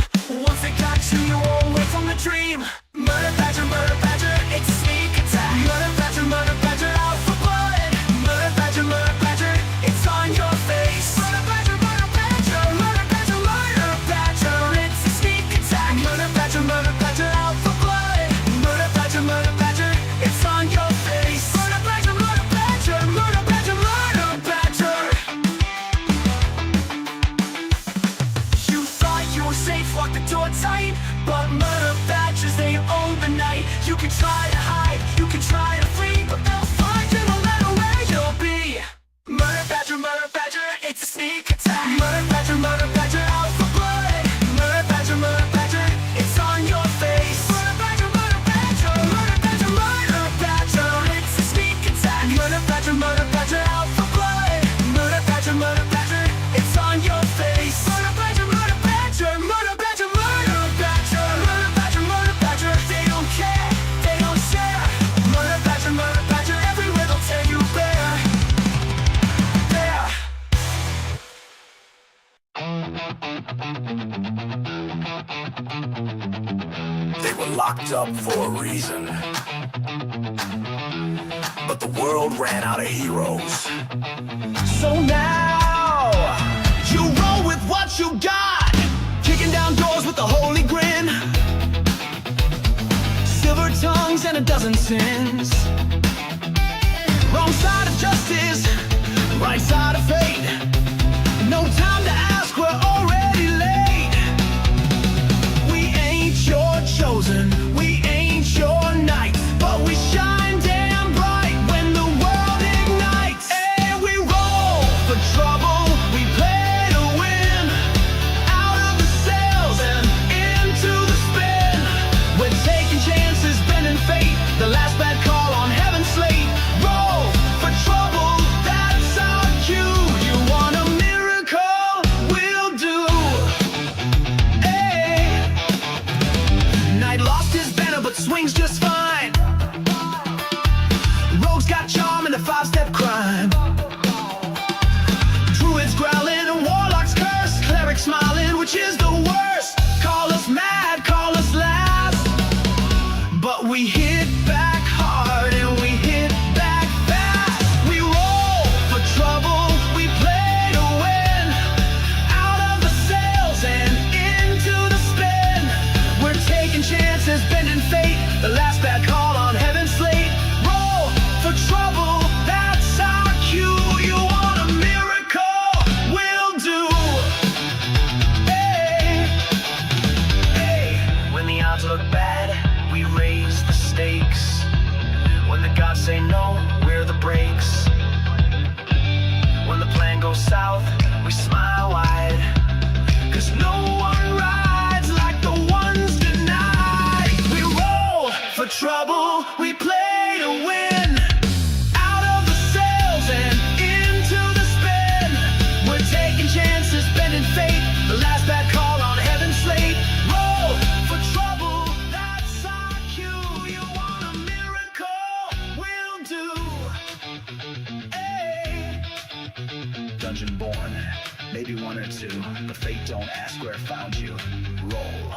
Once they got you, you won't wake from the dream. Murder badger, it's a sneak attack. Murder badger, out for blood. Murder badger, it's on your face. Murder badger, it's a sneak attack. Murder badger, out for blood. Murder badger, it's on your face. Murder badger. You thought you were safe, lock the door tight, but murder badgers, they own the night. You can try to hide, you can try to flee, but they'll find you no matter where you'll be. Murder badger, it's a sneak attack. Murder badger, out for blood. Murder badger, it's on your face. Murder badger, it's a sneak attack. Murder badger, out for blood. Murder badger, it's on your face. Murder badger, they don't care, they don't share. Murder badger, everywhere they'll tear you bare. There. They were locked up for a reason. But the world ran out of heroes. So now, you roll with what you got. Kicking down doors with a holy grin. Silver tongues and a dozen sins. Wrong side of justice, right side of fate. No time to ask, we're already late. We ain't your chosen, we ain't your knight, but we shine damn bright when the world ignites. And we roll for trouble, we play to win. Out of the cells and into the trouble, we play to win. Out of the cells and into the spin. We're taking chances, bending fate. The last bad call on heaven's slate. Roll for trouble, that's our cue. You want a miracle? We'll do. Hey. Dungeon born, maybe one or two, but fate don't ask where it found you. Roll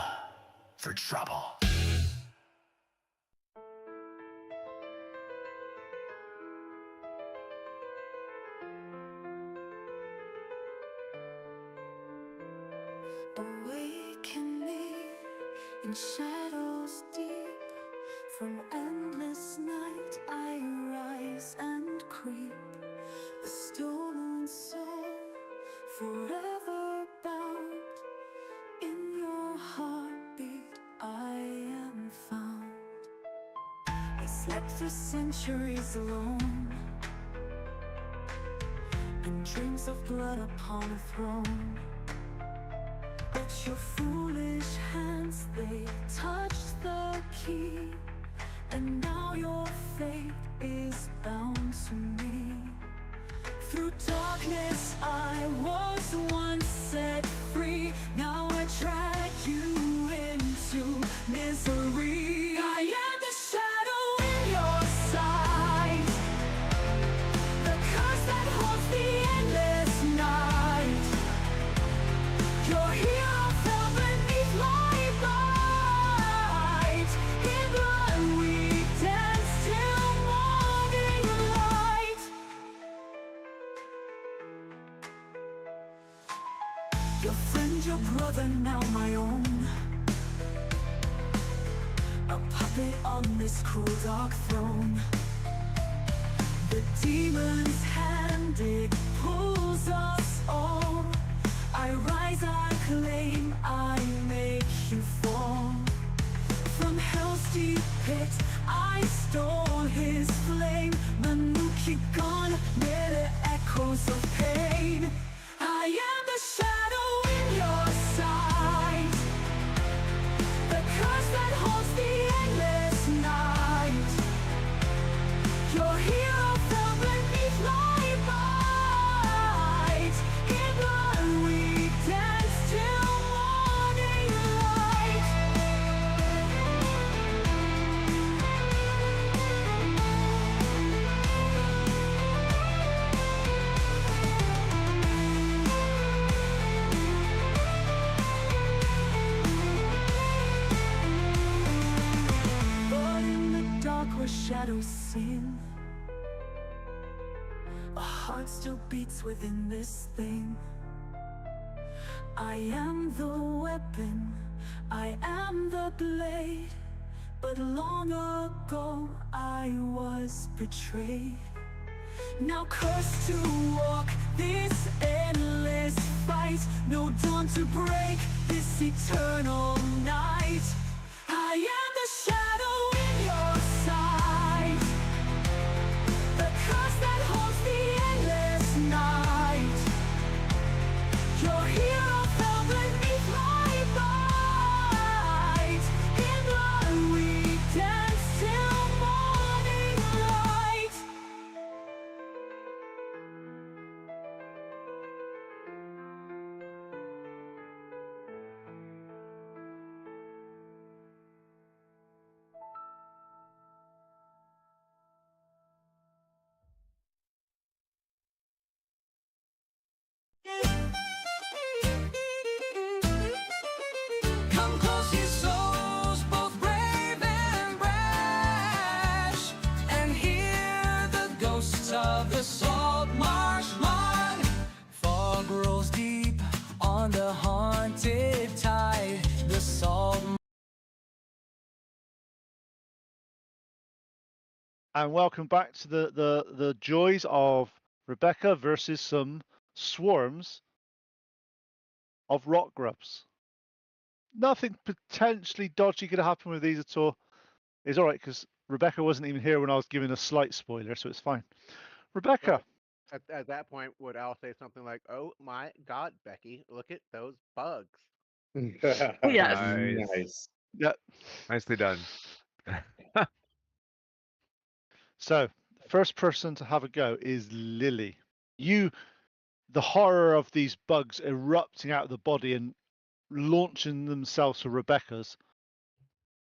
for trouble. Awakening in shadows deep, from endless night I rise and creep. The stolen soul, forever bound. In your heartbeat I am found. I slept for centuries alone, and dreams of blood upon a throne. But your foolish hands, they touched the key, and now your fate is bound to me. Through darkness I was once set free. Now I drag you into misery. I am the shadow in your sight, the curse that haunts the endless night. Your hero fell beneath my light. In blood we dance till morning light. Your friend, your brother, now my own, a puppet on this cruel dark throne. The demon's hand, it pulls us all. I rise, I claim, I make you fall. From hell's deep pit I stole his flame. Manuki gone, near the echoes of pain. I am the shadow in your sight, the curse that haunts the endless night. Your hero fell beneath my might. In blood we dance till morning light. But in the dark where shadows sin, a heart still beats within this thing. I am the weapon, I am the blade, but long ago I was betrayed. Now cursed to walk this endless fight, no dawn to break this eternal night. I am the shadow in your sight, the curse that haunts the endless night. Your hero fell beneath my might. In blood we dance till morning light. Come close, ye souls, both brave and brash, and hear the ghosts of the Saltmarsh run. Fog rolls deep on the haunted tide. The salt. And welcome back to the joys of Rebecca versus some swarms of rock grubs. Nothing potentially dodgy could happen with these at all. It's all right because Rebecca wasn't even here when I was giving a slight spoiler, so it's fine. Rebecca, At that point, would Al say something like, "Oh my God, Becky, look at those bugs"? Yes. Nice. yeah, Nicely done. So, first person to have a go is Lily. The horror of these bugs erupting out of the body and launching themselves for Rebecca's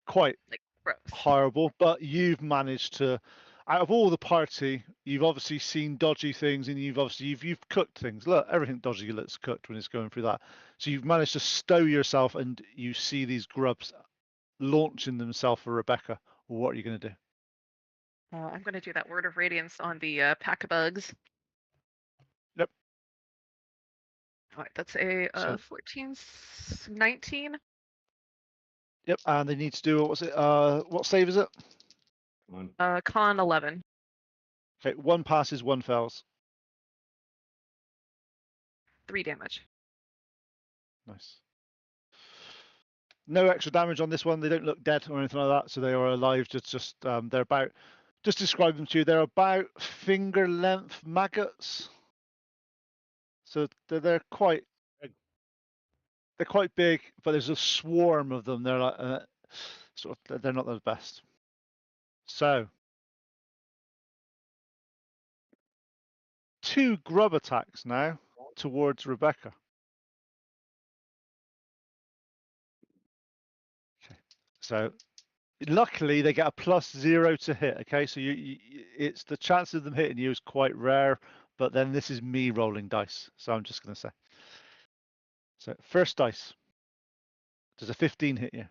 quite Like gross. horrible, but you've managed to, out of all the party, you've obviously seen dodgy things, and you've cooked things. Look, everything dodgy looks cooked when it's going through that. So you've managed to stow yourself, and you see these grubs launching themselves for Rebecca. What are you going to do? I'm going to do that word of radiance on the pack of bugs. Yep. All right, that's a So- 14, 19. Yep, and they need to do what save is it? Come on. Con 11. Okay, one passes, one fails. 3 damage. Nice. No extra damage on this one. They don't look dead or anything like that, so they are alive. Just they're about. Just describe them to you. They're about finger length maggots. So they're quite. They're quite big, but there's a swarm of them. They're like they're not the best. So 2 grub attacks now towards Rebecca. Okay. So luckily they get a +0 to hit. Okay, so it's the chance of them hitting you is quite rare, but then this is me rolling dice, so I'm just going to say. So first dice. Does a 15 hit you?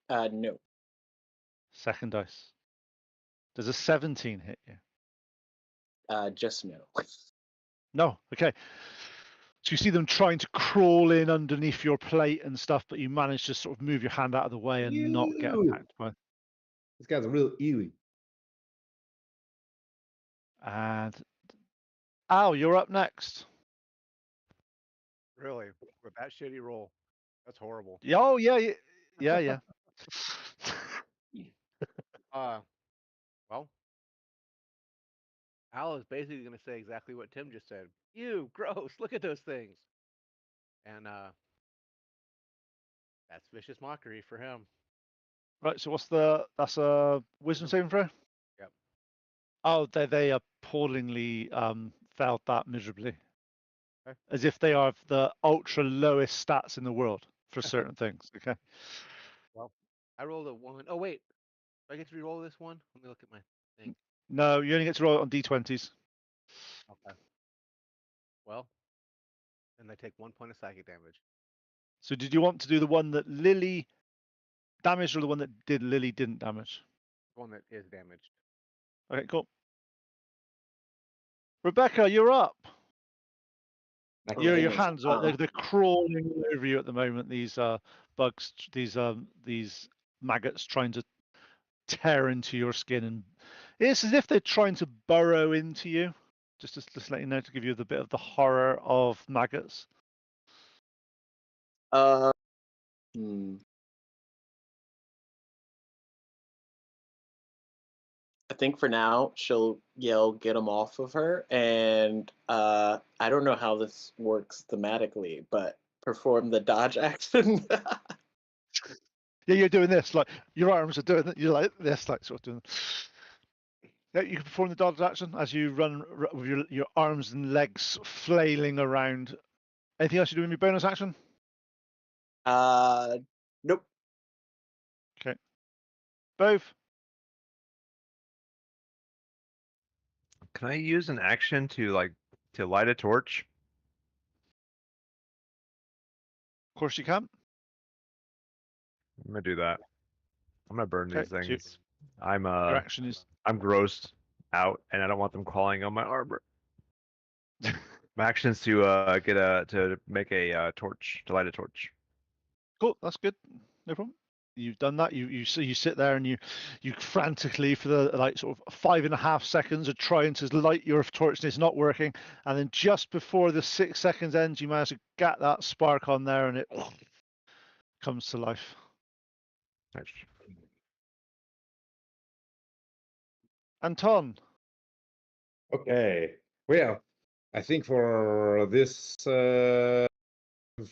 No. Second dice. Does a 17 hit you? Just no. No. Okay. So you see them trying to crawl in underneath your plate and stuff, but you manage to sort of move your hand out of the way and not get Ew. attacked by. This guy's a real ewy. And Al, you're up next. Really, with that shitty roll, that's horrible. Oh yeah. Well, Al is basically going to say exactly what Tim just said. Ew, gross! Look at those things. And that's vicious mockery for him. Right. So that's a wisdom saving throw. Yep. Oh, they appallingly failed that miserably. Okay. As if they are the ultra lowest stats in the world for certain things. Okay. Well, I rolled a 1. Oh wait, do I get to re-roll this one? Let me look at my thing. No, you only get to roll it on d20s. Okay. Well, then they take 1 point of psychic damage. So did you want to do the one that Lily damaged or the one that Lily didn't damage? The one that is damaged. Okay, cool. Rebecca, you're up. Your hands are they're crawling all over you at the moment. These bugs, these maggots trying to tear into your skin, and it's as if they're trying to burrow into you. Just let you know, to give you the bit of the horror of maggots. I think for now she'll yell, "Get them off of her!" And I don't know how this works thematically, but perform the dodge action. Yeah, you're doing this, like your arms are doing it. You're like this, like sort of doing. Yeah, you can perform the dodge action as you run with your arms and legs flailing around. Anything else you do in your bonus action? Nope. Okay. Both. Can I use an action to light a torch? Of course you can. I'm gonna do that. I'm gonna burn these Okay, so things. I'm your action is I'm grossed out, and I don't want them crawling on my armor. My action is to make a torch, to light a torch. cool. That's good. No problem. You've done that. You sit there and you frantically for the like sort of 5.5 seconds are trying to light your torch and it's not working. And then just before the 6 seconds ends, you manage to get that spark on there and it comes to life. Nice. Anton. Okay. Well, I think for this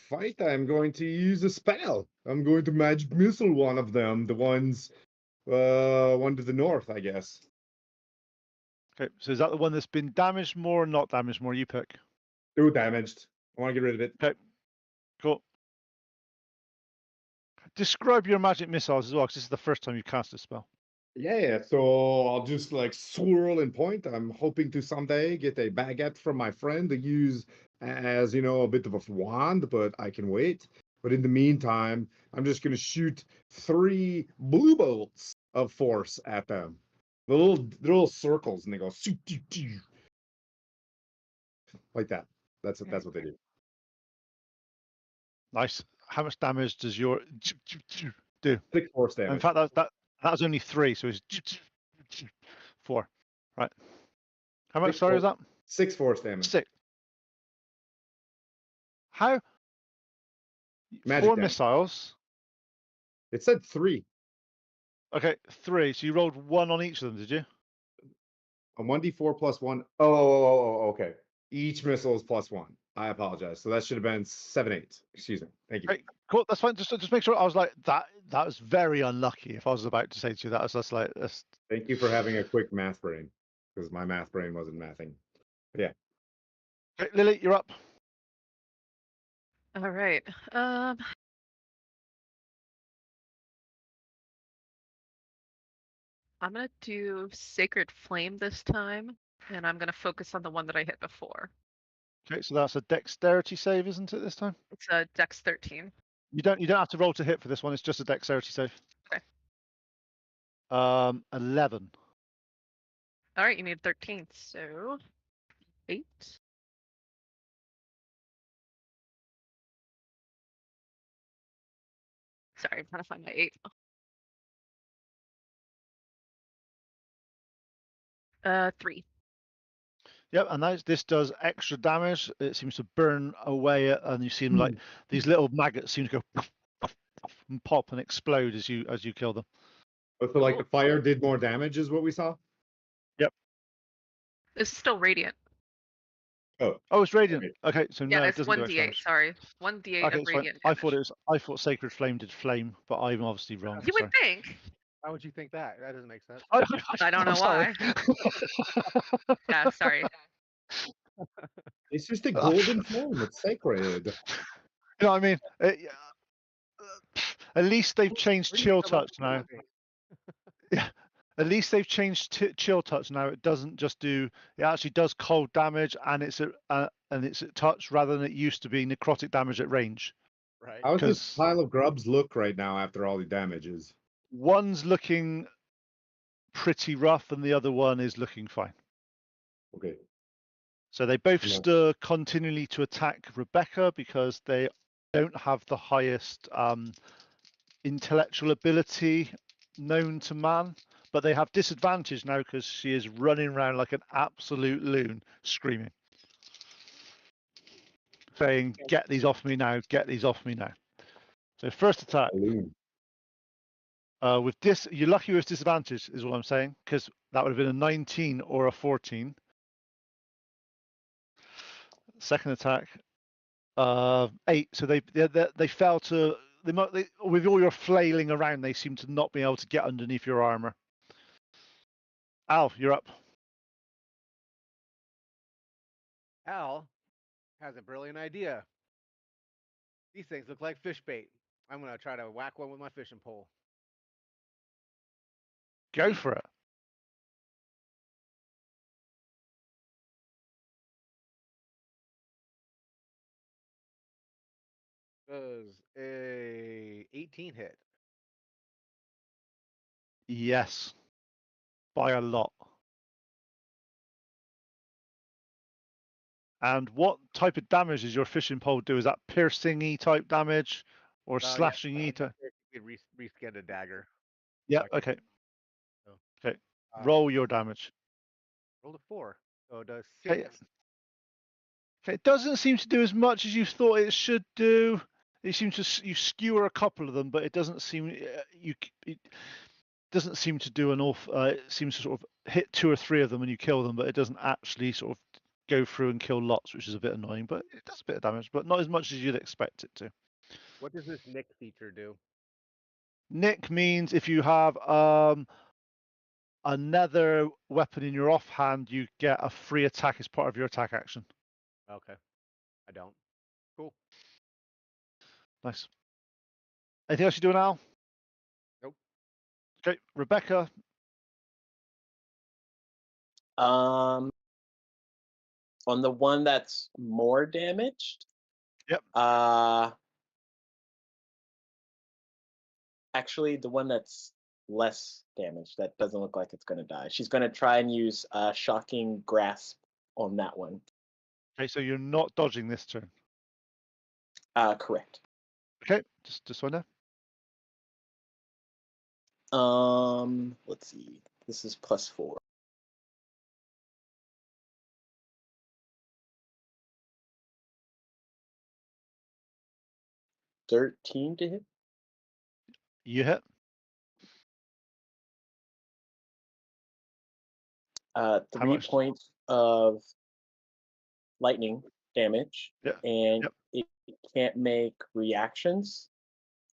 fight, I'm going to use a spell. I'm going to magic missile one of them, the ones One to the north, I guess. Okay, so is that the one that's been damaged more or not damaged more? You pick. Ooh, damaged. I want to get rid of it. Okay, cool. Describe your magic missiles as well, because this is the first time you cast this spell. Yeah, so I'll just like swirl and point. I'm hoping to someday get a baguette from my friend to use as, you know, a bit of a wand, but I can wait. But in the meantime, I'm just going to shoot 3 blue bolts of force at them. The little circles, and they go like that. That's what they do. Nice. How much damage does your do? 6 force damage. In fact, that was only 3, so it's 4. Right. How much? 6 Sorry, was that 6 force damage. 6? How? Magic 4 damage. missiles. It said 3. Okay, 3. So you rolled 1 on each of them, did you? A 1d4 plus 1. Oh, okay. Each missile is plus 1. I apologize. So that should have been 7, 8. Excuse me. Thank you. Right, cool. That's fine. Just make sure. I was like that. That was very unlucky. If I was about to say to you that, I was just like, that's... Thank you for having a quick math brain, because my math brain wasn't mathing. Yeah. Okay, Lily, you're up. All right. I'm gonna do Sacred Flame this time, and I'm gonna focus on the one that I hit before. Okay, so that's a dexterity save, isn't it? This time It's a Dex 13. you don't have to roll to hit for this one. It's just a dexterity save. Okay. 11. All right, you need 13, so 8. Sorry, I'm trying to find my 8. 3. Yep, and this does extra damage. It seems to burn away, and you see them like these little maggots seem to go and pop and explode as you kill them. Oh, so like the fire did more damage, is what we saw. Yep. This is still radiant. Oh, it's radiant. Okay, so Yeah, no, it it's doesn't do 1d8. extra damage. Sorry, 1d8 Okay, of it's fine. radiant. I thought Sacred Flame did flame, but I'm obviously wrong. You sorry. would think. Why would you think that? That doesn't make sense. I don't know I'm sorry. why. Yeah, sorry. It's just a golden flame. It's sacred. You know what I mean? At least they've changed chill touch now. Yeah. At least they've changed chill touch now. It doesn't just do. It actually does cold damage, and it's at touch rather than it used to be necrotic damage at range. Right. How does this pile of grubs look right now after all the damages? One's looking pretty rough, and the other one is looking fine. Okay. So they both Yeah. stir continually to attack Rebecca because they don't have the highest intellectual ability known to man, but they have disadvantage now because she is running around like an absolute loon, screaming, saying, "Get these off me now! Get these off me now!" So first attack. With this, you're lucky with disadvantage, is what I'm saying, because that would have been a 19 or a 14. Second attack, 8. So they fell to with all your flailing around, they seem to not be able to get underneath your armor. Al, you're up. Al has a brilliant idea. These things look like fish bait. I'm gonna try to whack one with my fishing pole. Go for it. Does a 18 hit? Yes, by a lot. And what type of damage does your fishing pole do? Is that piercing-y type damage or slashing-y type? You could reskin a dagger. Yeah, Like- okay. So, Okay, roll your damage. Rolled a 4. So it does Okay. 6. Okay, it doesn't seem to do as much as you thought it should do. It seems to you skewer a couple of them, but it doesn't seem it doesn't seem to do an awful. It seems to sort of hit 2 or 3 of them when you kill them, but it doesn't actually sort of go through and kill lots, which is a bit annoying. But it does a bit of damage, but not as much as you'd expect it to. What does this nick feature do? Nick means if you have another weapon in your offhand, you get a free attack as part of your attack action. Okay. I don't. Cool. Nice. Anything else you do now? Nope. Okay, Rebecca. On the one that's more damaged. Yep. Actually, the one that's less damaged, that doesn't look like it's going to die. She's going to try and use Shocking Grasp on that one. Okay, so you're not dodging this turn. Correct. Okay, just so I know. Let's see. This is +4. $13 to hit. You hit. 3 points of lightning damage, and it can't make reactions.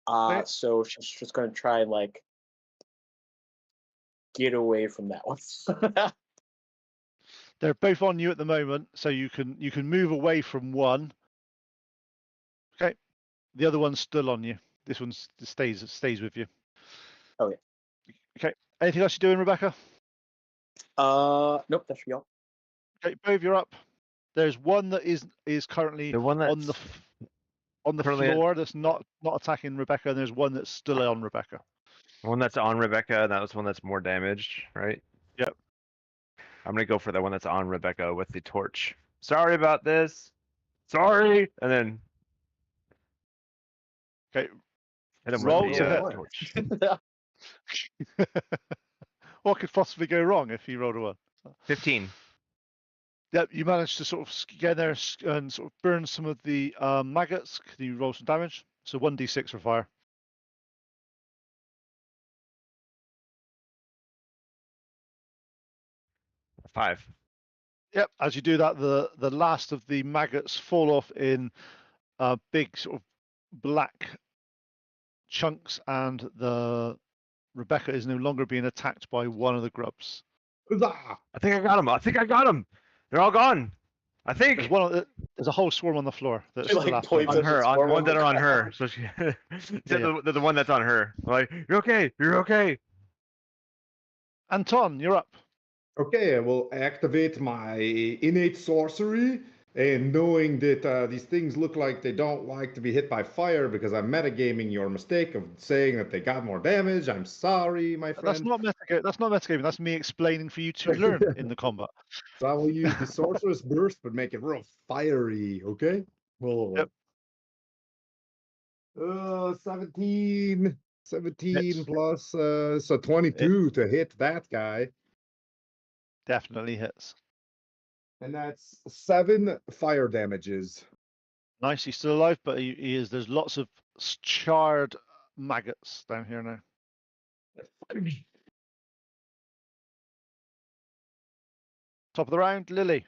Okay. So she's just going to try and like get away from that one. They're both on you at the moment, so you can move away from one. Okay, the other one's still on you. This one stays with you. Oh yeah. Okay. Anything else you're doing, Rebecca? Nope, that should be all. Okay, both you're up. There's one that is currently The one that's on the floor that's not attacking Rebecca, and there's one that's still on Rebecca. The one that's on Rebecca, that was one that's more damaged, right? Yep. I'm gonna go for the one that's on Rebecca with the torch. Sorry about this. Sorry, and then okay. Hit him Roll with to the hit. torch. What could possibly go wrong if you rolled a 1? 15. Yep, you managed to sort of get there and sort of burn some of the maggots. Can you roll some damage? So 1d6 for fire. 5. Yep, as you do that, the last of the maggots fall off in big sort of black chunks, and the Rebecca is no longer being attacked by one of the grubs. I think I got him. They're all gone. I think. There's a whole swarm on the floor. That's like last points one. On her, on swarm the one on that the are on her. ground. So she, the one that's on her. Like, you're okay. You're okay. Anton, you're up. Okay, I will activate my innate sorcery, and knowing that these things look like they don't like to be hit by fire because I'm metagaming your mistake of saying that they got more damage. I'm sorry, my friend. That's not metagaming. That's me explaining for you to learn in the combat. So I will use the sorcerer's burst, but make it real fiery. Okay. Yep. 17 Hits. plus so 22 to hit that guy. Definitely hits. And that's 7 fire damages. Nice, he's still alive, but he is. There's lots of charred maggots down here now. Top of the round, Lily.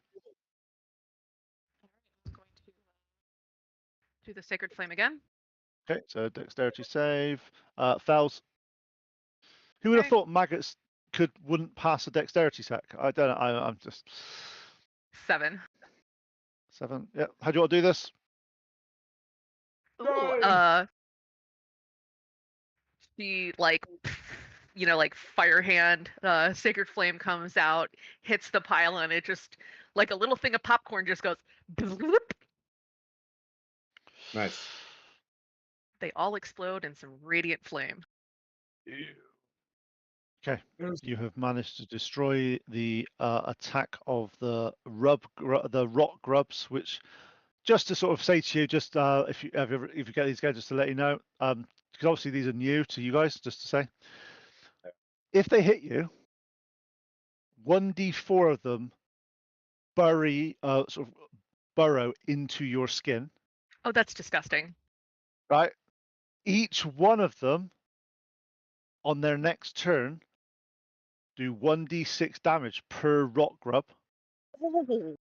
I'm going to do the Sacred Flame again. Okay, so dexterity save. Fails. Who would have Okay. thought maggots wouldn't pass a dexterity check? I don't know. I'm just 7. 7. Yeah. How do you want to do this? Ooh, she like fire hand, Sacred Flame comes out, hits the pile, and it just like a little thing of popcorn just goes bloop. Nice. They all explode in some radiant flame. Okay, you have managed to destroy the attack of the rock grubs, which, just to sort of say to you, just if you get these guys, just to let you know, because obviously these are new to you guys, just to say, if they hit you, 1d4 of them burrow into your skin. Oh, that's disgusting. Right, each one of them on their next turn do 1d6 damage per rock grub. Oh.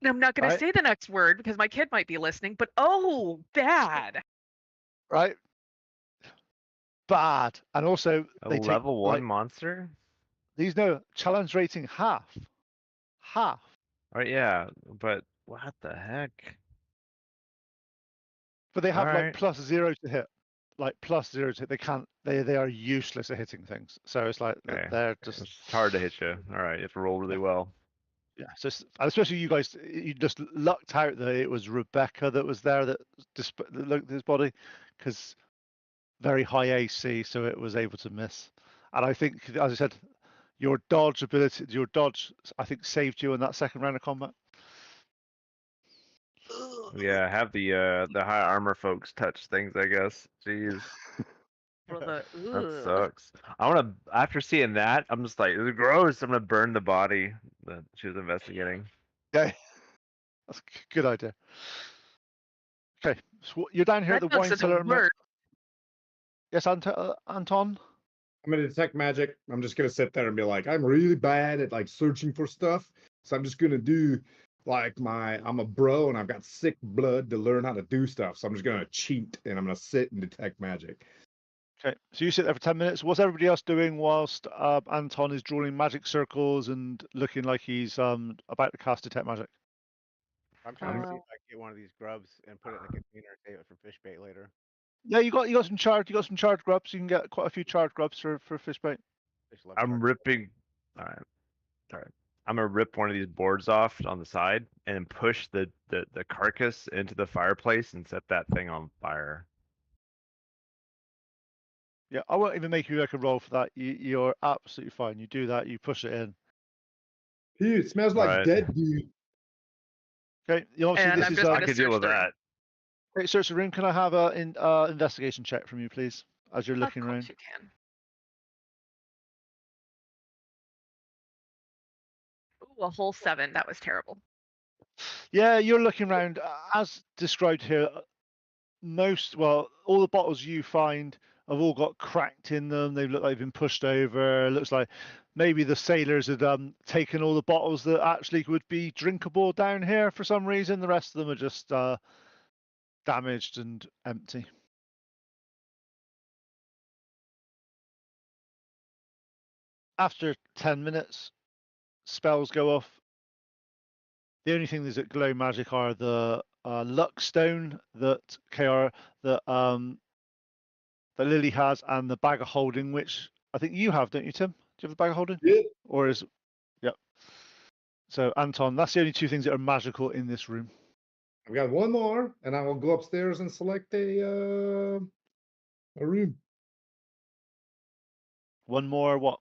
Now, I'm not going to say the next word because my kid might be listening, but oh, bad. Right. bad. And also, A they take level 1 like, monster? these challenge rating half. Half. Right, yeah, but what the heck? But they have like Alright. +0 to hit. Like +0 to hit. They can't. They are useless at hitting things. So it's like Okay. they're just. It's hard to hit you. Alright, you have to roll really well. Yeah. So especially you guys, you just lucked out that it was Rebecca that was there that looked at his body, because very high AC, so it was able to miss. And I think, as I said, your dodge, I think, saved you in that second round of combat. Yeah, have the high armor folks touch things, I guess. Jeez. For the That sucks. After seeing that, I'm just like, it's gross. I'm gonna burn the body that she was investigating. Okay, that's a good idea. Okay, so you're down here at the that wine looks cellar. worse. Yes, Anton. I'm gonna detect magic. I'm just gonna sit there and be like, I'm really bad at like searching for stuff, so I'm just gonna do like I'm a bro and I've got sick blood to learn how to do stuff. So I'm just gonna cheat and I'm gonna sit and detect magic. Okay, so you sit there for 10 minutes. What's everybody else doing whilst Anton is drawing magic circles and looking like he's about to cast detect magic? I'm trying to see if I can get one of these grubs and put it in a container and save it for fish bait later. Yeah, you got some charred grubs. You can get quite a few charred grubs for fish bait. Fish love I'm charcoal. ripping. Alright. I'm gonna rip one of these boards off on the side and push the carcass into the fireplace and set that thing on fire. Yeah, I won't even make you like a roll for that. You're absolutely fine. You do that. You push it in. Ew, it smells like Right. dead dude. Okay, obviously And this I'm is just I gonna could deal search with the room. that. Great, search the room. Can I have a investigation check from you, please, as you're looking Of around? course you can. Ooh, a whole 7. That was terrible. Yeah, you're looking around. As described here, all the bottles you find have all got cracked in them. They look like they've been pushed over. It looks like maybe the sailors had taken all the bottles that actually would be drinkable down here for some reason. The rest of them are just damaged and empty. After 10 minutes, spells go off. The only things that glow magic are the luck stone that that Lily has, and the bag of holding, which I think you have, don't you, Tim? Do you have the bag of holding? Yeah. Or is yep. So Anton, that's the only two things that are magical in this room. I've got one more, and I will go upstairs and select a room. One more what?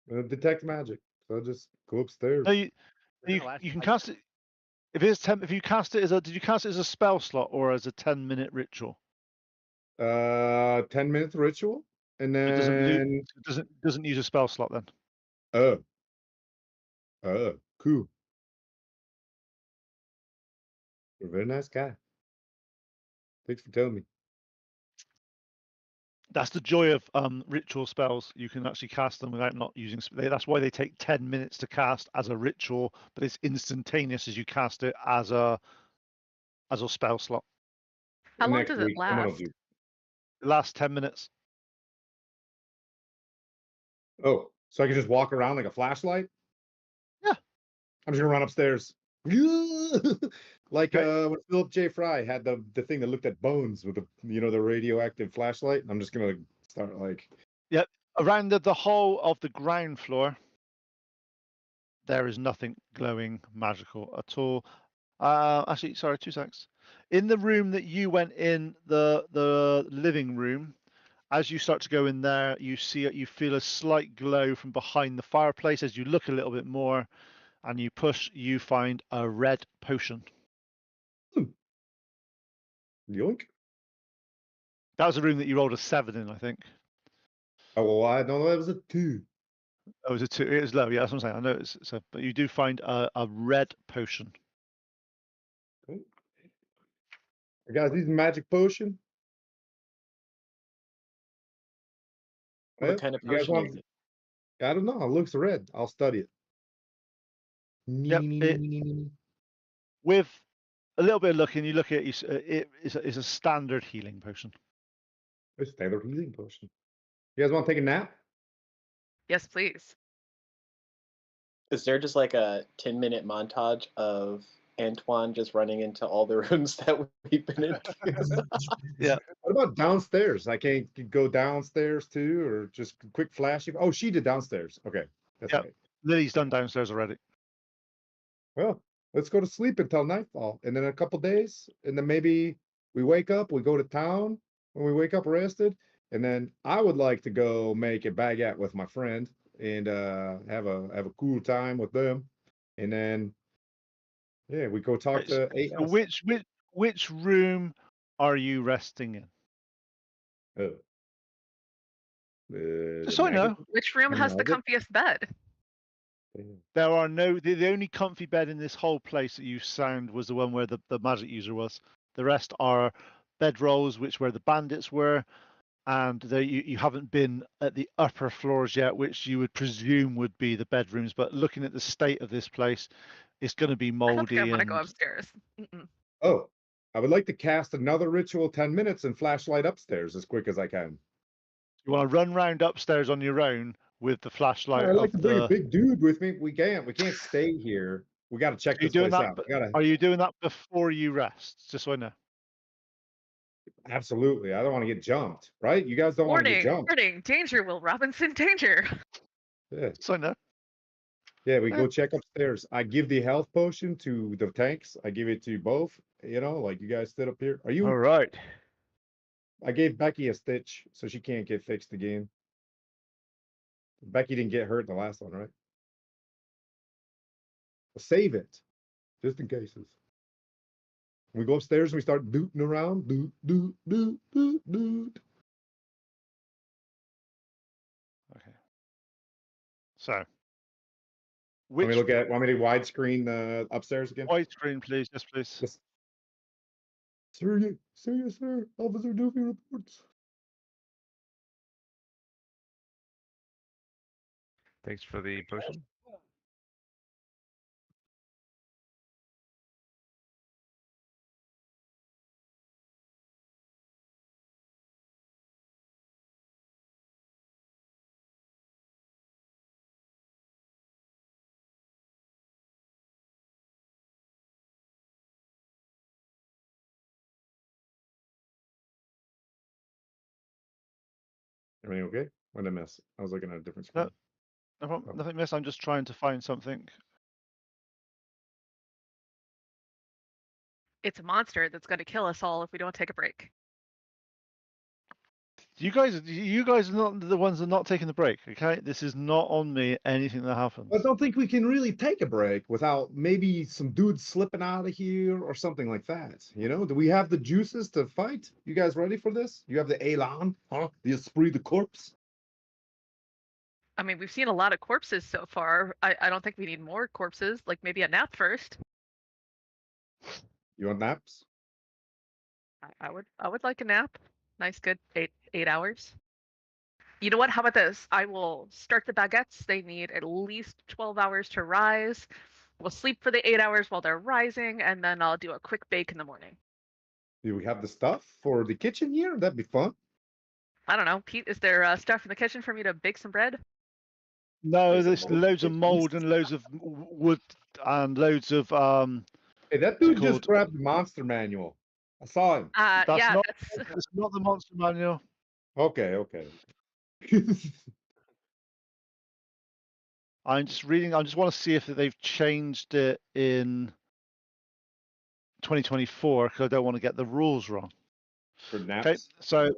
Detect magic. So I'll just go upstairs. No, you We're gonna last can like- cast it. If you cast it did you cast it as a spell slot or as a 10-minute ritual? 10-minute ritual, and It then doesn't use a spell slot then. Cool. You're a very nice guy. Thanks for telling me. That's the joy of ritual spells. You can actually cast them without not using. That's why they take 10 minutes to cast as a ritual, but it's instantaneous as you cast it as a spell slot. How long Next does it week, I'm gonna last? do- It lasts 10 minutes. Oh, so I can just walk around like a flashlight? Yeah. I'm just gonna run upstairs. Like Okay. when Philip J. Fry had the thing that looked at bones with the radioactive flashlight. I'm just gonna start like Around the whole of the ground floor, there is nothing glowing magical at all. Actually, sorry, 2 seconds. In the room that you went in, the living room, as you start to go in there, you feel a slight glow from behind the fireplace. As you look a little bit more, and you push, you find a red potion. yoink. That was a room that you rolled a 7 in, I think. Oh well, I don't know. That was a 2. Oh, it was a 2. It was low. Yeah, that's what I'm saying. I know it's so, but you do find a red potion. Cool. Guys, these magic potion. What kind of you guys potion want? is it? I don't know. It looks red. I'll study it. Yep, with a little bit of looking, you look at it. It's a standard healing potion. It's Taylor healing potion. You guys want to take a nap? Yes, please. Is there just like a 10-minute montage of Antoine just running into all the rooms that we've been into? Yeah. What about downstairs? I can't go downstairs too, or just quick flash. Oh, she did downstairs. Okay, that's Yep. right. Lily's done downstairs already. Well, let's go to sleep until nightfall, and then a couple days, and then maybe we wake up, we go to town. When we wake up rested, and then I would like to go make a baguette with my friend and have a cool time with them, and then yeah, we go talk Right, so to AS. which room are you resting in? Oh. Just so I know. Which room has the Maggot? comfiest bed? There are no the only comfy bed in this whole place that you found was the one where the magic user was. The rest are bedrolls, which where the bandits were, and you haven't been at the upper floors yet, which you would presume would be the bedrooms. But looking at the state of this place, it's going to be I don't moldy. think I want to And go upstairs. Mm-mm. Oh, I would like to cast another ritual 10 minutes and flashlight upstairs as quick as I can. you want to run round upstairs on your own with the flashlight I like of to bring a the. big dude with me. We can't stay here. We got to check Are you this doing place that? out. We gotta, Are you doing that before you rest? Just so I know. absolutely. I don't want to get jumped, right? You guys don't want to get Warning! jumped. Warning! Danger, Will Robinson! Danger! Yeah. So I know. Yeah, we go check upstairs. I give the health potion to the tanks. I give it to both. You know, like you guys sit up here. Are you? All right. I gave Becky a stitch so she can't get fixed again. Becky didn't get hurt in the last one, right? Save it, just in cases. We go upstairs and we start dooting around. Doot, doot, doot, doot, doot. Okay. So. Want me to look at? Want me to widescreen upstairs again? Widescreen, please. Yes, please. Yes. Sir, yes, sir. Officer Doofy reports. Thanks for the potion. Everything okay? What did I miss? I was looking at a different No, screen. no problem. Oh. Nothing miss. I'm just trying to find something. It's a monster that's going to kill us all if we don't take a break. You guys are not the ones that are not taking the break. Okay, this is not on me. Anything that happens. I don't think we can really take a break without maybe some dudes slipping out of here or something like that. You know, do we have the juices to fight? You guys ready for this? You have the elan, huh? The esprit de corpse. I mean, we've seen a lot of corpses so far. I don't think we need more corpses. Like maybe a nap first. You want naps? I would like a nap. Nice, good 8 hours. You know what? How about this? I will start the baguettes. They need at least 12 hours to rise. We'll sleep for the 8 hours while they're rising, and then I'll do a quick bake in the morning. Do we have the stuff for the kitchen here? That'd be fun. I don't know. Pete, is there stuff in the kitchen for me to bake some bread? No, There's there's loads of mold and loads of wood and loads of Hey, that dude called- just grabbed the monster manual. I saw him. That's Yeah, not- that's It's not the monster manual. Okay. I'm just reading. I just want to see if they've changed it in 2024 because I don't want to get the rules wrong. For naps. Okay, so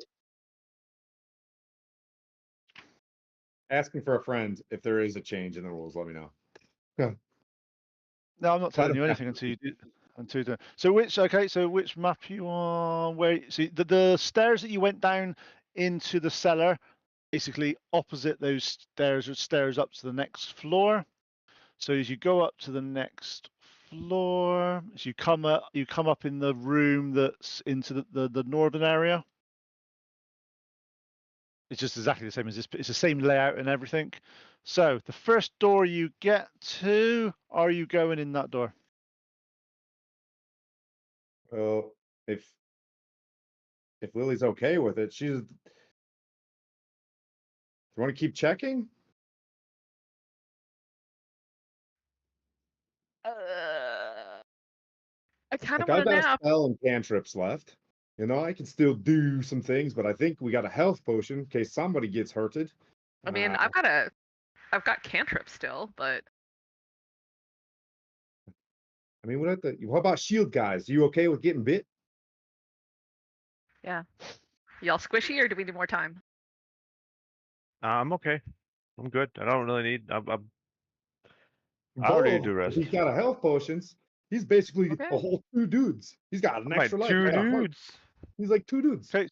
Asking for a friend if there is a change in the rules. Let me know. no, I'm not telling you don't anything until you do. Until you do. So which map you on? Where? See the stairs that you went down into the cellar, basically opposite those stairs are stairs up to the next floor. So as you go up to the next floor, as you come up in the room that's into the northern area. It's just exactly the same as this. It's the same layout and everything. So the first door you get to, are you going in that door? Well, if if Lily's okay with it. She's. Do you want to keep checking? I kind of Like, want I've to got a nap. spell and cantrips left. You know, I can still do some things, but I think we got a health potion in case somebody gets hurted. I mean, I've got cantrip still, but I mean, what about shield guys? You okay with getting bit? yeah. Y'all squishy, or do we need more time? I'm okay. I'm good. I don't really need. I don't need to Both. do If rest. he's got a health potions, he's basically Okay. a whole 2 dudes. He's got an I'm like extra life. 2 right? dudes. He's like 2 dudes. Okay,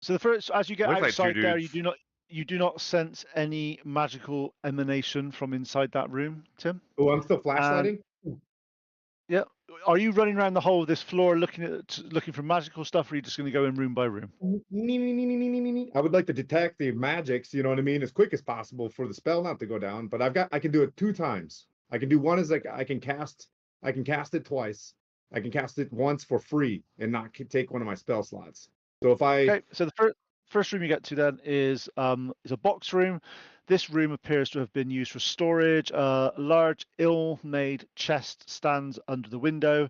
so the first, as you get Looks like 2 outside there, dudes. you do not sense any magical emanation from inside that room, Tim. Oh, I'm still flashlighting. Yeah. Are you running around the whole of this floor looking for magical stuff, or are you just going to go in room by room? I would like to detect the magics, you know what I mean, as quick as possible for the spell not to go down. But I can do it 2 times. I can do one as like I can cast it twice. I can cast it once for free and not take one of my spell slots. So if I Okay, so the first room you get to then is a box room. This room appears to have been used for storage. A large, ill-made chest stands under the window.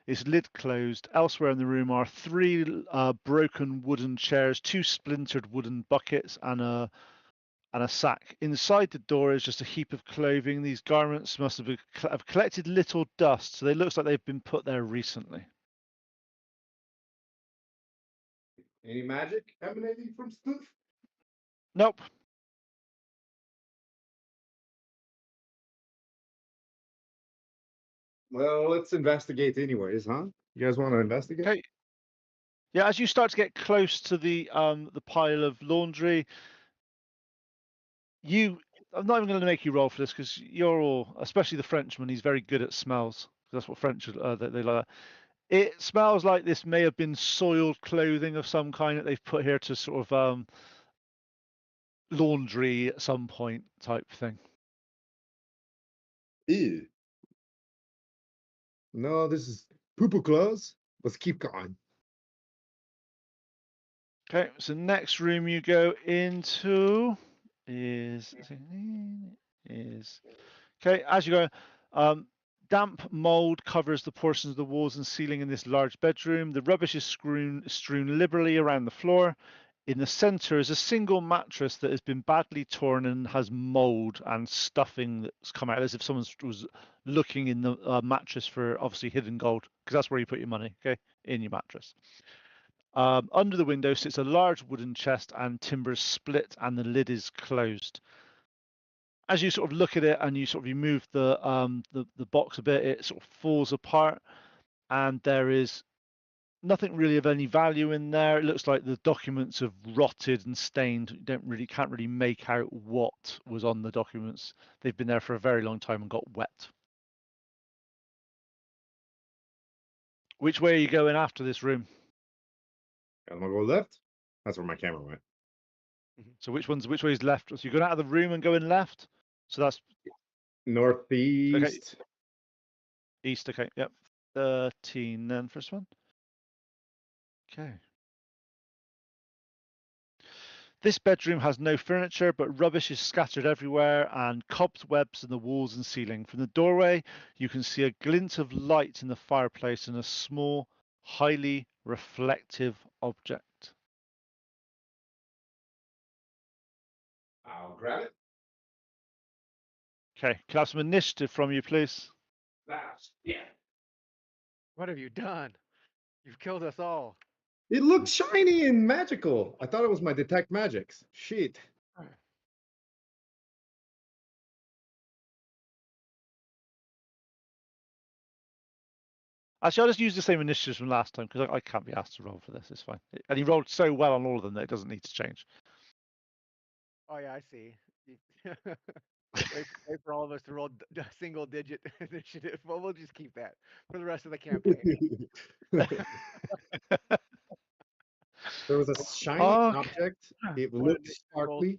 Its lid closed. Elsewhere in the room are 3 broken wooden chairs, 2 splintered wooden buckets, and a sack. Inside the door is just a heap of clothing. These garments must have collected little dust, so they looks like they've been put there recently. any magic emanating from stuff? Nope. Well, let's investigate anyways, huh? You guys want to investigate? Okay. Yeah, as you start to get close to the pile of laundry, I'm not even going to make you roll for this because you're all, especially the Frenchman, he's very good at smells. That's what French they like. It smells like this may have been soiled clothing of some kind that they've put here to sort of laundry at some point type thing. Ew. No, this is poo-poo clothes. Let's keep going. Okay, so next room you go into is okay. As you go, damp mold covers the portions of the walls and ceiling in this large bedroom. The rubbish is strewn liberally around the floor. In the center is a single mattress that has been badly torn and has mold and stuffing that's come out, as if someone was looking in the mattress for obviously hidden gold, because that's where you put your money, okay, in your mattress. Under the window sits a large wooden chest and timbers split and the lid is closed. As you sort of look at it and you move the box a bit, it sort of falls apart and there is nothing really of any value in there. It looks like the documents have rotted and stained. You can't really make out what was on the documents. They've been there for a very long time and got wet. Which way are you going after this room? I'm gonna go left. That's where my camera went. So which way is left? So you're going out of the room and going left. So that's Northeast. Okay. East. Okay. Yep. 13 then first one. Okay. This bedroom has no furniture, but rubbish is scattered everywhere and cobwebs in the walls and ceiling. From the doorway, you can see a glint of light in the fireplace and a small, highly reflective object. I'll grab it. Okay, can I have some initiative from you, please? Yeah. What have you done? You've killed us all. It looked shiny and magical. I thought it was my detect magics. Shit. Actually, I'll just use the same initiatives from last time because I can't be asked to roll for this. It's fine. And he rolled so well on all of them that it doesn't need to change. Oh yeah, I see. Wait for all of us to roll single digit initiative. Well, we'll just keep that for the rest of the campaign. There was a shiny object. It looked sparkly.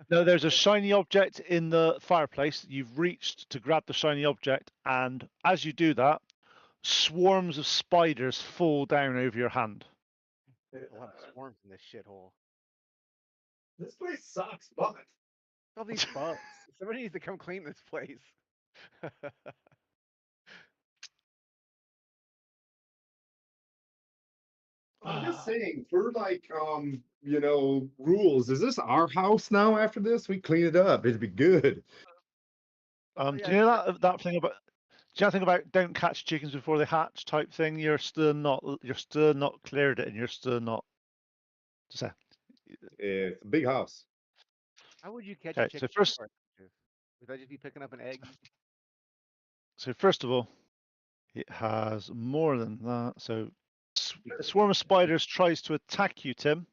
No, there's a shiny object in the fireplace. You've reached to grab the shiny object, and as you do that, swarms of spiders fall down over your hand. A lot of swarms in this shithole. This place sucks, but All these bugs. Somebody needs to come clean this place. I'm just saying, for like rules, is this our house now after this? We clean it up. It'd be good. Oh, Do yeah, you know that thing about? Do you know thing about don't catch chickens before they hatch type thing? You're still not cleared it, and you're still not. Just It's a big house. How would you catch a okay. chicken? So first, Would that just be picking up an egg? of all, it has more than that. So a swarm of spiders tries to attack you, Tim.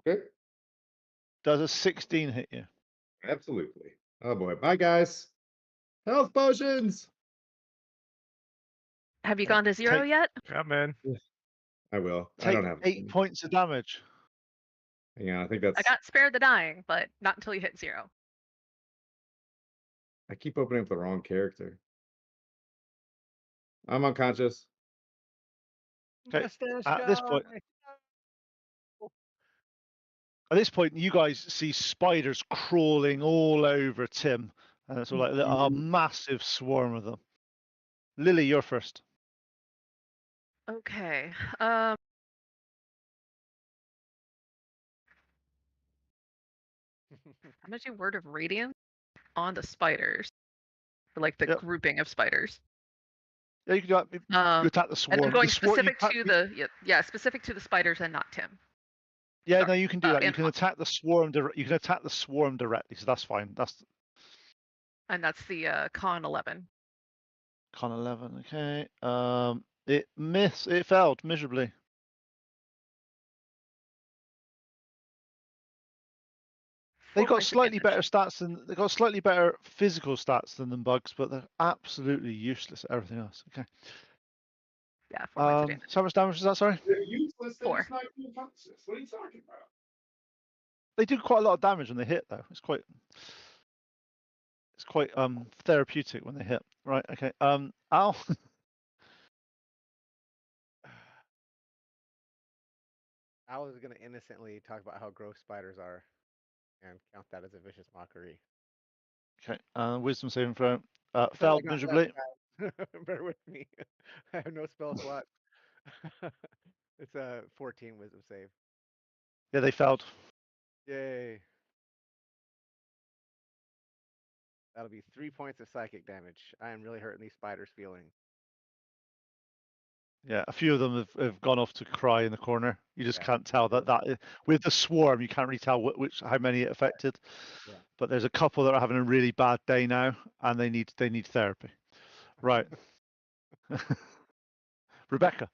Okay. Does a 16 hit you? Absolutely. Oh boy. Bye guys. Health potions. Have you gone to 0 yet? Yeah, man. I will. I Take don't have 8 points of damage. Yeah, I think that's I got spared the dying, but not until you hit 0. I keep opening up the wrong character. I'm unconscious. Okay. Mustache At this point, you guys see spiders crawling all over Tim, and it's all like a massive swarm of them. Lily, you're first. Okay. I'm gonna do Word of Radiance on the spiders, or like the Yep. grouping of spiders. Yeah, you can do that. You attack the And swarm. I'm going The swarm- you specific can't to be- the specific to the spiders and not Tim. Yeah, sorry, no, you can do that. You can Antoine. attack the swarm. You can attack the swarm directly, so that's fine. That's And that's the con 11. con 11. Okay. It failed miserably. They got slightly better stats than they got slightly better physical stats than the bugs, but they're absolutely useless at everything else. Okay. Yeah, 4 points of damage. So how much damage is that? Sorry. They're useless. They 4. just knock you unconscious. What are you talking about? They do quite a lot of damage when they hit, though. It's quite therapeutic when they hit. Right. Okay. Al. I was gonna innocently talk about how gross spiders are, and count that as a vicious mockery. Okay. Wisdom saving throw. I Failed got miserably. left, guys. Bear with me. I have no spell slot. It's a 14 wisdom save. Yeah, they failed. Yay. That'll be 3 points of psychic damage. I am really hurting these spiders' feelings. Yeah, a few of them have gone off to cry in the corner. You just Yeah. can't tell with the swarm. You can't really tell how many it affected. Yeah. But there's a couple that are having a really bad day now, and they need therapy. Right. Rebecca.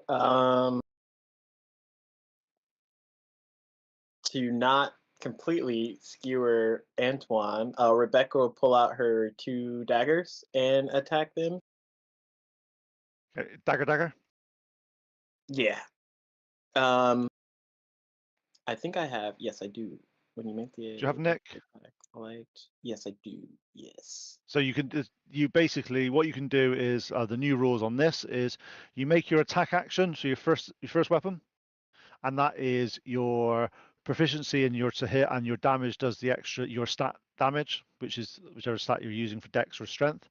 To not completely skewer Antoine, Rebecca will pull out her 2 daggers and attack them. Okay, dagger. Yeah. I think I have. Yes, I do. When you make the. Do you have Nick? Yes, I do. Yes. So you basically what you can do is the new rules on this is you make your attack action, so your first weapon, and that is your proficiency in your to hit, and your damage does your stat damage, which is whichever stat you're using for dex or strength.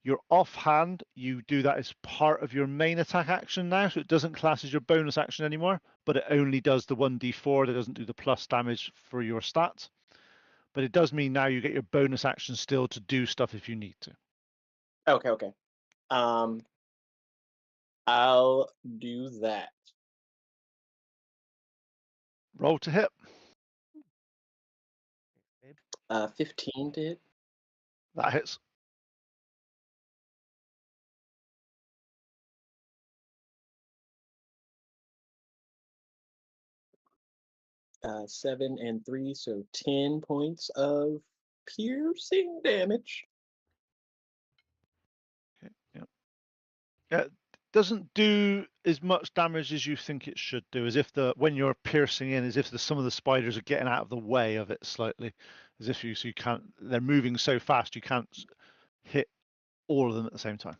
Your offhand, you do that as part of your main attack action now, so it doesn't class as your bonus action anymore, but it only does the 1d4. That doesn't do the plus damage for your stats. But it does mean now you get your bonus action still to do stuff if you need to. Okay. I'll do that. Roll to hit. 15 to hit. That hits. 7 and 3, so 10 points of piercing damage. Okay, yeah. It doesn't do as much damage as you think it should do, as if when you're piercing in, as if some of the spiders are getting out of the way of it slightly, as if you can't. They're moving so fast you can't hit all of them at the same time.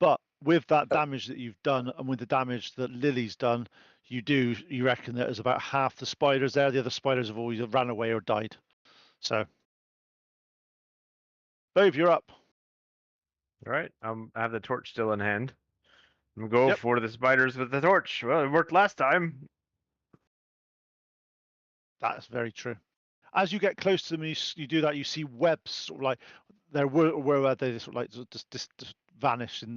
But with that damage that you've done and with the damage that Lily's done, you reckon that there's about half the spiders there. The other spiders have always ran away or died. So, Dave, you're up. All right. I have the torch still in hand. I'm gonna go Yep. for the spiders with the torch. Well, it worked last time. That's very true. As you get close to them, you do that. You see webs, sort of like there were they sort of like just vanish in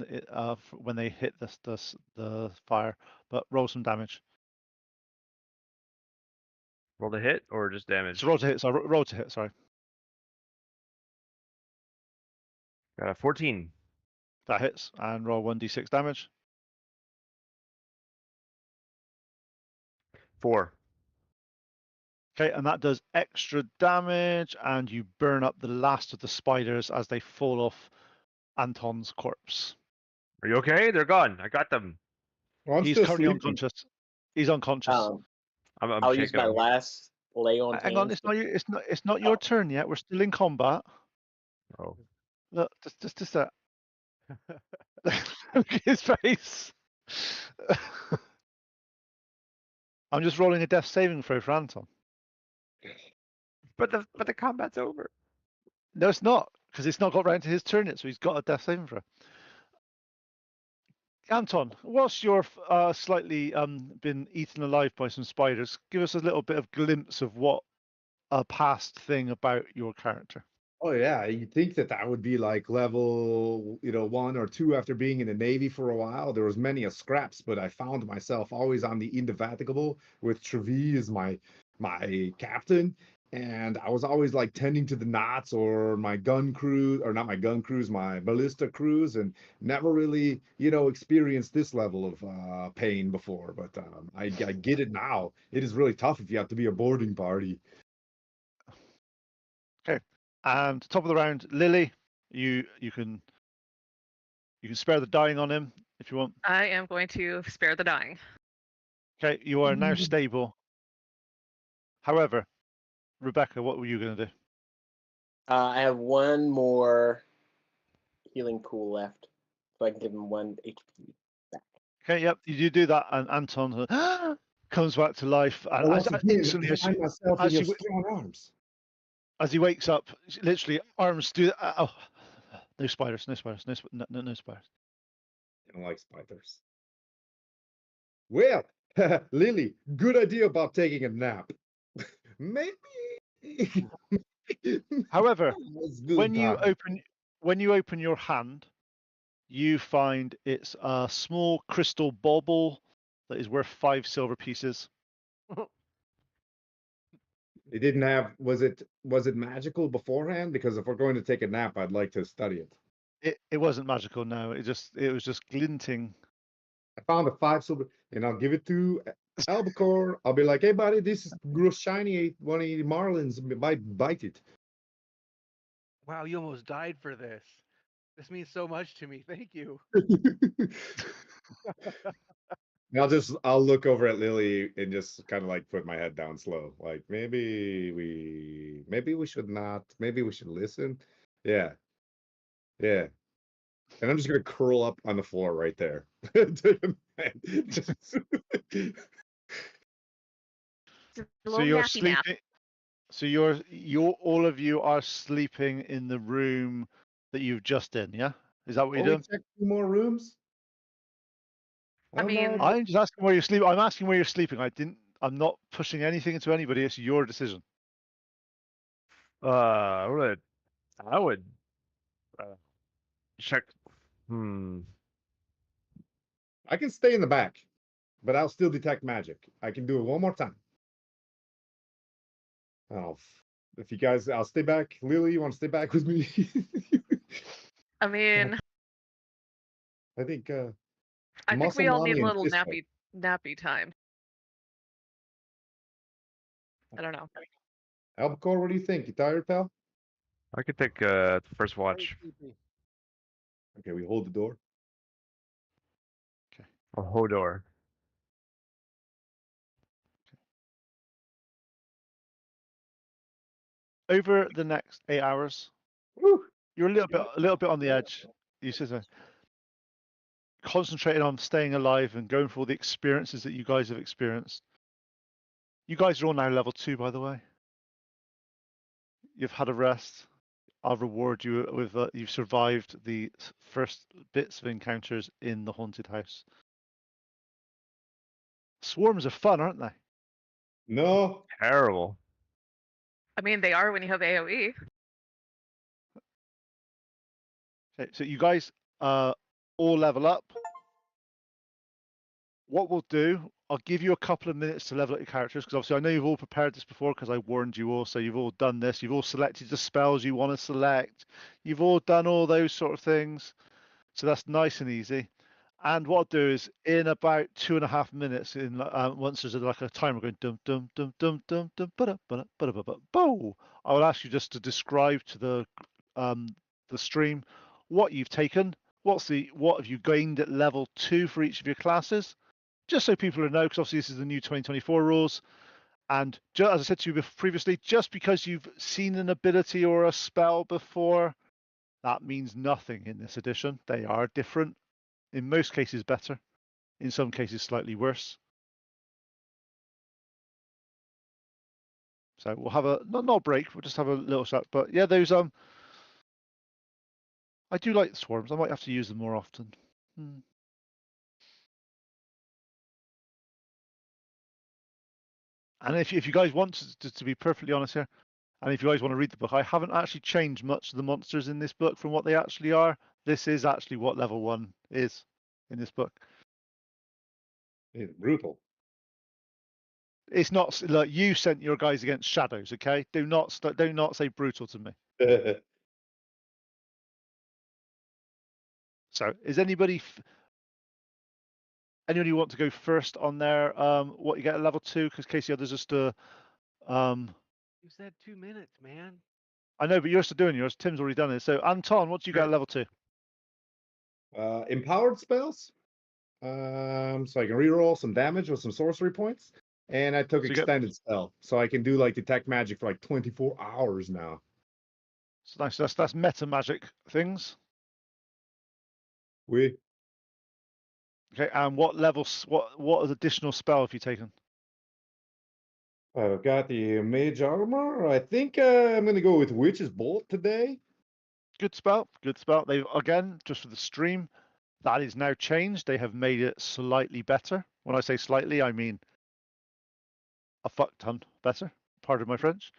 when they hit the fire. But roll some damage. Roll to hit or just damage? So roll to hit. Sorry, roll to hit. Sorry. 14. That hits, and roll 1d6 damage. 4. Okay, and that does extra damage, and you burn up the last of the spiders as they fall off Anton's corpse. Are you okay? They're gone. I got them. Well, I'm He's still currently sleeping. unconscious. He's unconscious. I'm I'll use shaking my him. last lay on Hang on, hands. it's not your turn yet. We're still in combat. Oh. Look, just that. Look at his face. I'm just rolling a death saving throw for Anton. But the combat's over. No, it's not, because it's not got round to his turn yet, so he's got a death saving throw. Anton, whilst you're slightly been eaten alive by some spiders, give us a little bit of glimpse of what a past thing about your character. Oh yeah, you'd think that would be like level, 1 or 2 after being in the Navy for a while. There was many a scraps, but I found myself always on the Indefatigable with Trevi as my captain, and I was always like tending to the knots or my gun crew, or not my gun crews, my ballista crews, and never really, experienced this level of pain before. But I get it now. It is really tough if you have to be a boarding party. Okay. And top of the round, Lily, you can spare the dying on him if you want. I am going to spare the dying. Okay, you are now stable. However, Rebecca, what were you going to do? I have one more healing pool left, so I can give him 1 HP back. Okay, yep, you do that, and Anton comes back to life. And instantly, myself in your strong arms. As he wakes up, literally arms do. Oh, no spiders, no spiders, no spiders. I don't like spiders. Well, Lily, good idea about taking a nap. Maybe. However, That's good when you time. open your hand, you find it's a small crystal bauble that is worth 5 silver pieces. It didn't have. Was it magical beforehand? Because if we're going to take a nap, I'd like to study it. It wasn't magical. No, it was just glinting. I found a 5 silver, and I'll give it to Albacore. I'll be like, hey, buddy, this is gross shiny. One of the marlins bite it. Wow, you almost died for this. This means so much to me. Thank you. And I'll look over at Lily and just kind of like put my head down slow. Like maybe we should not. Maybe we should listen. Yeah. Yeah. And I'm just gonna curl up on the floor right there. So you're sleeping. So you're all of you are sleeping in the room that you've just in. Yeah, is that what you're doing? Check 2 more rooms. I mean- I'm just asking where you're sleeping. I'm asking where you're sleeping. I'm not pushing anything into anybody. It's your decision. I would check. I can stay in the back, but I'll still detect magic. I can do it one more time. Oh, if you guys, I'll stay back. Lily, you want to stay back with me? I mean, I think. I think we all need a Muscle little mommy nappy time. I don't know. Albacore, what do you think? You tired, pal? I could take the first watch. Okay, we hold the door. Or Hodor. Over the next 8 hours, Woo! you're a little bit on the edge. You said so. concentrating on staying alive and going for all the experiences that you guys have experienced. You guys are all now level 2, by the way. You've had a rest. I'll reward you with you've survived the first bits of encounters in the haunted house. Swarms are fun, aren't they? No. Terrible. I mean, they are when you have AoE. Okay, so you guys all level up. What we'll do, I'll give you a couple of minutes to level up your characters, because obviously I know you've all prepared this before because I warned you all, so you've all done this. You've all selected the spells you want to select. You've all done all those sort of things. So that's nice and easy. And what I'll do is, in about 2.5 minutes, in once there's like a timer going dum dum dum dum dum dum ba ba ba ba bo, I will ask you just to describe to the stream what you've taken, what have you gained at level 2 for each of your classes, just so people will know, because obviously this is the new 2024 rules. And as I said to you previously, just because you've seen an ability or a spell before, that means nothing in this edition. They are different. In most cases better, in some cases slightly worse. So we'll have a not a break, we'll just have a little chat. But yeah, those I do like the swarms. I might have to use them more often. And if you guys want to be perfectly honest here, and if you guys want to read the book, I haven't actually changed much of the monsters in this book from what they actually are. This is actually what level 1 is in this book. It's brutal. It's not like you sent your guys against shadows, okay? Do not say brutal to me. So, is anybody want to go first on their what you get at level 2? Because Casey, others just You said 2 minutes, man. I know, but you're still doing yours. Tim's already done it. So, Anton, what do you get at level 2? Empowered spells. So I can reroll some damage with some sorcery points. And I took extended spell. So I can do like detect magic for like 24 hours now. So nice. That's meta magic things. We Okay, and what levels what additional spell have you taken? I've got the mage armor. I think I'm gonna go with Witch's Bolt today. Good spell. Good spell. They again, just for the stream, that is now changed. They have made it slightly better. When I say slightly, I mean a fuck ton better. Pardon my French.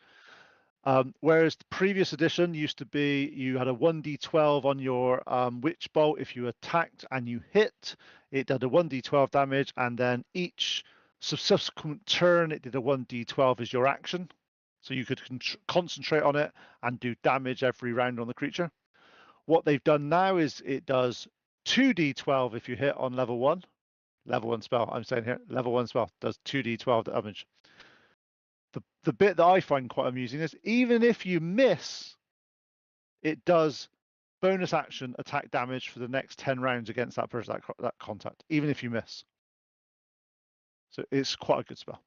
Whereas the previous edition used to be you had a 1d12 on your witch bolt. If you attacked and you hit, it did a 1d12 damage, and then each subsequent turn it did a 1d12 as your action. So you could concentrate on it and do damage every round on the creature. What they've done now is it does 2d12 if you hit on level 1. Level 1 spell, I'm saying here, level 1 spell does 2d12 damage. The bit that I find quite amusing is even if you miss, it does bonus action attack damage for the next 10 rounds against that person, that contact, even if you miss. So it's quite a good spell.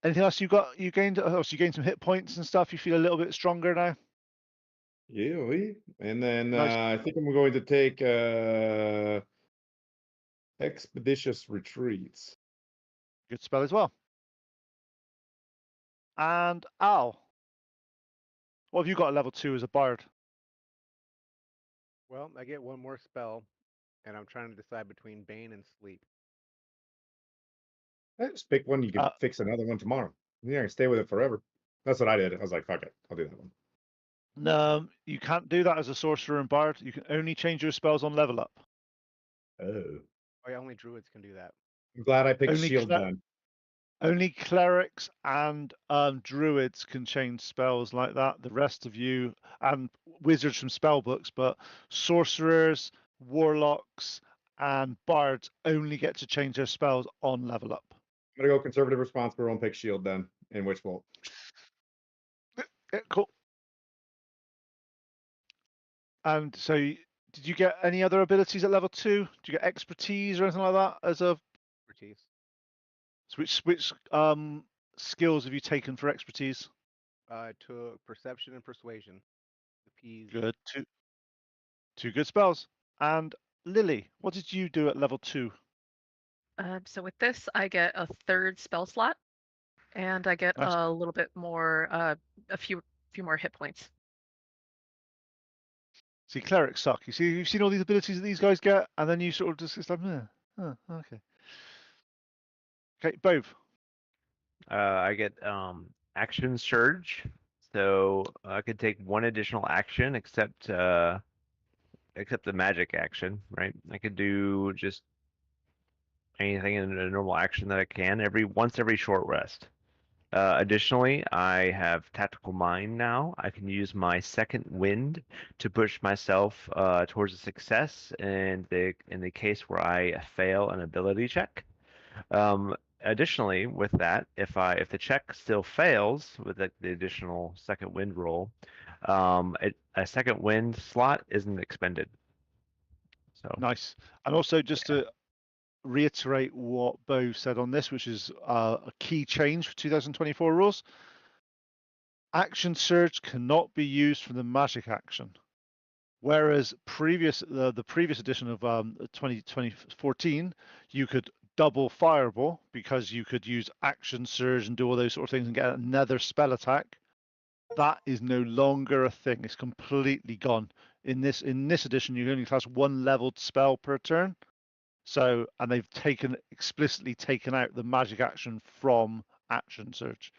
Anything else you got? You gained some hit points and stuff. You feel a little bit stronger now. Yeah, and then Nice. I think I'm going to take Expeditious Retreats. Good spell as well. And Al, what have you got at level 2 as a bard? Well, I get one more spell, and I'm trying to decide between Bane and Sleep. Just pick one. You can fix another one tomorrow. Yeah, I can stay with it forever. That's what I did. I was like, fuck it, I'll do that one. No, you can't do that as a sorcerer and bard. You can only change your spells on level up. Oh. Yeah, only druids can do that. I'm glad I picked Only Shield then. Only clerics and druids can change spells like that. The rest of you, and wizards from spell books, but sorcerers, warlocks, and bards only get to change their spells on level up. I'm gonna go conservative responsible and pick Shield then, in Witch Bolt. Yeah, cool. And so, did you get any other abilities at level 2? Did you get expertise or anything like that as a Expertise. So which skills have you taken for expertise? I took perception and persuasion. The P's. Good. Two good spells. And Lily, what did you do at level 2? So with this, I get a third spell slot, and I get Nice. a little bit more, a few more hit points. See, clerics suck. You see, you've seen all these abilities that these guys get, and then you sort of just, it's like, okay. Okay, Bove. I get action surge, so I could take one additional action, except the magic action, right? I could do just anything in a normal action that I can once every short rest. Additionally, I have Tactical Mind now. I can use my second wind to push myself towards a success in the case where I fail an ability check. Additionally, with that, if the check still fails with the additional second wind roll, a second wind slot isn't expended. So Nice. And also, just to reiterate what Bo said on this, which is a key change for 2024 rules. Action surge cannot be used for the magic action, whereas the previous edition of 2014, you could double fireball because you could use action surge and do all those sort of things and get another spell attack. That is no longer a thing. It's completely gone. In this edition, you only cast one leveled spell per turn. So, and they've explicitly taken out the magic action from action surge,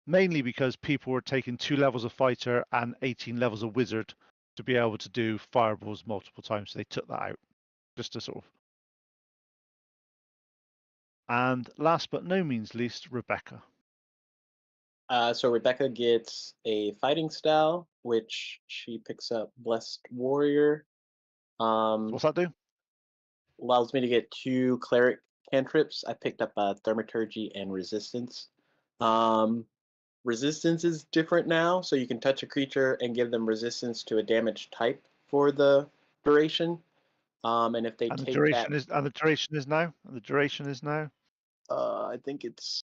mainly because people were taking 2 levels of fighter and 18 levels of wizard to be able to do fireballs multiple times. So they took that out just to sort of. And last but no means least, Rebecca. So Rebecca gets a fighting style, which she picks up Blessed Warrior. What's that do? Allows me to get 2 cleric cantrips. I picked up Thaumaturgy and Resistance. Resistance is different now, so you can touch a creature and give them resistance to a damage type for the duration. And if they And take the duration that, is and the duration is now. And the duration is now. I think it's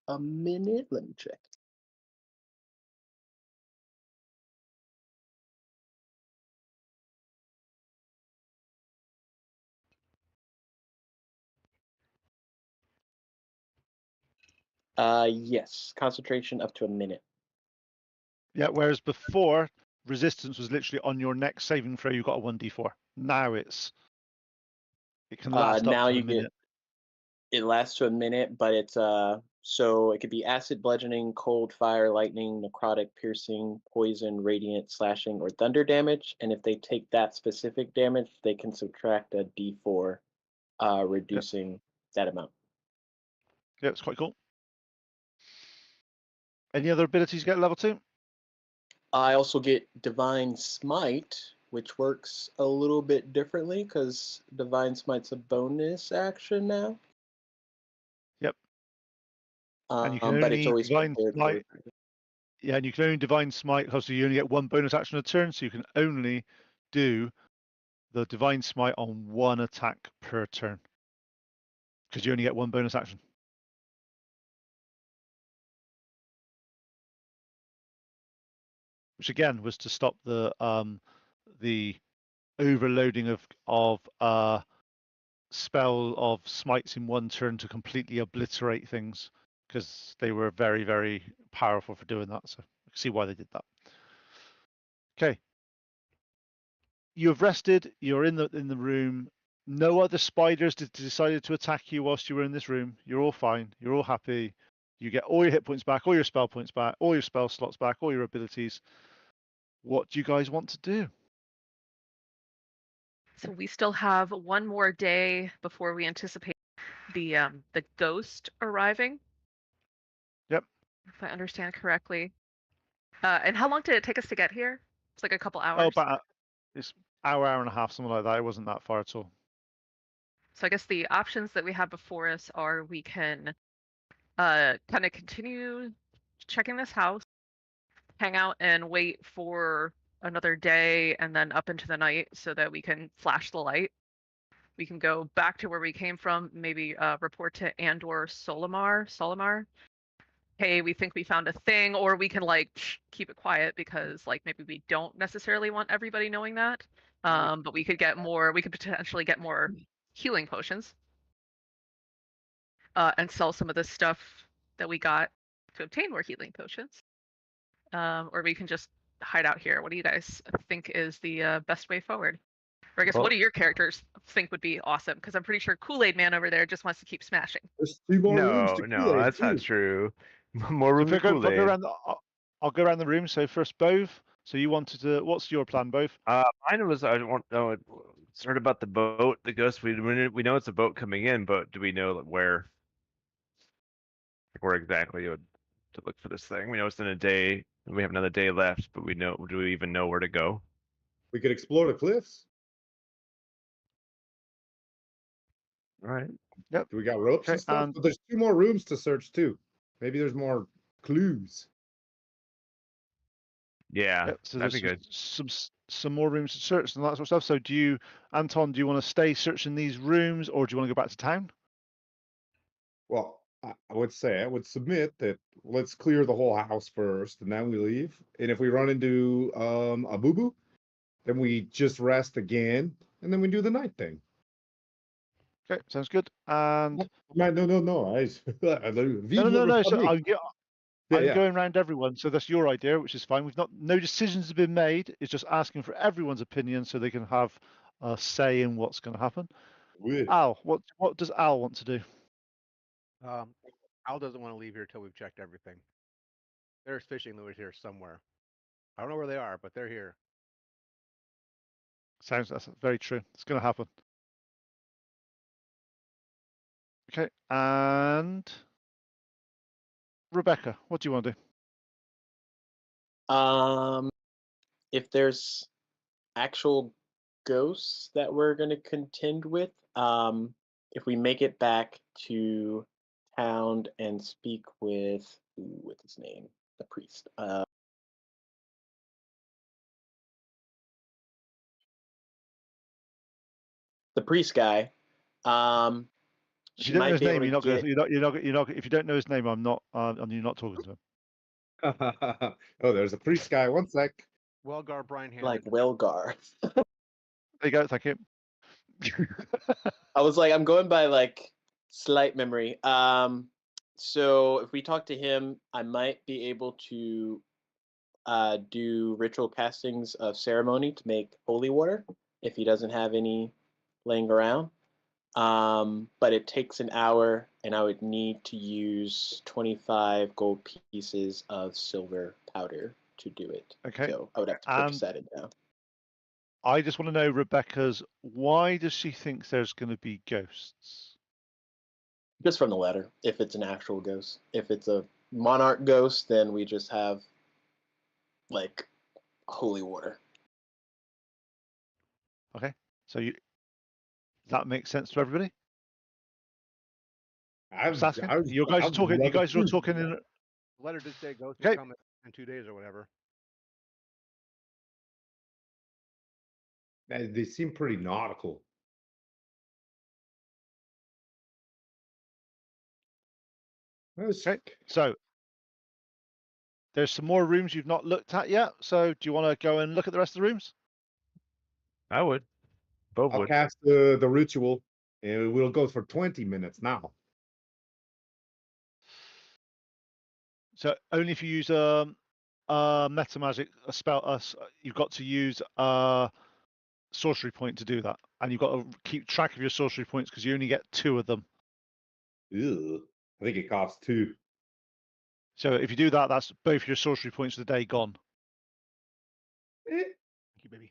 a minute. Let me check. Yes, concentration up to a minute. Yeah, whereas before, resistance was literally on your next saving throw, you got a 1d4. Now it can last Now up to you a minute. it lasts to a minute, but it's so it could be acid, bludgeoning, cold, fire, lightning, necrotic, piercing, poison, radiant, slashing, or thunder damage. And if they take that specific damage, they can subtract a d4, reducing that amount. Yeah, it's quite cool. Any other abilities you get at level 2? I also get Divine Smite, which works a little bit differently because Divine Smite's a bonus action now. Yep. And you can But it's only always divine prepared smite. for. Yeah, and you can only divine smite because you only get one bonus action a turn, so you can only do the divine smite on one attack per turn because you only get one bonus action. Which again was to stop the overloading of spell of smites in one turn to completely obliterate things, because they were very, very powerful for doing that. So I can see why they did that. Okay. You have rested, you're in the room. No other spiders decided to attack you whilst you were in this room. You're all fine, you're all happy. You get all your hit points back, all your spell points back, all your spell slots back, all your abilities. What do you guys want to do? So we still have one more day before we anticipate the ghost arriving. Yep. If I understand correctly. And how long did it take us to get here? It's like a couple hours. Oh, about it's hour and a half, something like that. It wasn't that far at all. So I guess the options that we have before us are we can kind of continue checking this house, hang out and wait for another day and then up into the night so that we can flash the light. We can go back to where we came from, maybe report to Andor Solimar. Hey, we think we found a thing, or we can like keep it quiet because like maybe we don't necessarily want everybody knowing that. But we could get more. We could potentially get more healing potions, and sell some of the stuff that we got to obtain more healing potions. Or we can just hide out here. What do you guys think is the best way forward? Or I guess, Well- what do your characters think would be awesome? Because I'm pretty sure Kool-Aid Man over there just wants to keep smashing. There's 2 more rooms No, to no, Kool-Aid, that's not too. true. More room If I to go, if I go Kool-Aid. around the, I'll go around the room. So first, Bove. So you wanted to. What's your plan, Bove? Mine was I want know it's heard about the boat, the ghost. We know it's a boat coming in, but do we know where exactly to look for this thing? We know it's in a day, and we have another day left, but do we even know where to go? We could explore the cliffs. All right. Do we got ropes Okay, and stuff? and- But there's 2 more rooms to search, too. Maybe there's more clues. Yeah, Yep, so that'd there's be good. some more rooms to search and that sort of stuff. So do you, Anton? Do you want to stay searching these rooms, or do you want to go back to town? Well, I would say I would submit that let's clear the whole house first, and then we leave. And if we run into a boo-boo, then we just rest again, and then we do the night thing. Okay, sounds good. And No. no. So I'm going around everyone. So that's your idea, which is fine. No decisions have been made. It's just asking for everyone's opinion so they can have a say in what's going to happen. Al, what does Al want to do? Al doesn't want to leave here till we've checked everything. There's fishing lures here somewhere. I don't know where they are, but they're here. That's very true. It's going to happen. Okay, and Rebecca, what do you want to do? If there's actual ghosts that we're going to contend with, if we make it back to town and speak with what's his name, the priest. The priest guy. If you don't know his name, you're not going. If you don't know his name, you're not talking to him. Oh, there's a priest guy. One sec. Welgar Brian Hammond. Like Welgar. There you go. Thank you. I was like, I'm going by like slight memory. So if we talk to him, I might be able to do ritual castings of ceremony to make holy water if he doesn't have any laying around. But it takes an hour, and I would need to use 25 gold pieces of silver powder to do it. Okay. So I would have to purchase that in now. I just want to know, Rebecca's, why does she think there's going to be ghosts? Just from the letter, if it's an actual ghost. If it's a monarch ghost, then we just have like holy water. Okay. So does that make sense to everybody? You guys are talking. You guys are all talking in. The letter did say ghosts Okay. will come in 2 days or whatever. They seem pretty nautical. Okay. So there's some more rooms you've not looked at yet. So do you want to go and look at the rest of the rooms? I would. Both I'll would. cast the ritual, and we'll go for 20 minutes now. So only if you use a meta magic, a spell, you've got to use a sorcery point to do that, and you've got to keep track of your sorcery points because you only get 2 of them. Ew. I think it costs 2. So if you do that, that's both your sorcery points of the day gone. Thank you, baby.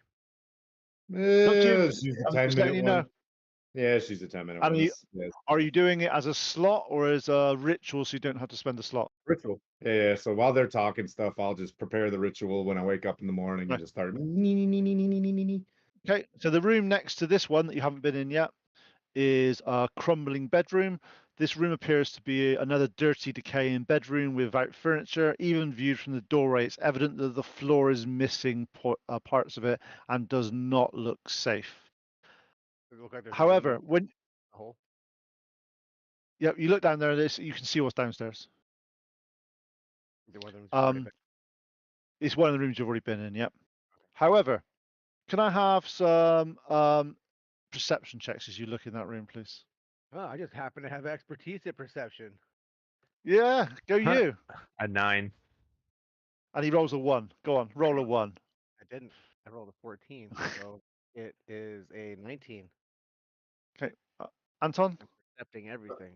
She's a I'm 10 just minute letting you one. know. Yeah, she's a 10-minute And one. yes. Are you doing it as a slot or as a ritual so you don't have to spend a slot? Ritual. Yeah. So while they're talking stuff, I'll just prepare the ritual when I wake up in the morning Right. and just start. Okay, so the room next to this one that you haven't been in yet is a crumbling bedroom. This room appears to be another dirty, decaying bedroom without furniture. Even viewed from the doorway, it's evident that the floor is missing parts of it and does not look safe. Does it look like there's a However, window when in the hole? you look down there, you can see what's downstairs. Is it one of them that's already been- It's one of the rooms you've already been in. Yep. However, Can I have some perception checks as you look in that room, please? Oh, I just happen to have expertise at perception. Yeah, go you. A 9. And he rolls a 1. Go on, roll a 1. I didn't. I rolled a 14, so it is a 19. Okay, Anton. I'm percepting everything.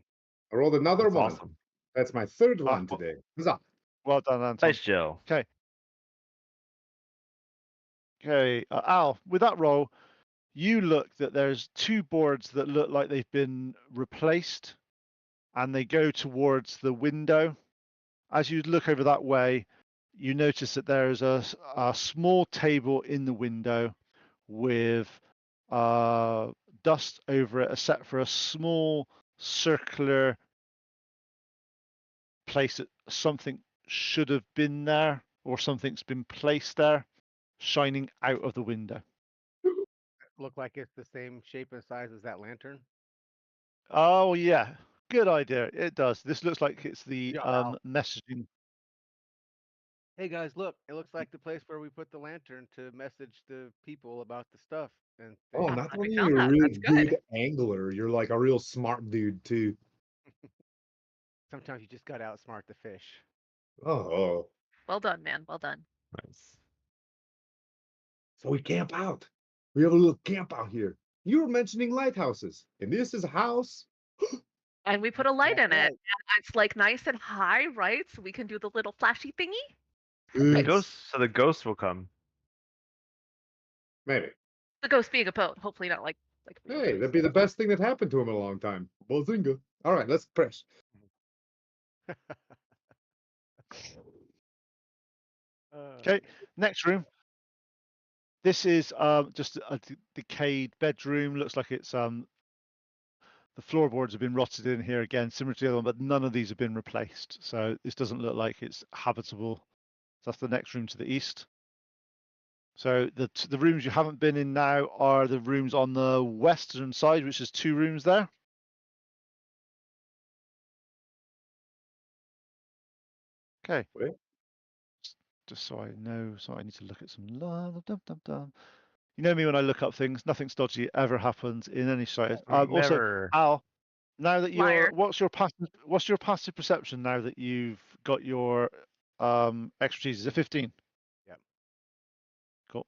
I rolled another That's one. awesome. That's my third Ah, one today. Huzzah. Well done, Anton. Nice, Joe. Okay. Okay, Al, with that roll, you look that there's 2 boards that look like they've been replaced, and they go towards the window. As you look over that way, you notice that there is a small table in the window with dust over it, except for a small circular place that something should have been there, or something's been placed there, shining out of the window. Look like it's the same shape and size as that lantern. Oh yeah, good idea. It does. This looks like it's the Yeah, Al. messaging. Hey guys, look! It looks like the place where we put the lantern to message the people about the stuff. And Oh, they- not we only found you're a that. really That's good. good angler, you're like a real smart dude too. sometimes you just gotta outsmart the fish. Oh, Well done, man. Well done. Nice. so we camp out. We have a little camp out here. You were mentioning lighthouses, and this is a house. And we put a light in That's it. right. And it's like nice and high, right? So we can do the little flashy thingy. The It's- ghosts, so the ghosts will come. Maybe. The ghost being a boat. Hopefully not like real Hey, that'd ghosts. be the best thing that happened to him in a long time. Bazinga. All right, let's press. Okay, next room. This is just a decayed bedroom. Looks like it's the floorboards have been rotted in here again, similar to the other one, but none of these have been replaced. So this doesn't look like it's habitable. So that's the next room to the east. So the rooms you haven't been in now are the rooms on the western side, which is 2 rooms there. Okay. Wait. Just so I know, so I need to look at some. You know me when I look up things, nothing dodgy ever happens in any site. Also, Never. Al, now that you're, Liar. what's your passive perception now that you've got your expertise? Is it 15? Yep. Cool.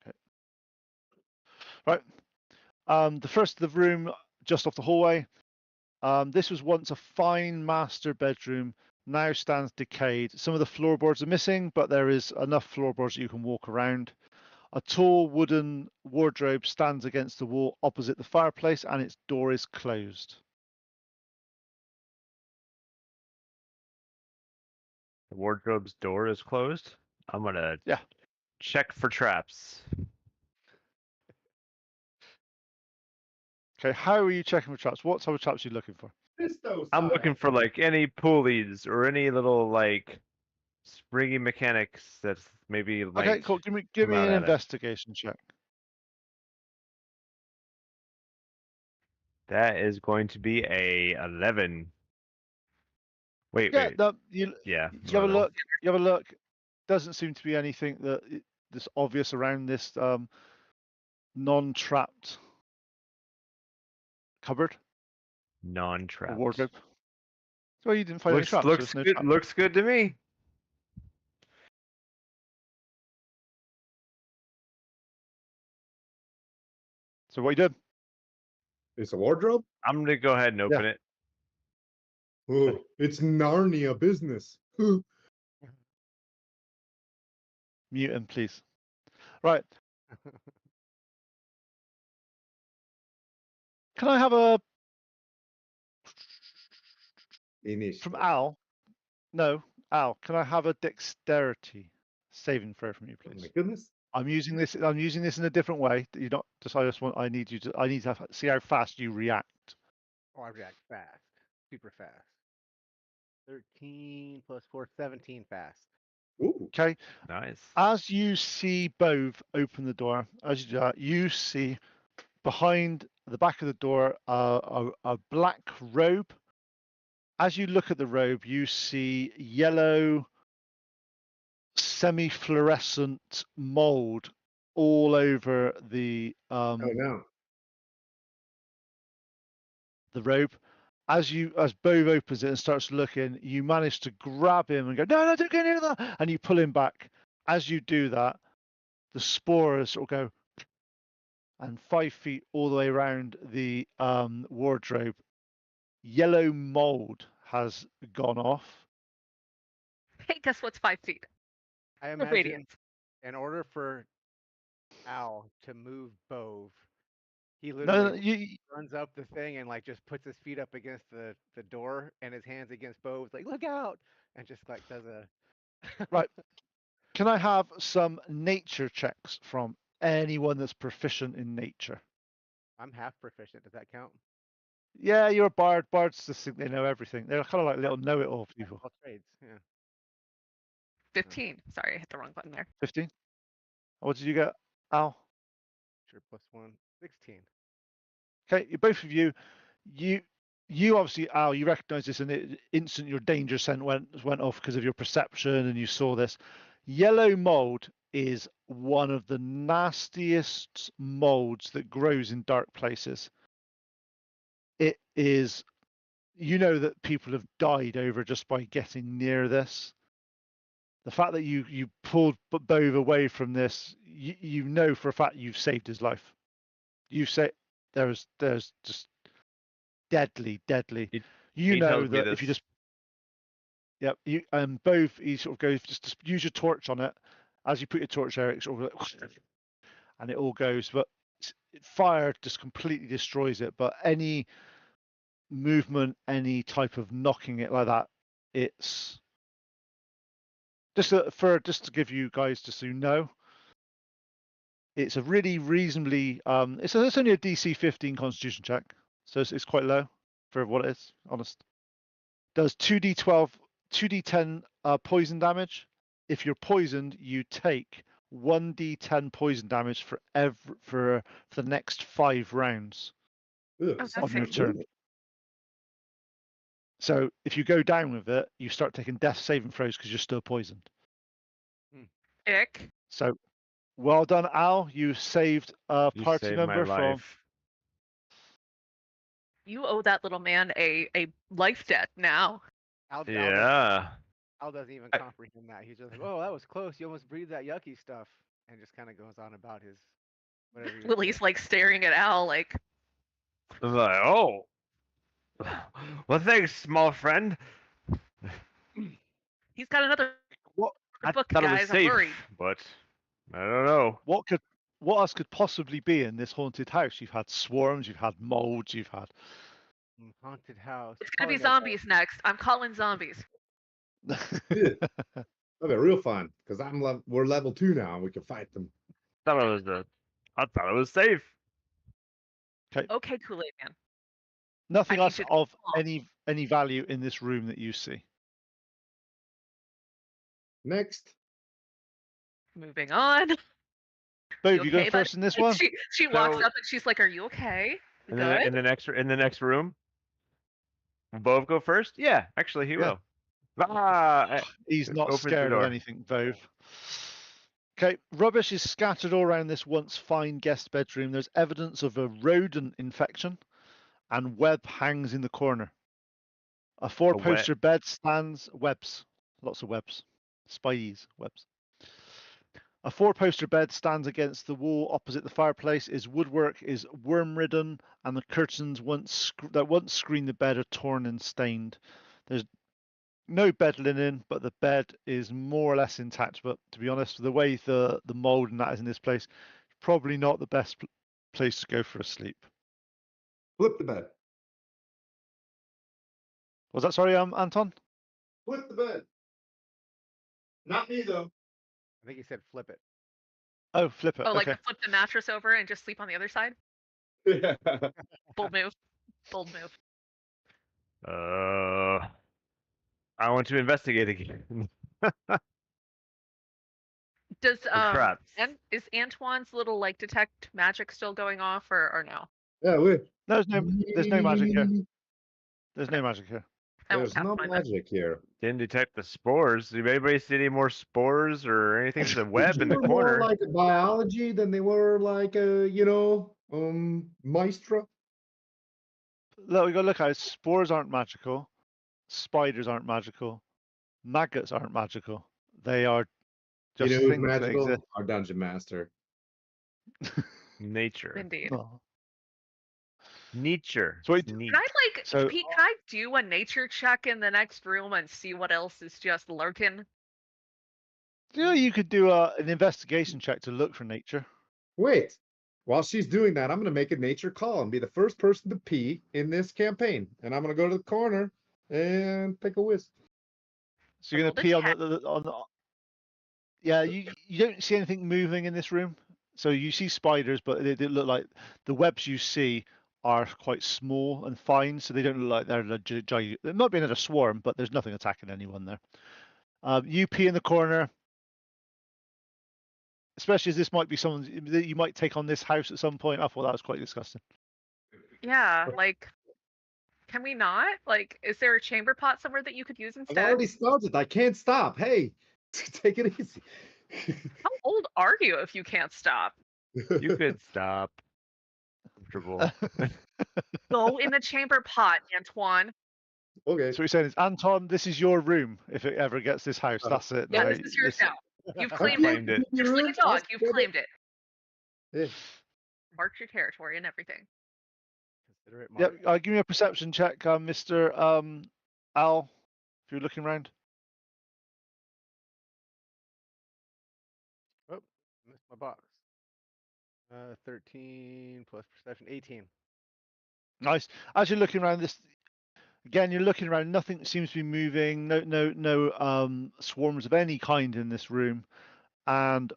Okay. Right. The room just off the hallway. This was once a fine master bedroom, now stands decayed. Some of the floorboards are missing, but there is enough floorboards that you can walk around. A tall wooden wardrobe stands against the wall opposite the fireplace, and its door is closed. The wardrobe's door is closed. I'm gonna Yeah. check for traps. Okay, how are you checking for traps? What type of traps are you looking for? I'm looking for like any pulleys or any little like springy mechanics that's maybe like. Okay, cool. Give me come out an at it. investigation check. That is going to be a 11. Wait, Yeah, wait. no, Yeah. you have a well, look. You have a look. Doesn't seem to be anything that's obvious around this non-trapped cupboard or Non-trapped. wardrobe. So you didn't find any Looks traps. so looks there's no good. trap. Looks good to me. So what you did? It's a wardrobe? I'm gonna go ahead and open it. Oh, it's Narnia business. Mute him, please. Right. Can I have a Initiative. from Al? No, Al. Can I have a dexterity saving throw from you, Oh my please? goodness. I'm using this in a different way. You're not just. I need to see how fast you react. Oh, I react fast, super fast. 13 plus 4, 17 fast. Ooh. Okay. Nice. As you see Bove open the door, as you do that, you see behind the back of the door a black robe. As you look at the robe, you see yellow, semi-fluorescent mold all over the Oh no. the rope. As Bove opens it and starts looking, you manage to grab him and go, no, don't go near that, and you pull him back. As you do that, the spores sort of go, and 5 feet all the way around the wardrobe, yellow mold has gone off. Hey, guess what's 5 feet? I The imagine radiance. in order for Al to move Bove, he No, literally you, runs up the thing and like just puts his feet up against the door and his hands against Bove's, like look out, and just like does a right. Can I have some nature checks from anyone that's proficient in nature? I'm half proficient. Does that count? Yeah, you're a bard. Bards just think they know everything. They're kind of like little know-it-all people. All trades. Yeah. 15. Sorry, I hit the wrong button there. 15. What did you get, Al? Sure. +1. 16. Okay, both of you, you obviously, Al, you recognise this, and the instant your danger scent went off because of your perception, and you saw this. Yellow mold is one of the nastiest molds that grows in dark places. It is, you know, that people have died over just by getting near this. The fact that you pulled Bove away from this, you know for a fact you've saved his life. You say there's just deadly. You know tells me that if you this. just, yep, you Bove, he sort of goes, just use your torch on it. As you put your torch there, it's sort of like, and it all goes. But fire just completely destroys it. But any movement, any type of knocking it like that, it's just to give you guys, just so you know, it's a really reasonably it's only a DC 15 Constitution check, so it's quite low for what it is. Honest. Does 2d12, 2d10 poison damage. If you're poisoned, you take 1d10 poison damage for the next 5 rounds Oh, that's on your safe. turn. So if you go down with it, you start taking death saving throws because you're still poisoned. Ick. So well done, Al. You saved a You party saved my member from. life. You owe that little man a life debt now. Al Yeah. Al doesn't even comprehend that. He's just like, oh, that was close. You almost breathed that yucky stuff, and just kind of goes on about his whatever. he was Lily's doing. like staring at Al like, I was like, oh. Well, thanks, small friend. he's got another What book, Thought it was guys. I'm safe, worried. but I don't know. what else could possibly be in this haunted house? You've had swarms, you've had molds, you've had. Haunted house. It's gonna be Probably zombies next. I'm calling zombies. That'd be real fun because we're level 2 now and we can fight them. I thought it was safe. Okay, Kool-Aid Man. Nothing I need else you to of come on. any value in this room that you see. Next. Moving on. Bove, you go okay, first in this one. She walks So- up and she's like, "Are you okay? You In good?" the next room. Will Bove go first? Yeah, actually he Yeah. will. He's not opens the scared of door. anything, Bove. Okay, rubbish is scattered all around this once fine guest bedroom. There's evidence of a rodent infection, and web hangs in the corner. A 4-poster bed stands. Webs, lots of webs, spies, webs. A 4-poster bed stands against the wall opposite the fireplace. Its woodwork is worm-ridden, and the curtains that once screened the bed are torn and stained. There's no bed linen, but the bed is more or less intact. But to be honest, the way the mold and that is in this place, probably not the best place to go for a sleep. Flip the bed. Was that sorry, Anton? Flip the bed. Not me though. I think he said flip it. Oh, flip it. Oh, like okay. flip the mattress over and just sleep on the other side. Yeah. Bold move. Bold move. I want to investigate again. Does traps. and is Antoine's little like detect magic still going off or no? Yeah, There's no magic here. There's no magic here. I won't There's cast no mine then. magic here. Didn't detect the spores. Did anybody see any more spores or anything? There's a web in They the were more corner. like a biology than they were like a, maestro. Look, we got to look at it. Spores aren't magical. Spiders aren't magical. Maggots aren't magical. They are just Who's things that magical? exist. Our dungeon master. Nature. Indeed. Oh. Nature. So It's it- neat. Can I So- Pete, can I do a nature check in the next room and see what else is just lurking? Yeah, you could do an investigation check to look for nature. Wait, while she's doing that, I'm going to make a nature call and be the first person to pee in this campaign. And I'm going to go to the corner and take a whiz. So you're going to Roll pee the on the. Yeah, you don't see anything moving in this room. So you see spiders, but they look like the webs you see are quite small and fine, so they don't look like they're a giant. There might be another swarm, but there's nothing attacking anyone there. You pee in the corner, especially as this might be someone that you might take on this house at some point. I thought that was quite disgusting. Yeah, like, can we not? Like, is there a chamber pot somewhere that you could use I've instead? already started. I can't stop. Hey, take it easy. How old are you if you can't stop? You could stop. Comfortable. Go in the chamber pot, Antoine. Okay. So what you're saying is, Anton, this is your room. If it ever gets this house, that's it. Yeah, now. this is yours now. You've I claimed claimed it. it. Just like a dog, you've claimed it. Yeah. Mark your territory and everything. Consider it Yep. marked. Give me a perception check, Mr. Al, if you're looking around. Oh, missed my box. 13 plus perception, 18. Nice. As you're looking around this, again, you're looking around. Nothing seems to be moving. No swarms of any kind in this room. And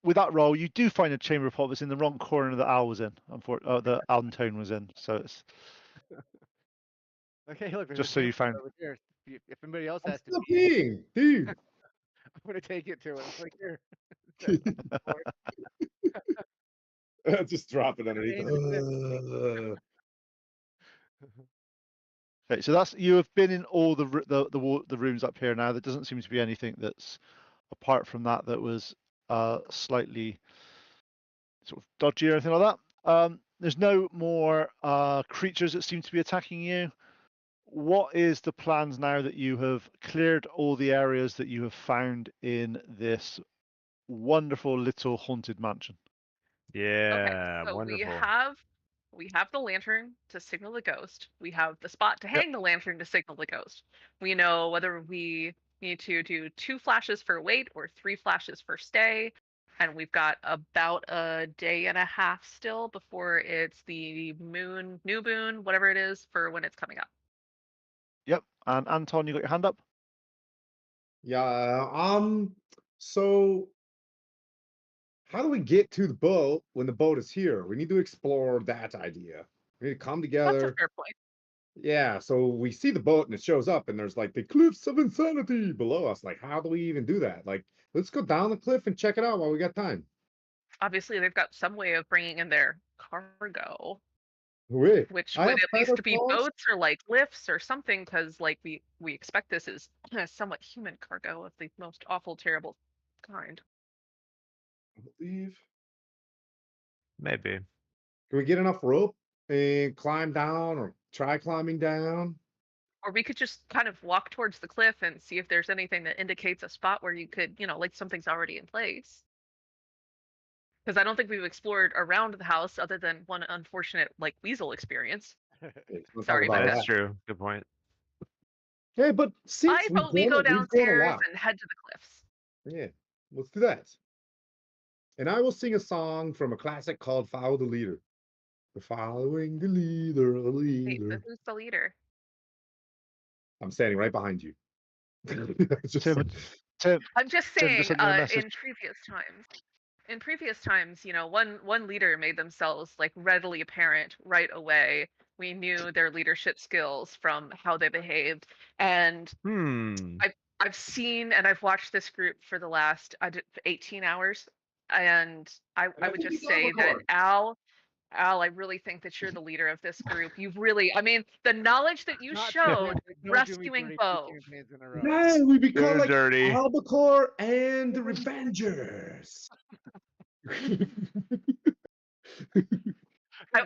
with that roll, you do find a chamber pot that's in the wrong corner that Al was in. The Antone was in. So it's Okay, look, there's just a so you chamber pot found. over here. If anybody else I'm has to still pee, peeing, dude. I'm gonna take it to him. It's like here. Just drop it underneath. Okay, so that's you have been in all the rooms up here now. There doesn't seem to be anything that's apart from that was slightly sort of dodgy or anything like that. There's no more creatures that seem to be attacking you. What is the plans now that you have cleared all the areas that you have found in this wonderful little haunted mansion? Yeah, Okay, so wonderful. we have the lantern to signal the ghost. We have the spot to hang the lantern to signal the ghost. We know whether we need to do 2 flashes for wait or 3 flashes for stay. And we've got about a day and a half still before it's the new moon, whatever it is, for when it's coming up. Yep. And Anton, you got your hand up? Yeah. So how do we get to the boat when the boat is here? We need to explore that idea. We need to come That's together. a fair point. Yeah, so we see the boat and it shows up and there's like the cliffs of insanity below us. Like, how do we even do that? Like, let's go down the cliff and check it out while we got time. Obviously, they've got some way of bringing in their cargo, Wait, which I would have at least feather be falls? boats or like lifts or something, because like we expect this is somewhat human cargo of the most awful, terrible kind. I believe. Maybe. Can we get enough rope and climb down or try climbing down? Or we could just kind of walk towards the cliff and see if there's anything that indicates a spot where you could, like something's already in place. Because I don't think we've explored around the house other than one unfortunate like weasel experience. Let's talk Sorry about about That's that. true. Good point. Okay, but since I vote we go we've done a downstairs lot. and head to the cliffs. Yeah, let's do that. And I will sing a song from a classic called Follow the Leader. We're following the leader, the Wait, leader. but who's the leader? I'm standing right behind you. Just- Tim, I'm just Tim, saying, just send me a message. in previous times, one leader made themselves like readily apparent right away. We knew their leadership skills from how they behaved, and I've seen and I've watched this group for the last 18 hours, and I would think just we saw say that before. Al Al, I really think that you're the leader of this group. You've really, I mean, the knowledge that you Not showed today. Don't do me rescuing dirty Bo. 2 campaigns in a row. Yeah, we become You're like dirty. Albacore and the Revengers.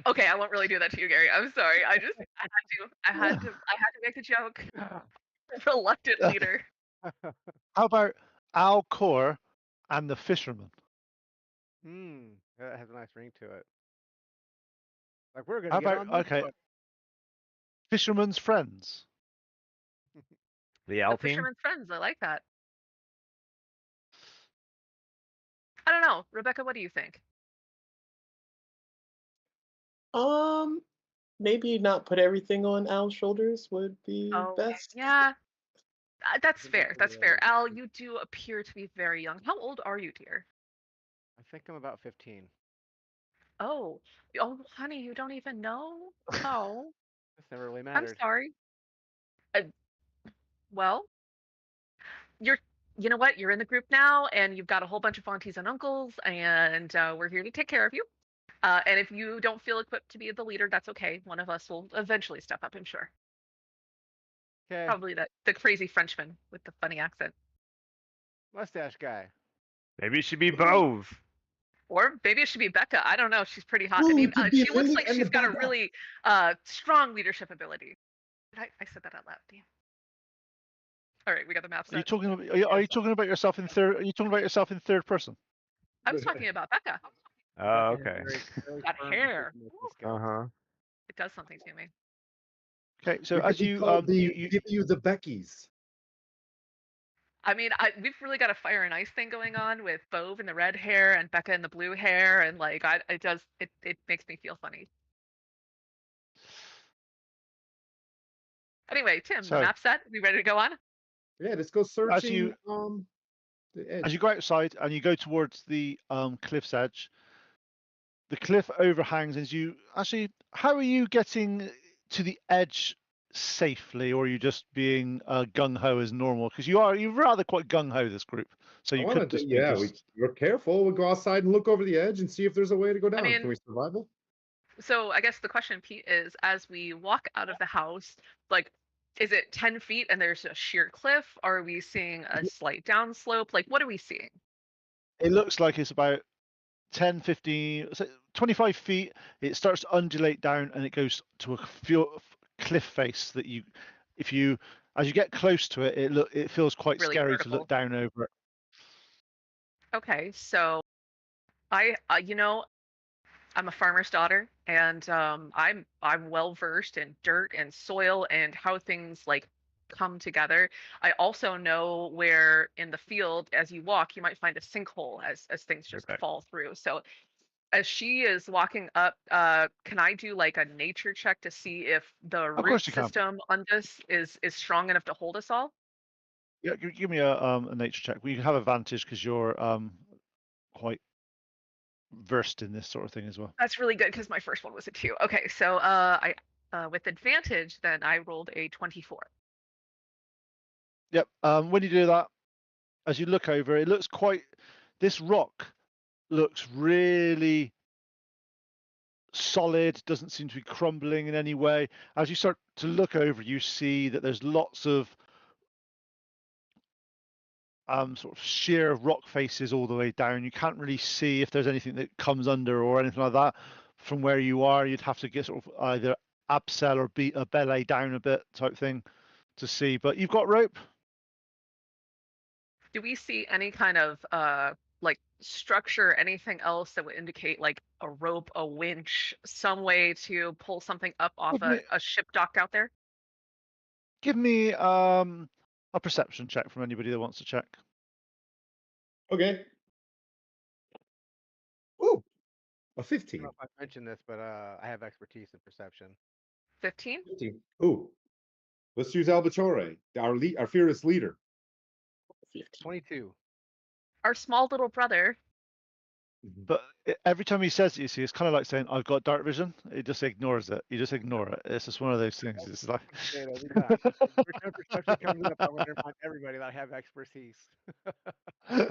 Okay, I won't really do that to you, Gary. I'm sorry. I had to make the joke. Reluctant leader. How about Al Core and the Fisherman? That has a nice ring to it. Like we're gonna How get about on this okay, boat. Fisherman's Friends? The Al The team. Fisherman's Friends. I like that. I don't know, Rebecca. What do you think? Maybe not put everything on Al's shoulders would be Oh, best. yeah. That's think fair. that's That's the fair. way- Al, you do appear to be very young. How old are you, dear? I think I'm about 15. Oh, honey, you don't even know? Oh, This never really I'm mattered. sorry. Uh, well, you know what? You're in the group now, and you've got a whole bunch of aunties and uncles, and we're here to take care of you. And if you don't feel equipped to be the leader, that's okay. One of us will eventually step up, I'm sure. Okay, Probably the crazy Frenchman with the funny accent. mustache guy. Maybe it should be Bove. Or maybe it should be Becca. I don't know. She's pretty hot. I Ooh, mean, it could be she looks Lily like and she's the got a badass. really strong leadership ability. I said that out loud. Damn. All right, we got the map Are you set. talking? Are you talking about yourself in third? Are you talking about yourself in third person? I was talking about Becca. Oh, Becca has okay. very That firm hair. decision-making Uh skills. huh. It does something to me. Okay, so We could as be you called you give you the Beckys. I mean, we've really got a fire and ice thing going on with Bove and the red hair and Becca and the blue hair, and like it makes me feel funny. Anyway, Tim, the So- map set. We ready to go on? Yeah, let's go searching you- the edge. as you go outside and you go towards the cliff's edge, the cliff overhangs. As you actually, how are you getting to the edge safely, or are you just being gung ho as normal? Because you're rather quite gung ho this group, so you could just be yeah, just- we're careful. We'll go outside and look over the edge and see if there's a way to go down. mean- Can we survival? So I guess the question, Pete, is as we walk out of the house, like, is it 10 feet and there's a sheer cliff? Are we seeing a slight downslope? Like, what are we seeing? It looks like it's about 10, 15, 25 feet. It starts to undulate down and it goes to a cliff face that as you get close to it, it feels quite Really scary vertical. to look down over it. Okay, so I'm a farmer's daughter, and I'm well versed in dirt and soil and how things like come together. I also know where in the field, as you walk, you might find a sinkhole as things just Okay. fall through. So as she is walking up, can I do like a nature check to see if the root course you can. system on this is strong enough to hold us all? Yeah, give me a nature check. We have advantage because you're quite versed in this sort of thing as well. That's really good because my first one was a 2. Okay, so I with advantage, then I rolled a 24. Yep. When you do that, as you look over, it looks this rock looks really solid, doesn't seem to be crumbling in any way. As you start to look over, you see that there's lots of sort of sheer rock faces all the way down. You can't really see if there's anything that comes under or anything like that. From where you are, you'd have to get sort of either abseil or beat a belay down a bit type thing to see. But you've got rope. Do we see any kind of like structure, anything else that would indicate like a rope, a winch, some way to pull something up off Give me- a ship docked out there? Give me a perception check from anybody that wants to check. Okay. Ooh, a I 15. don't know if I mentioned this, but I have expertise in perception. 15? 15. Ooh, let's use Albatore, our fearless leader. 15. 22. Our small little brother. But every time he says it, you see, it's kind of like saying, "I've got dark vision." He just ignores it. You just ignore it. It's just one of those things. It's like, Say it every time. Every time perception comes up, I want to remind everybody that I have expertise. yeah,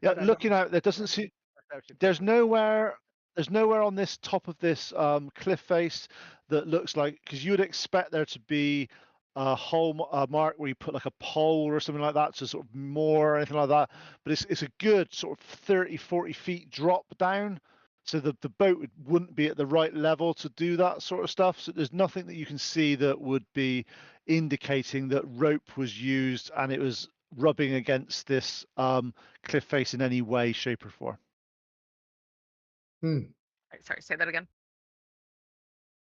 But I looking don't out, there doesn't seem. perception There's check. nowhere. there's nowhere on this top of this cliff face that looks like, because you would expect there to be a hole mark where you put like a pole or something like that to sort of moor or anything like that. But it's a good sort of 30, 40 feet drop down. So the boat wouldn't be at the right level to do that sort of stuff. So there's nothing that you can see that would be indicating that rope was used and it was rubbing against this cliff face in any way, shape, or form. Sorry, say that again.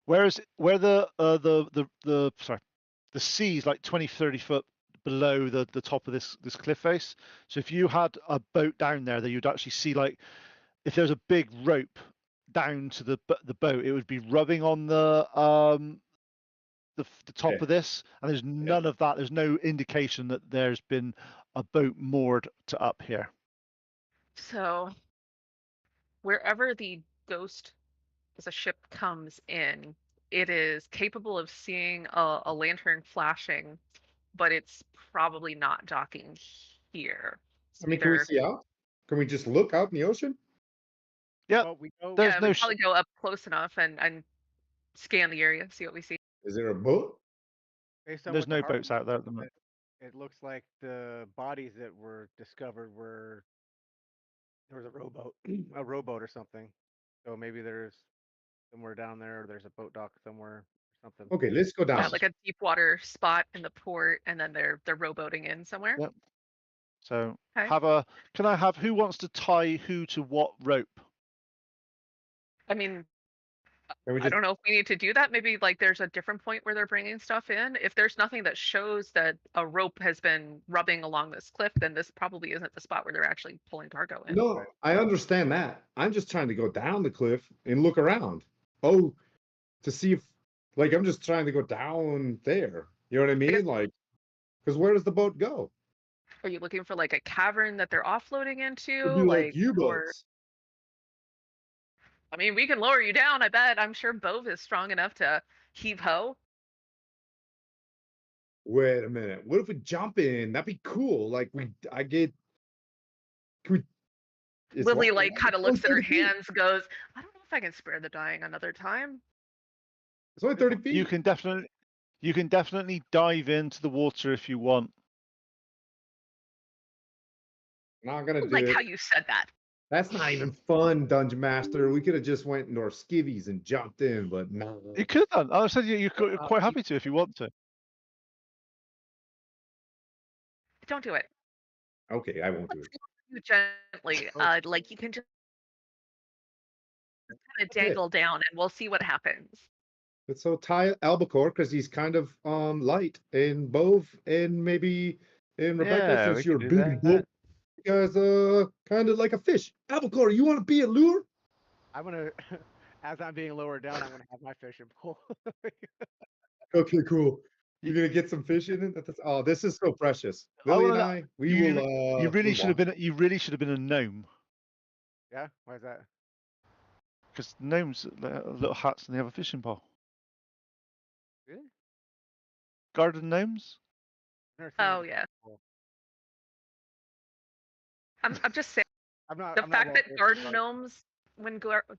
Where the sea's like 20, 30 foot below the top of this cliff face. So if you had a boat down there, that you'd actually see, like, if there's a big rope down to the boat, it would be rubbing on the top of this, and there's none of that. There's no indication that there's been a boat moored to up here. So wherever the ghost as a ship comes in, it is capable of seeing a lantern flashing, but it's probably not docking here. So I mean, can we either- see out? Can we just look out in the ocean? Yeah, Well, we go. there's yeah, no we'd probably go up close enough and scan the area, see what we see. Is there a boat? Based on there's what the no harbor boats out there at the said, moment. it looks like the bodies that were discovered were there was a rowboat, a rowboat or something. So maybe there's somewhere down there, or there's a boat dock somewhere or something. Okay, let's go down. Yeah, like a deep water spot in the port, and then they're rowboating in somewhere. Yep. So Okay. can I have, who wants to tie who to what rope? I mean, Can we I just don't know if we need to do that. Maybe like there's a different point where they're bringing stuff in. If there's nothing that shows that a rope has been rubbing along this cliff, then this probably isn't the spot where they're actually pulling cargo in. No, I understand that. I'm just trying to go down the cliff and look around. Oh, to see if, like, I'm just trying to go down there. You know what I mean? Like, because where does the boat go? Are you looking for like a cavern that they're offloading into? It'd be like or U-boats. I mean, we can lower you down, I bet. I'm sure Bove is strong enough to heave ho. Wait a minute. What if we jump in? That'd be cool. Like, I get. Can we? it's Lily what- like kind of looks at her 30 feet. hands, goes, I don't know if I can spare the dying another time. It's only 30 feet. You can definitely dive into the water if you want. Not gonna do Like it. how you said that. That's not even fun, Dungeon Master. We could have just went into our skivvies and jumped in, but no. You could have done. I said you're quite happy to if you want to. Don't do it. Okay, I won't do it. You gently. Like you can just kind of Okay. dangle down and we'll see what happens. But so tie Albacore because he's kind of light, and Bove and maybe Rebecca Yeah, since we you're can a do big that. boat. You guys kind of like a fish. Albacore, you want to be a lure? I'm gonna, as I'm being lowered down, I'm gonna have my fishing pole. Okay, cool. You're gonna get some fish in it. Oh, this is so precious. I Lily and wanna- I, we you- will. You really move should have on. been. You really should have been a gnome, Yeah, why is that? because gnomes have little hats and they have a fishing pole. Really? Garden gnomes. Never seen Oh one yeah. before. I'm just saying I'm not. the I'm not fact well that versed, garden like- gnomes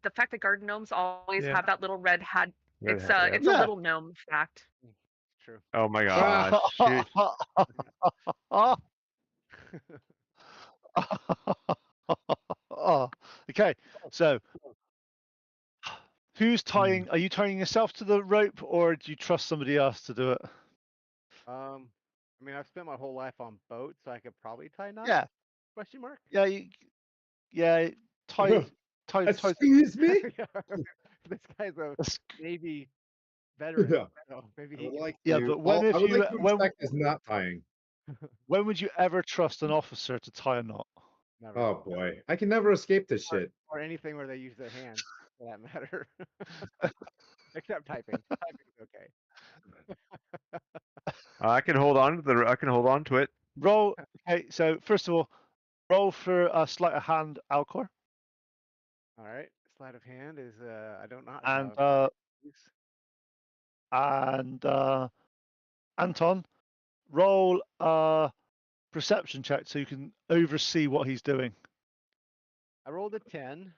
the fact that garden gnomes always Yeah. have that little red hat. Red It's hat, yeah. it's Yeah. a little gnome fact. True. Oh my gosh. shoot. Okay, so who's tying? Are you tying yourself to the rope, or do you trust somebody else to do it? I mean, I've spent my whole life on boats, so I could probably tie knots. Yeah, Question mark. yeah, tie. Excuse me. This guy's a That's- Navy veteran. Yeah. So maybe I he. would like Yeah, to- but when I if would you- like to when- expect is not tying. When would you ever trust an officer to tie a knot? Never. Oh boy, I can never escape this shit. Or anything where they use their hands, for that matter. Except typing. Typing's okay. I can hold on to it. Roll. Okay, so first of all, roll for a sleight of hand, Alcor, All right. Sleight of hand is I don't know. and Anton, roll a perception check so you can oversee what he's doing. I rolled a 10.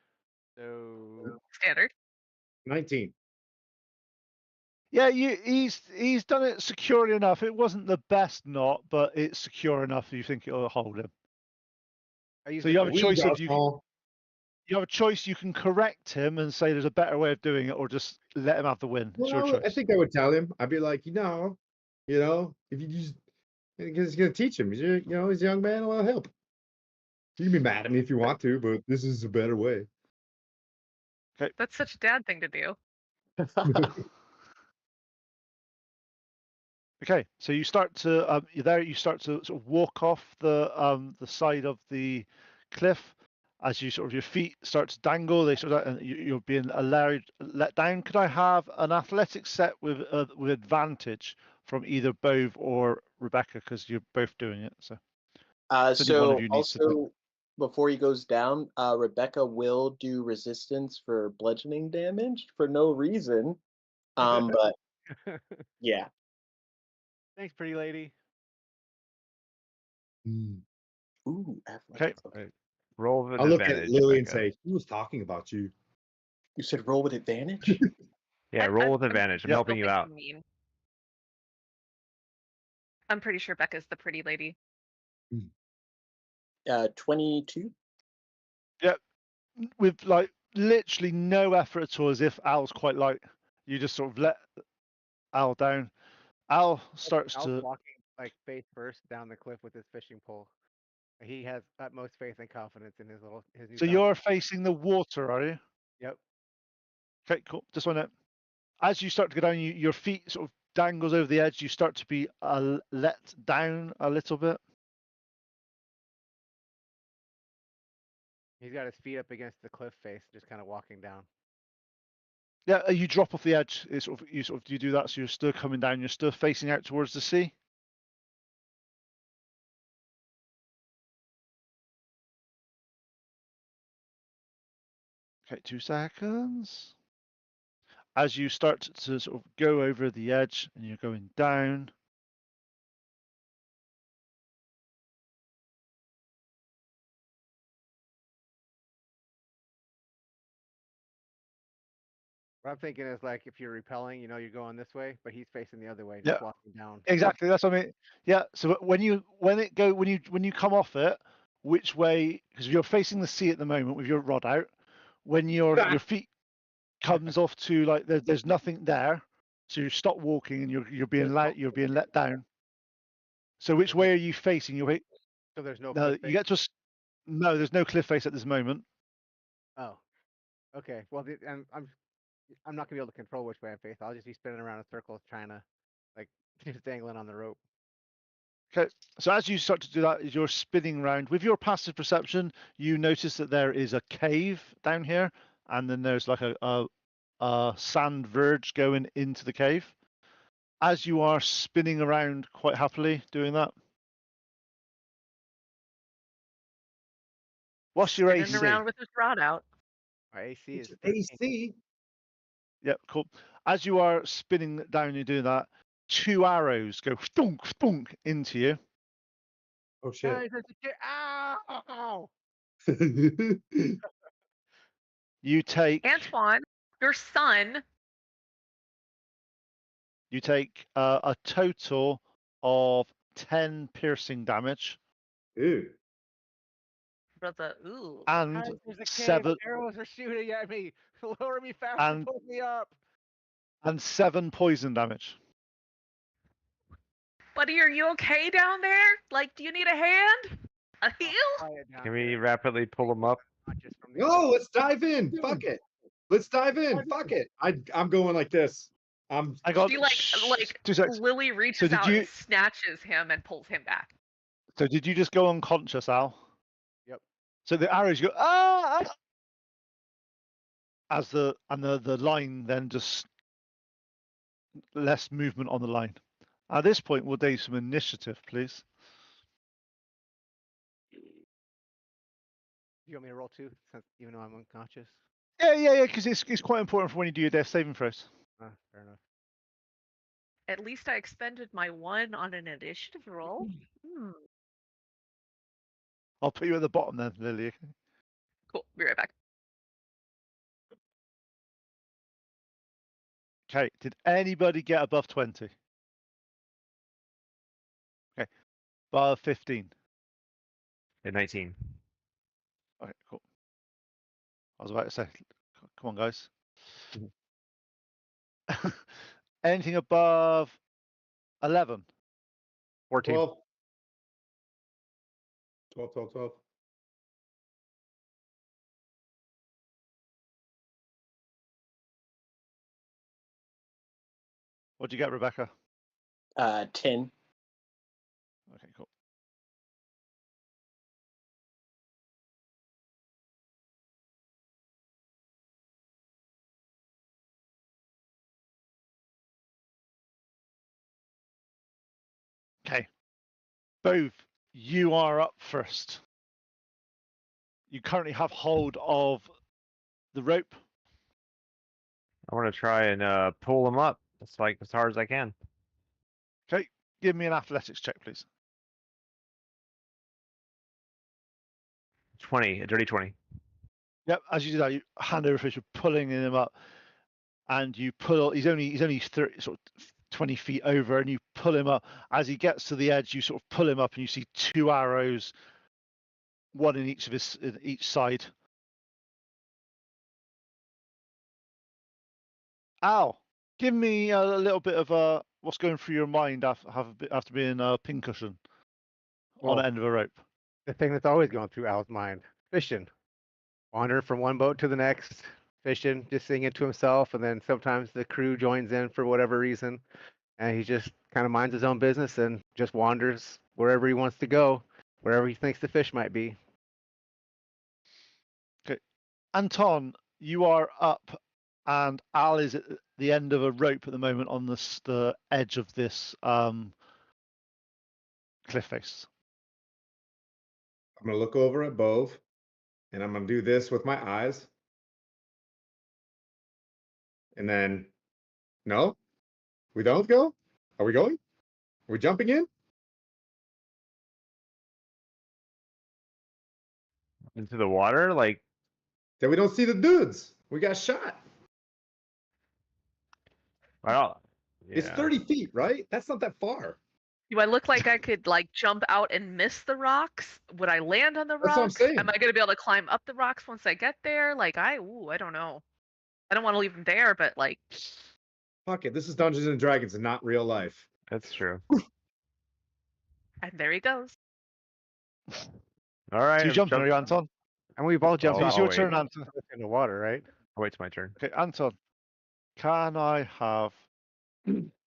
So Standard. 19. Yeah, he's done it securely enough. It wasn't the best knot, but it's secure enough that you think it'll hold him. So you have a We choice got of you small. have a choice. You can correct him and say there's a better way of doing it, or just let him have the win. It's your Well, I choice. think I would tell him. I'd be like, if you just, because it's gonna teach him. He's he's a young man. Well, help. You can be mad at me if you want to, but this is a better way. That's such a dad thing to do. Okay, so you start to you start to sort of walk off the side of the cliff as you sort of your feet start to dangle. They sort of and you're being let down. Could I have an athletics set with advantage from either Bove or Rebecca because you're both doing it? So only one of So you needs to do it. also before he goes down, Rebecca will do resistance for bludgeoning damage for no reason. But yeah. Thanks, pretty lady. Ooh, athletics. Okay. Roll with I'll look at advantage. Lily and Becca. say, "Who was talking about you?" You said roll with advantage? Yeah, roll with advantage. I'm Yeah. helping you out. Mean. I'm pretty sure Becca's the pretty lady. 22. Yeah, with like literally no effort at all, as if Al's quite light. You just sort of let Al down. Al starts Al's to. walking like face first down the cliff with his fishing pole. He has utmost faith and confidence in his new. So you're facing the water, are you? Yep. Okay, cool. Just want to. As you start to go down, your feet sort of dangles over the edge. You start to be let down a little bit. He's got his feet up against the cliff face, just kind of walking down. Yeah, you drop off the edge. It's sort of you do that, so you're still coming down. You're still facing out towards the sea. Okay, 2 seconds. As you start to sort of go over the edge and you're going down. What I'm thinking is like if you're repelling, you're going this way, but he's facing the other way, Yeah. just walking down. Exactly. That's what I mean. Yeah. So when you come off it, which way? Because you're facing the sea at the moment with your rod out. When your feet comes off to like there's nothing there, so you stop walking and you're being let down. So which way are you facing? So there's no. No, cliff you face? get to no. There's no cliff face at this moment. Oh. Okay. Well, I'm not gonna be able to control which way I face. I'll just be spinning around in circles trying to, like, just dangling on the rope. Okay, so as you start to do that, as you're spinning around with your passive perception, you notice that there is a cave down here, and then there's like a sand verge going into the cave. As you are spinning around quite happily doing that, what's your Spinning AC? around with his rod out. My AC is AC. Yep, cool. As you are spinning down and doing that, 2 arrows go thunk thunk into you. Oh shit! Guys, there's a kid. Ow! You take Antoine, your son. You take a total of 10 piercing damage Ew. Brother, ooh. and Guys, there's a cave. 7 Arrows are shooting at me. Lower me faster. And- Pull me up. and 7 poison damage. Buddy, are you okay down there? Like, do you need a hand? A heal? Quiet down Can we there. rapidly pull him up? Not just from the No, let's dive in. Fuck it. Let's dive in. Fuck it. I'm going like this. I got She like 2 seconds. Lily reaches did out you- and snatches him and pulls him back. So did you just go unconscious, Al? Yep. So the arrows go ah! As the line then just less movement on the line. At this point, we'll do some initiative, please. You want me to roll 2, since even though I'm unconscious? Yeah, because it's quite important for when you do your death saving throws. Fair enough. At least I expended my 1 on an initiative roll. I'll put you at the bottom then, Lily. Cool. Be right back. Okay. Did anybody get above 20? Okay. Above 15. At 19. Okay, cool. I was about to say, come on, guys. Anything above 11? 14. 12. 12, 12, 12. What'd you get, Rebecca? 10. Okay, cool. Okay. Both, you are up first. You currently have hold of the rope. I want to try and pull him up. It's like as hard as I can. Okay. Give me an athletics check, please. 20, a dirty 20. Yep. As you do that, you hand over fist, you're pulling him up, and you pull. He's only 30, sort of 20 feet over, and you pull him up. As he gets to the edge, you sort of pull him up, and you see 2 arrows, one in each side. Al, give me a little bit of what's going through your mind after being a pincushion on the end of a rope. The thing that's always going through Al's mind: fishing, wandering from one boat to the next, fishing, just singing to himself, and then sometimes the crew joins in for whatever reason, and he just kind of minds his own business and just wanders wherever he wants to go, wherever he thinks the fish might be. Okay, Anton, you are up, and Al is at the end of a rope at the moment on the edge of this cliff face. I'm going to look over at Bove, and I'm going to do this with my eyes. And then, no, we don't go? Are we going? Are we jumping in? Into the water? Like, Then we don't see the dudes. We got shot. well, It's yeah. 30 feet, right? That's not that far. Do I look like I could like jump out and miss the rocks? Would I land on the That's what I'm rocks? saying. Am I gonna be able to climb up the rocks once I get there? Like I don't know. I don't want to leave him there, but like Fuck it. This is Dungeons and Dragons and not real life. That's true. and there he goes. All right. So you I'm jumping, are you, jumping. Anton? And we've all jumped Oh, It's off your wait. turn, Anton. in the water, right? I'll wait till my turn. Okay, Anton, can I have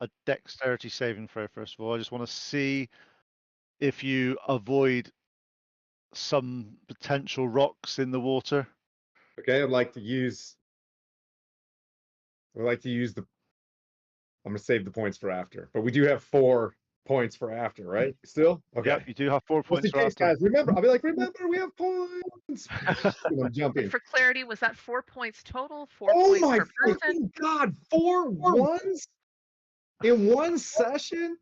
a dexterity saving throw first of all? I just want to see if you avoid some potential rocks in the water. Okay, I'd like to use the. I'm gonna save the points for after, but we do have 4 points for after, right? Still, okay. Yep, you do have 4 Just points in for case, after. guys, remember. I'll be like, remember, we have points. I'm jumping. For clarity, was that 4 points total? 4 Oh points my per person? fucking god! 4 ones in one session?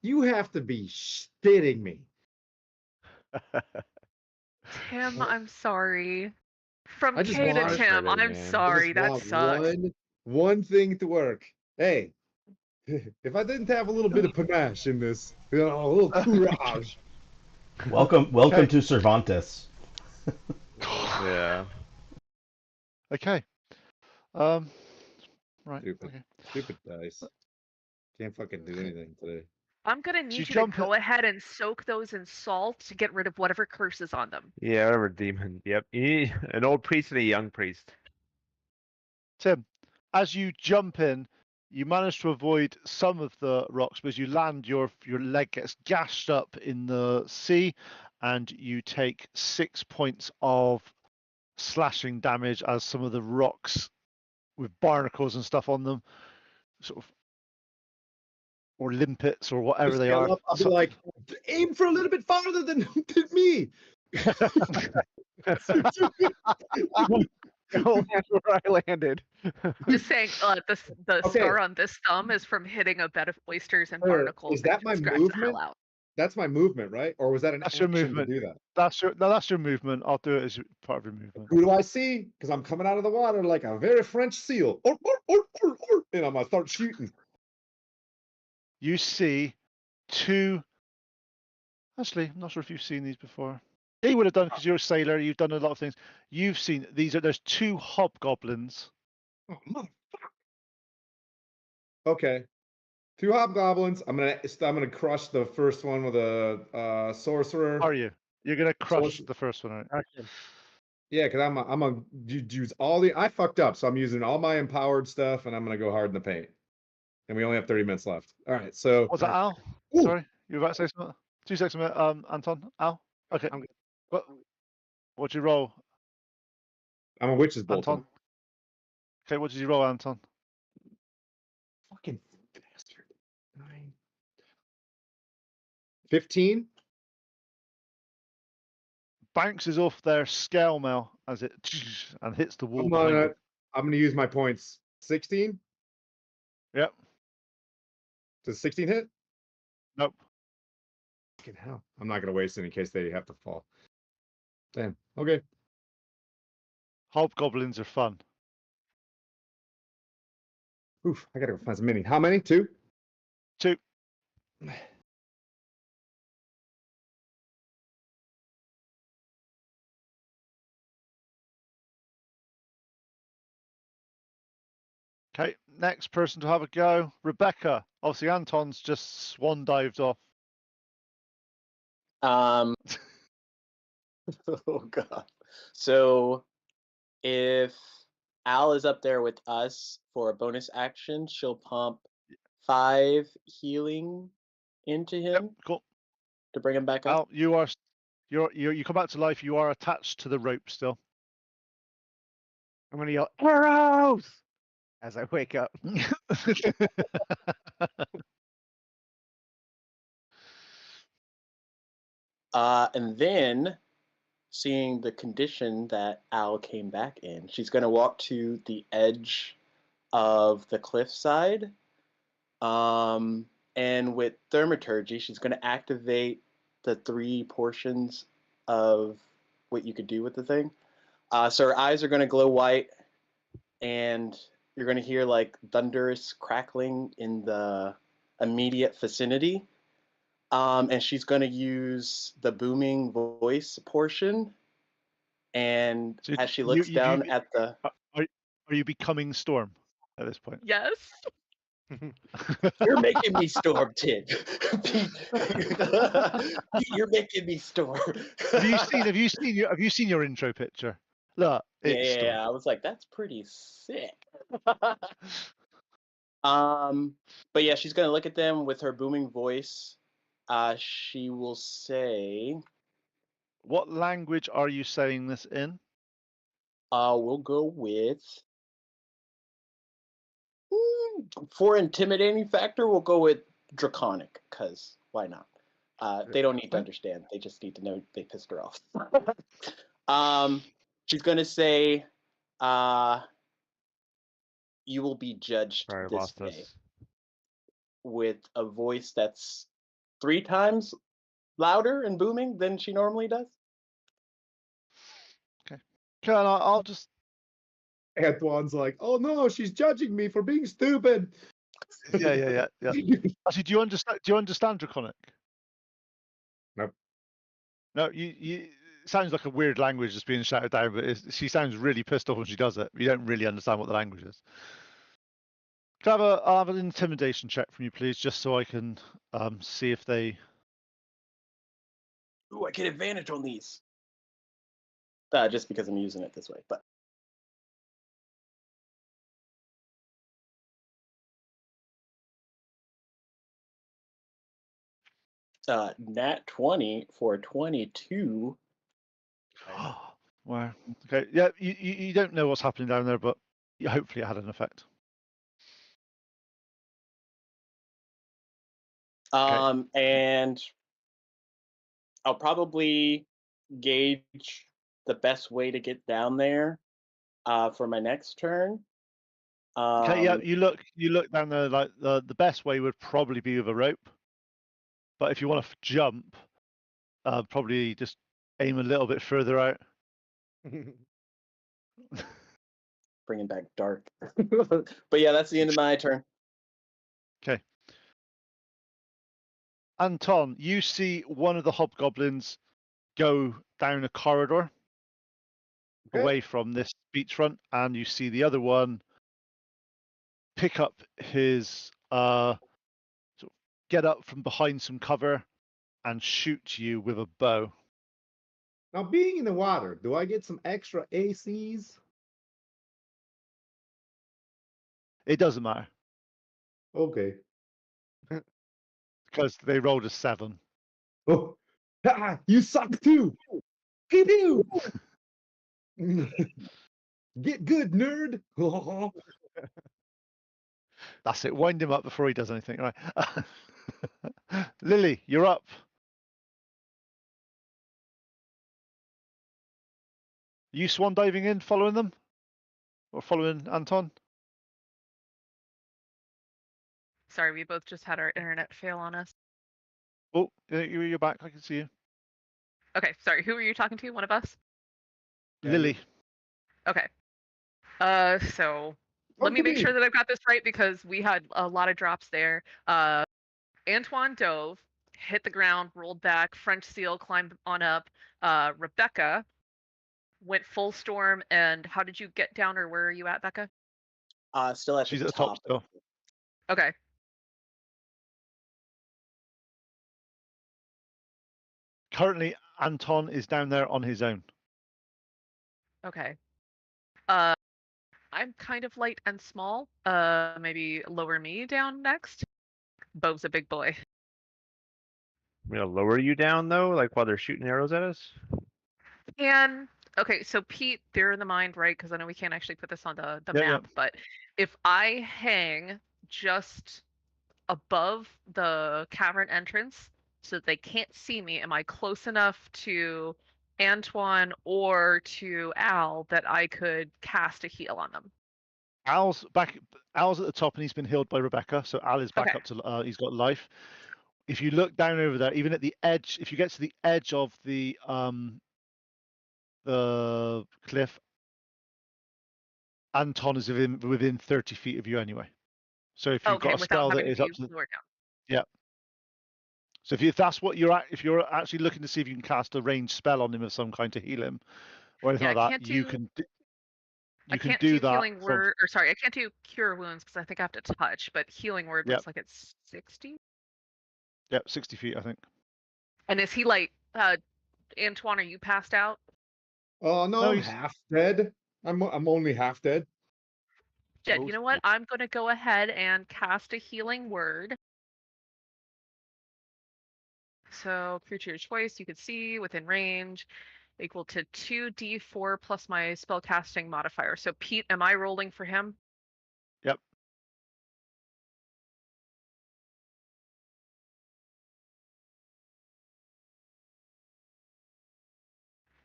You have to be shitting me. Tim, I'm sorry. From I just K to want- Tim, Frustrated, I'm man. sorry. I That just sucks. want one thing to work. Hey, if I didn't have a little bit of panache in this, a little courage. Welcome to Cervantes. Yeah. Okay. Right. Stupid. Okay. Stupid dice. Can't fucking do anything today. I'm gonna you need you to jump go ahead and soak those in salt to get rid of whatever curse is on them. Yeah, whatever demon. Yep. You need an old priest and a young priest. Tim, as you jump in, you manage to avoid some of the rocks, but as you land, your leg gets gashed up in the sea, and you take 6 points of slashing damage as some of the rocks with barnacles and stuff on them, sort of, or limpets or whatever they are. I'll be like, aim for a little bit farther than me. That's where I landed. Just saying, the Okay. scar on this thumb is from hitting a bed of oysters and Sir, barnacles. is that and my scratched the hell movement? out. That's my movement, right? Or was that an That's your action to movement. do that? That's your movement. I'll do it as part of your movement. Who do I see? Because I'm coming out of the water like a very French seal. And I'm gonna start shooting. You see two. Actually, I'm not sure if you've seen these before. Yeah, you would have done because you're a sailor. You've done a lot of things. You've seen these. There's two hobgoblins. Oh, motherfucker. Okay. 2 hobgoblins. I'm gonna crush the first one with a sorcerer. Are you? You're gonna crush Sorcerer. the first one, right? Yeah, because I'm gonna use all the. I fucked up, so I'm using all my empowered stuff, and I'm gonna go hard in the paint. And we only have 30 minutes left. All right, so. Was that Al? Ooh. Sorry, you were about to say something. 2 seconds, Anton. Al. Okay. I'm good. What'd you roll, I'm a witch's bolt. Anton? Okay, what did you roll, Anton? Fucking bastard. 9. 15. Bounces off their scale mail as it and hits the wall. I'm gonna use my points. 16. Yep. Does 16 hit? Nope. Fucking hell. I'm not gonna waste it in case they have to fall. Damn. Okay. Hobgoblins are fun. Oof. I gotta go find some mini. How many? 2? 2. Okay, next person to have a go, Rebecca. Obviously, Anton's just swan dived off. Oh god. So if Al is up there with us for a bonus action, she'll pump 5 healing into him. Yep, cool. To bring him back Al, up. you come back to life. You are attached to the rope still. I'm gonna yell arrows as I wake up. And then, seeing the condition that Al came back in, she's going to walk to the edge of the cliffside. And with thaumaturgy, she's going to activate the 3 portions of what you could do with the thing. So her eyes are going to glow white, and you're going to hear like thunderous crackling in the immediate vicinity. And she's going to use the booming voice portion. And So as she looks down at the... Are you becoming Storm at this point? Yes. You're making me Storm, Tid. Pete, you're making me Storm. Have you seen your intro picture? Look, it's Storm. Yeah, I was like, that's pretty sick. But yeah, she's going to look at them with her booming voice. She will say... What language are you saying this in? We'll go with... For intimidating factor, we'll go with Draconic, because why not? They don't need to understand. They just need to know they pissed her off. She's going to say, you will be judged this day. With a voice that's 3 times louder and booming than she normally does. Okay. I'll just... Antoine's like, oh no, she's judging me for being stupid. Yeah. Actually, do you understand Draconic? Nope. No, you it sounds like a weird language just being shouted down, but she sounds really pissed off when she does it. You don't really understand what the language is. Can I have an intimidation check from you, please, just so I can see if they... Ooh, I get advantage on these. Just because I'm using it this way, but... Nat 20 for 22. Wow. Okay. Yeah, you don't know what's happening down there, but hopefully it had an effect. And I'll probably gauge the best way to get down there for my next turn. Okay, yeah, you look down there, like the best way would probably be with a rope, but if you want to jump, probably just aim a little bit further out. Bringing back dark. But yeah, that's the end of my turn. Okay. Anton, you see one of the hobgoblins go down a corridor away from this beachfront, and you see the other one pick up his sort of get up from behind some cover and shoot you with a bow. Now, being in the water, do I get some extra ACs? It doesn't matter Okay. because they rolled a 7. Oh, you suck too. Pew pew. Get good, nerd. That's it. Wind him up before he does anything. Right. Lily, you're up. You swan diving in, following them, or following Anton? Sorry, we both just had our internet fail on us. Oh, you're back. I can see you. Okay, sorry. Who were you talking to? One of us? Lily. Okay. So let me make sure that I've got this right because we had a lot of drops there. Antoine dove, hit the ground, rolled back, French seal, climbed on up. Rebecca went full storm, and how did you get down, or where are you at, Becca? Still at She's the at the top top. still. Okay. Currently, Anton is down there on his own. Okay. I'm kind of light and small. Maybe lower me down next. Bo's a big boy. I'm gonna lower you down though, like while they're shooting arrows at us. And okay, so Pete, they're in the mind, right? Because I know we can't actually put this on the Yeah, map, but if I hang just above the cavern entrance so that they can't see me, am I close enough to Antoine or to Al that I could cast a heal on them? Al's back. Al's at the top, and he's been healed by Rebecca. So Al is back Okay. up to. He's got life. If you look down over there, even at the edge, if you get to the edge of the cliff, Anton is within 30 feet of you anyway. So if you've Okay, got a spell without that having is to up be to lower down. yeah. So if that's what you're at, if you're actually looking to see if you can cast a ranged spell on him of some kind to heal him or anything Yeah, I like can't that, you do- can I can't do do that healing from word, or sorry, I can't do cure wounds because I think I have to touch. But healing word Yep. looks like it's 60. 60 feet, I think. And is he like, Antoine? Are you passed out? Oh no, No, I'm he's- half dead. I'm only half dead. Jed, Oh, you know what? I'm going to go ahead and cast a healing word. So, creature of your choice, you can see within range, equal to 2d4 plus my spellcasting modifier. So, Pete, am I rolling for him? Yep.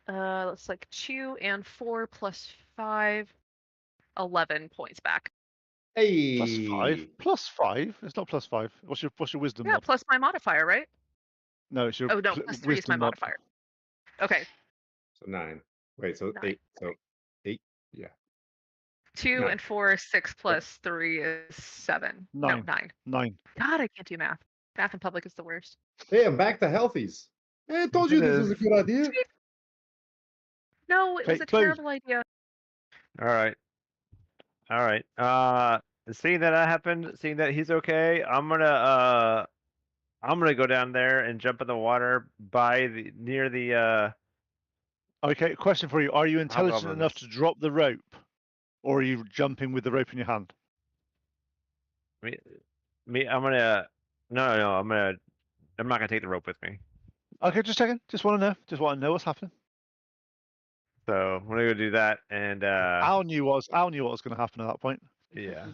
Looks like 2 and 4 plus 5, 11 points back. Hey. Plus five. It's not plus 5. What's your wisdom Yeah, mod? plus my modifier, right? No, it's your Oh, no, plus 3 is my wisdom mod. modifier. Okay, So 9. Wait, so 9. 8. So 8. Yeah. 2 9. and 4 is 6 plus 3 is 7. 9. No, 9. 9. God, I can't do math. Math in public is the worst. Hey, I'm back to healthies. Hey, I told you this was a good idea. No, it was Okay, a Chloe. terrible idea. All right. Seeing that happened, seeing that he's okay, I'm gonna go down there and jump in the water near the Okay, question for you. Are you intelligent Hobgoblins. enough to drop the rope? Or are you jumping with the rope in your hand? I'm gonna no, I'm not gonna take the rope with me. Okay, just checking. Just want to know. Just want to know what's happening. So I'm gonna go do that and Al knew what was going to happen at that point. yeah.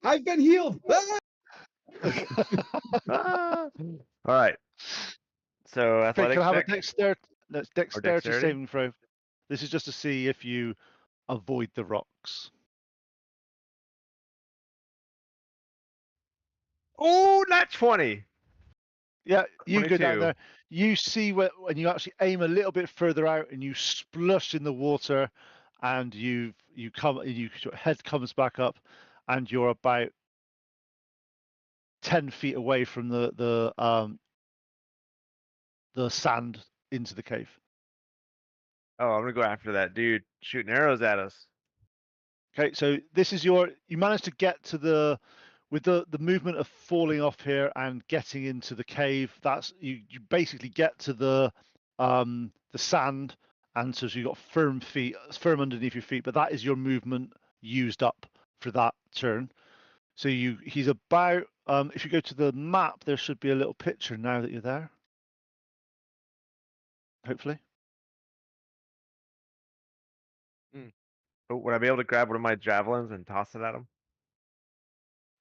I've been healed. All right. So Okay, athletics can I have check. a dexterity dexterity? saving throw? This is just to see if you avoid the rocks. Oh, not 20. Yeah, you go down 22. there. You see when you actually aim a little bit further out and you splush in the water, and your head comes back up, and you're about 10 feet away from the sand into the cave. Oh, I'm gonna go after that dude shooting arrows at us. Okay, so this is you managed to get to with the movement of falling off here and getting into the cave. That's you basically get to the sand, and so you got firm underneath your feet, but that is your movement used up for that turn. So he's about if you go to the map, there should be a little picture now that you're there. Hopefully. Oh, would I be able to grab one of my javelins and toss it at him?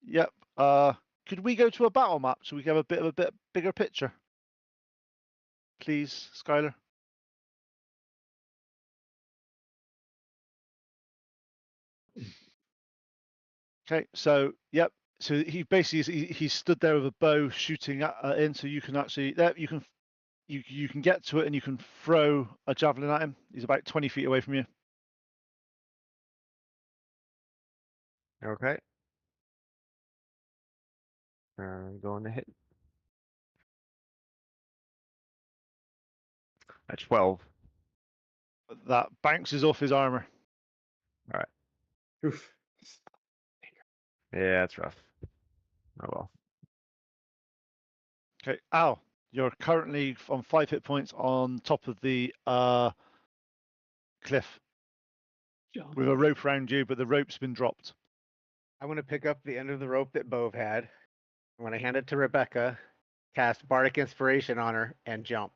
Yep. Could we go to a battle map so we can have a bit bigger picture? Please, Skylar. Okay, so yep. So he basically he stood there with a bow shooting in, so you can actually you can get to it and you can throw a javelin at him. He's about 20 feet away from you. Okay. Going to hit. At 12. That bounces off his armor. All right. Oof. Yeah, that's rough. Oh well. Okay, Al, you're currently on 5 hit points on top of the cliff with a rope around you, but the rope's been dropped. I'm going to pick up the end of the rope that Bove had. I'm going to hand it to Rebecca, cast Bardic Inspiration on her, and jump.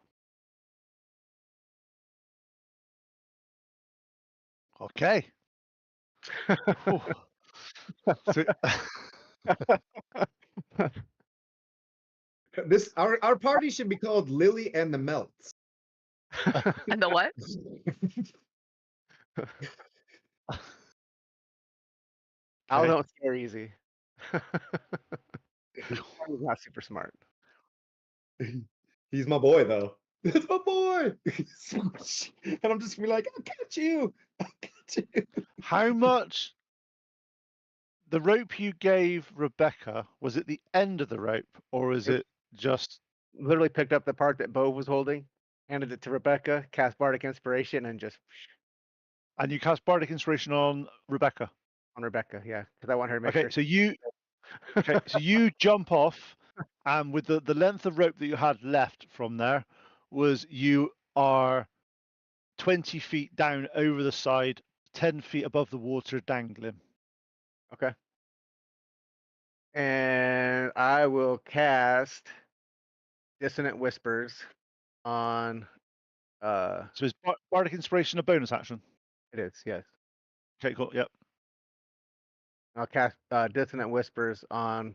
Okay. Whew. So- Our party should be called Lily and the Melts. And the what? Al Okay. don't scare easy. He's not super smart. He's my boy, though. That's my boy. And I'm just gonna be like, I got you. I got you. How much the rope you gave Rebecca, was it the end of the rope or is it just Literally picked up the part that Bove was holding, handed it to Rebecca, cast Bardic Inspiration, and just and you cast Bardic Inspiration on Rebecca? on Rebecca, yeah, because I want her to make Okay, sure. so you jump off, and with the length of rope that you had left from there, you are 20 feet down over the side, 10 feet above the water, dangling. Okay. And I will cast Dissonant Whispers on. So is Bardic Inspiration a bonus action? It is, yes. Okay, cool. Yep. I'll cast Dissonant Whispers on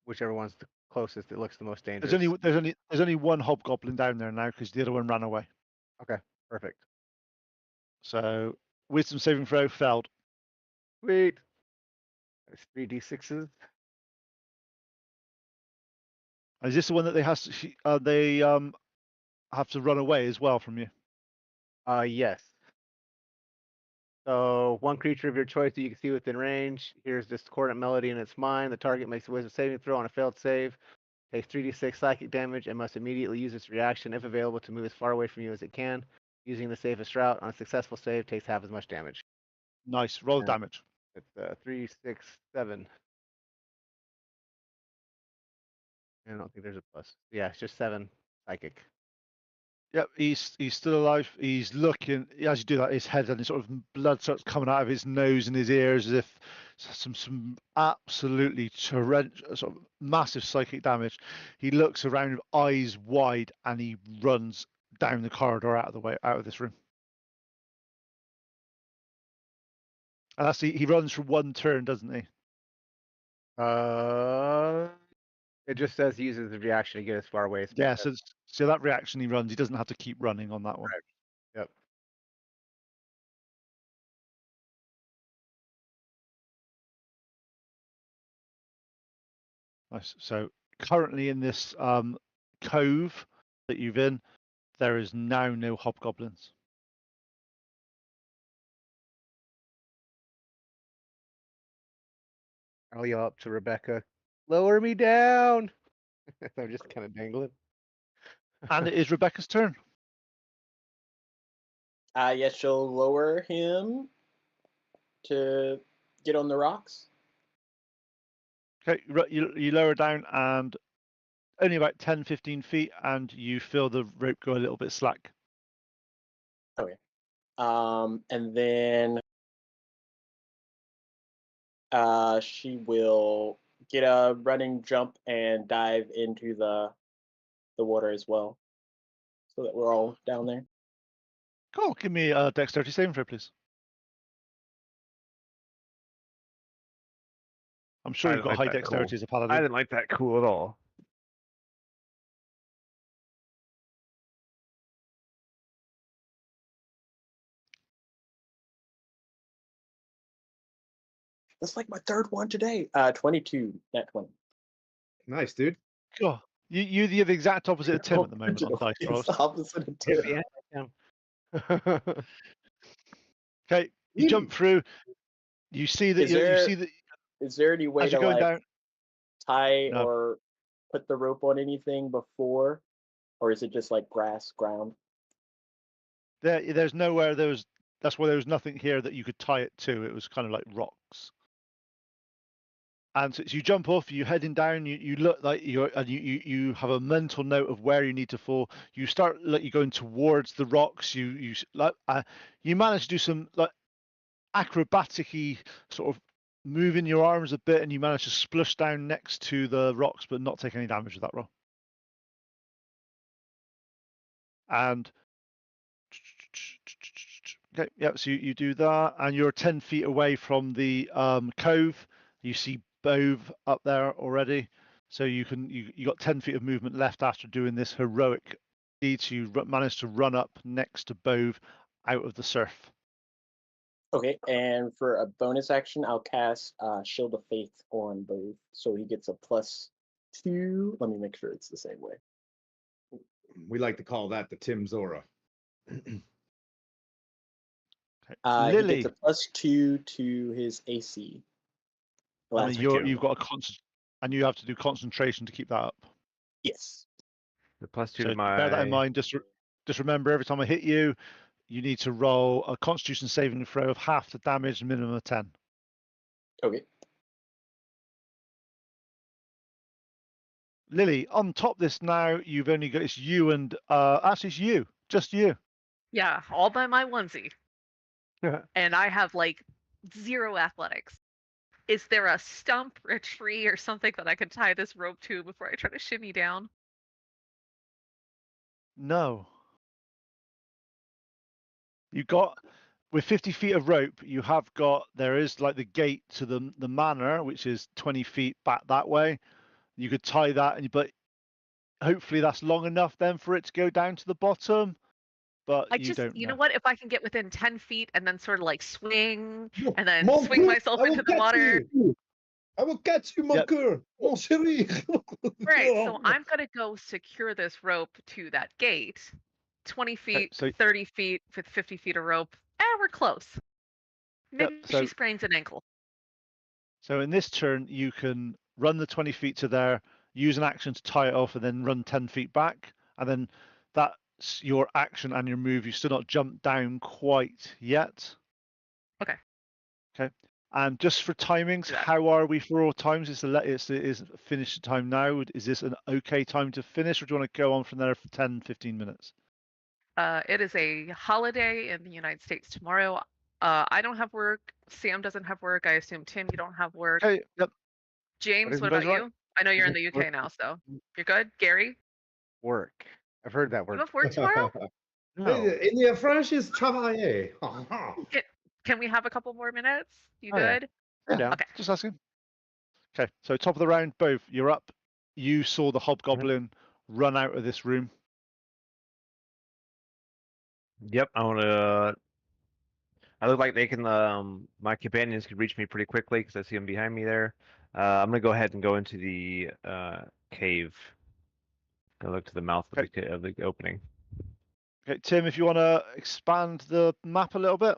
whichever one's the closest. It looks the most dangerous. There's only one hobgoblin down there now because the other one ran away. Okay, perfect. So Wisdom saving throw failed. Sweet. That's 3d6s. Is this the one that they have to run away as well from you? Yes. So one creature of your choice that you can see within range hears discordant melody in its mind. The target makes a wisdom saving throw on a failed save, takes 3d6 psychic damage, and must immediately use its reaction, if available, to move as far away from you as it can. Using the safest route on a successful save, takes half as much damage. Nice. Roll Yeah. damage. It's 3, 6, 7. I don't think there's a plus. Yeah, it's just 7 psychic. Yep, he's still alive. He's looking as you do that. His head and his sort of blood starts coming out of his nose and his ears as if some absolutely torrential, sort of massive psychic damage. He looks around, eyes wide, and he runs down the corridor out of this room. And he runs for one turn, doesn't he? It just says he uses the reaction to get as far away as Yeah. possible. So that reaction he runs. He doesn't have to keep running on that one. Correct. Yep. Nice. So currently in this cove that you've in, there is now no hobgoblins. I'll yell up to Rebecca, lower me down. I'm just kind of dangling. And it is Rebecca's turn. Yes, she'll lower him to get on the rocks. Okay, you lower down and only about 10, 15 feet, and you feel the rope go a little bit slack. Okay. And then she will get a running jump and dive into the water as well, so that we're all down there. Cool. Give me a dexterity saving throw, please. I'm sure I you've got like high that dexterity cool. as a paladin. I didn't like that cool at all. That's like my third one today. 22, not 20. Nice, dude. Cool. You're the exact opposite of Tim at the moment on dice It's rolls. the opposite of Tim. Okay, you jump through. You see that Is you there- see that Is there any way as to you're going like down. tie No. or put the rope on anything before, or is it just like grass ground? There's nowhere there was. That's why there was nothing here that you could tie it to. It was kind of like rocks. And so you jump off, you're heading down, you look like you have a mental note of where you need to fall. You start like you're going towards the rocks. You manage to do some like acrobatic-y sort of moving your arms a bit, and you manage to splush down next to the rocks, but not take any damage with that roll. And okay, yeah, so you do that, and you're 10 feet away from the cove. You see Bove up there already, so you got 10 feet of movement left after doing this heroic deed. So you managed to run up next to Bove out of the surf. Okay, and for a bonus action, I'll cast Shield of Faith on Bove, so he gets a +2. Let me make sure it's the same way. We like to call that the Tim Zora. Okay. He Lily, gets a +2 to his AC. and Last then round. you've got and you have to do concentration to keep that up. Yes. The +2 So to my. bear that in mind. Just remember, every time I hit you, you need to roll a Constitution saving throw of half the damage, minimum of 10. Okay. Lily, on top of this now, you've only got it's you and actually it's you, just you. Yeah, all by my onesie. And I have like 0 athletics. Is there a stump or a tree or something that I could tie this rope to before I try to shimmy down? No. You got with 50 feet of rope, there is like the gate to the manor, which is 20 feet back that way. You could tie that, but hopefully that's long enough then for it to go down to the bottom. But I you just, don't you know. know what? If I can get within 10 feet and then sort of like swing and then Mon swing coeur, myself I will into the catch water. you. I will catch you, mon Yep. coeur, mon chéri. Right, so I'm going to go secure this rope to that gate. 20 feet, so- 30 feet with 50 feet of rope. We're close. Maybe so- she sprains an ankle. So in this turn, you can run the 20 feet to there, use an action to tie it off, and then run 10 feet back. And then that's your action and your move. You still not jumped down quite yet. Okay. Okay. And just for timings, Yeah. how are we for all times? Is finish time now. Is this an okay time to finish, or do you want to go on from there for 10, 15 minutes? It is a holiday in the United States tomorrow. I don't have work. Sam doesn't have work. I assume, Tim, you don't have work. Okay. Yep. James, is what you about guys right? you? I know you're in the UK now, so you're good. Gary, Work. I've heard that you word. have work tomorrow? No. In the French is travailler. Can we have a couple more minutes? You Oh, yeah. good? I'm down. Okay. Just asking. Okay. So top of the round, both you're up. You saw the hobgoblin run out of this room. Yep, I want to. I look like they can. My companions can reach me pretty quickly because I see them behind me there. I'm gonna go ahead and go into the cave. Go look to the mouth of of the opening. Okay, Tim, if you want to expand the map a little bit.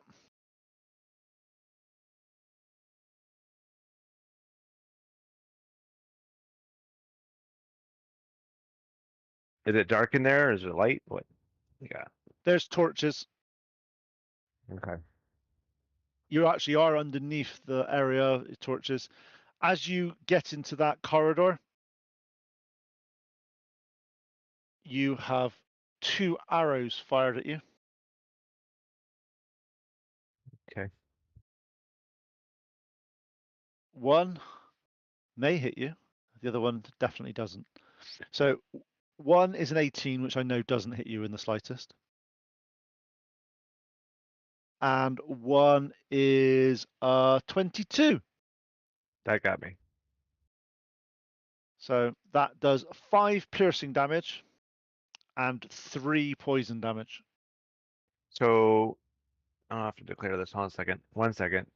Is it dark in there? Or is it light? What? Yeah. There's torches. Okay. You actually are underneath the area of torches. As you get into that corridor, you have 2 arrows fired at you. Okay. One may hit you. The other one definitely doesn't. So one is an 18, which I know doesn't hit you in the slightest. And one is 22. That got me. So that does 5 piercing damage and 3 poison damage. So I'll have to declare this. Hold on a second. 1 second.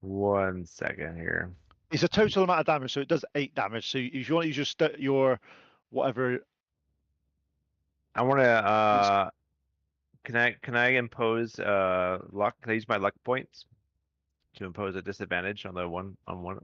1 second here. It's a total amount of damage, so it does 8 damage. So if you want to use your whatever, I want to. Can I impose luck? Can I use my luck points to impose a disadvantage on the one on one?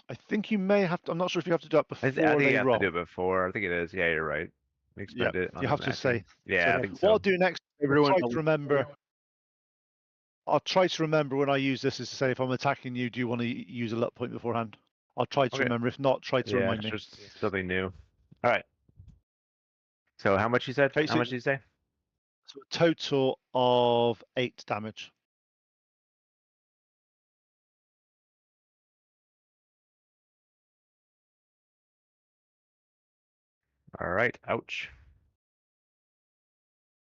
I think you may have to. I'm not sure if you have to do it before I think they you have roll. to do it before. I think it is. Yeah, you're right. Yeah, Expend it on you the have to action. say. Yeah, So I think what so. I'll do next, Everyone, try to remember. I'll try to remember when I use this is to say if I'm attacking you, do you want to use a luck point beforehand? I'll try to Okay. remember. If not, try to Yeah, remind it's me. just something new. All right. So how much you said? Okay, How so- much did you say? So a total of 8 damage. All right. Ouch.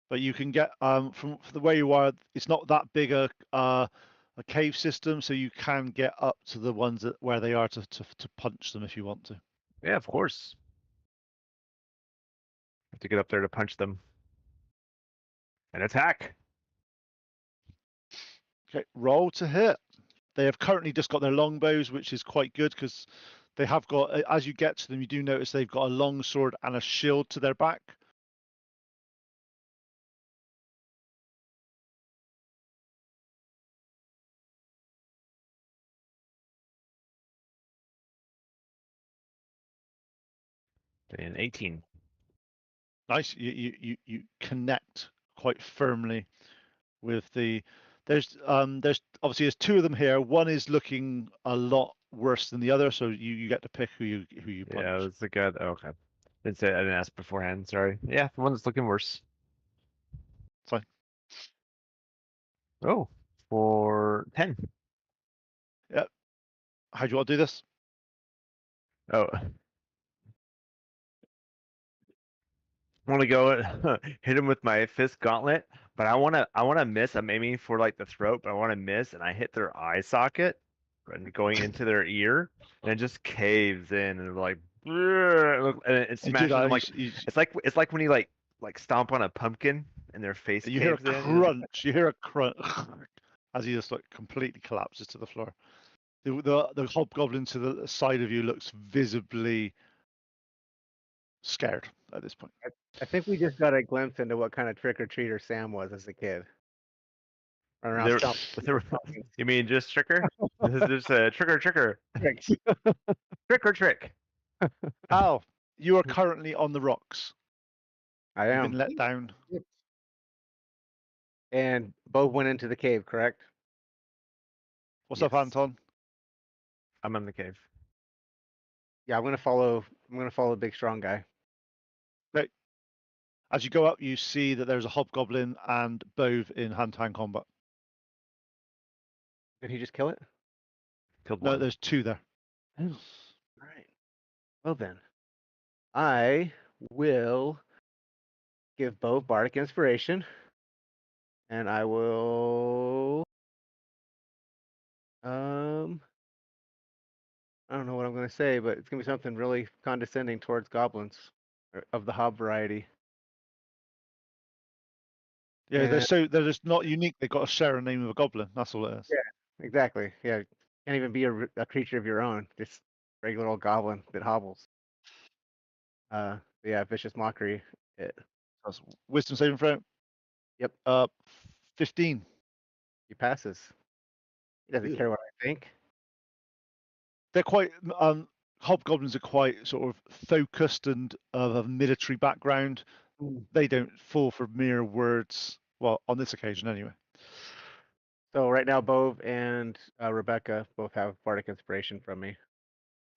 But you can get from the way you are, it's not that big a cave system, so you can get up to the ones where they are to punch them if you want to. Yeah, of course. Have to get up there to punch them. And attack. Okay, roll to hit. They have currently just got their longbows, which is quite good because they have got, as you get to them, you do notice they've got a long sword and a shield to their back. And 18. Nice. You connect quite firmly with the. There's obviously there's 2 of them here. One is looking a lot worse than the other, so you get to pick who you punch. Yeah, it's the guy. Oh, okay. I didn't ask beforehand. Sorry. Yeah, the one that's looking worse. Fine. Oh, for 10. Yeah. How do you want to do this? Oh. I want to go hit him with my fist gauntlet, but I want to miss. I'm aiming for like the throat, but I want to miss, and I hit their eye socket, and going into their ear, and it just caves in, and they're like, and it smashes them like it's like when you like stomp on a pumpkin, and their face. You hear a caves in. crunch. You hear a crunch as he just like completely collapses to the floor. The hobgoblin to the side of you looks visibly scared at this point. I think we just got a glimpse into what kind of trick or treater Sam was as a kid. Running around stomping You mean just tricker? This is just a tricker. tricks. Trick or trick. Al, you are currently on the rocks. I You've am. been let down. And both went into the cave, correct? What's up, Yes. Anton? I'm in the cave. Yeah, I'm gonna follow the big strong guy. As you go up, you see that there's a hobgoblin and Bove in hand-to-hand combat. Did he just kill it? Killed No, one. there's 2 there. All right. Well then, I will give both bardic inspiration, and I will I don't know what I'm gonna say, but it's gonna be something really condescending towards goblins of the hob variety. Yeah, And- they're just not unique. They've got to share a name of a goblin. That's all it is. Yeah, exactly. Yeah, can't even be a creature of your own. Just regular old goblin that hobbles. Yeah, vicious mockery. That's wisdom saving throw. Yep. 15. He passes. He doesn't Ew. care what I think. They're quite hobgoblins are quite sort of focused and of a military background. They don't fall for mere words. Well, on this occasion, anyway. So right now, Bove and Rebecca both have bardic inspiration from me.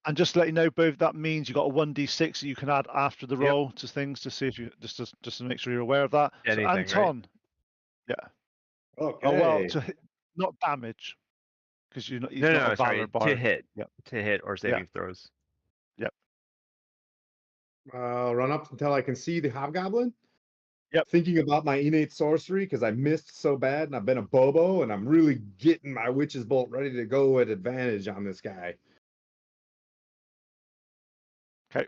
And just to let you know, both that means you got a 1d6 that you can add after the Yep. roll to things to see if you just to make sure you're aware of that. Anything, so right? Anton, yeah. Okay. Oh well, to hit, not damage, because you're not. He's No, not no, a sorry. valor To bard. hit. Yep. To hit or saving throws. Run up until I can see the hobgoblin. Yep. Thinking about my innate sorcery because I missed so bad and I've been a bobo and I'm really getting my witch's bolt ready to go at advantage on this guy. Okay.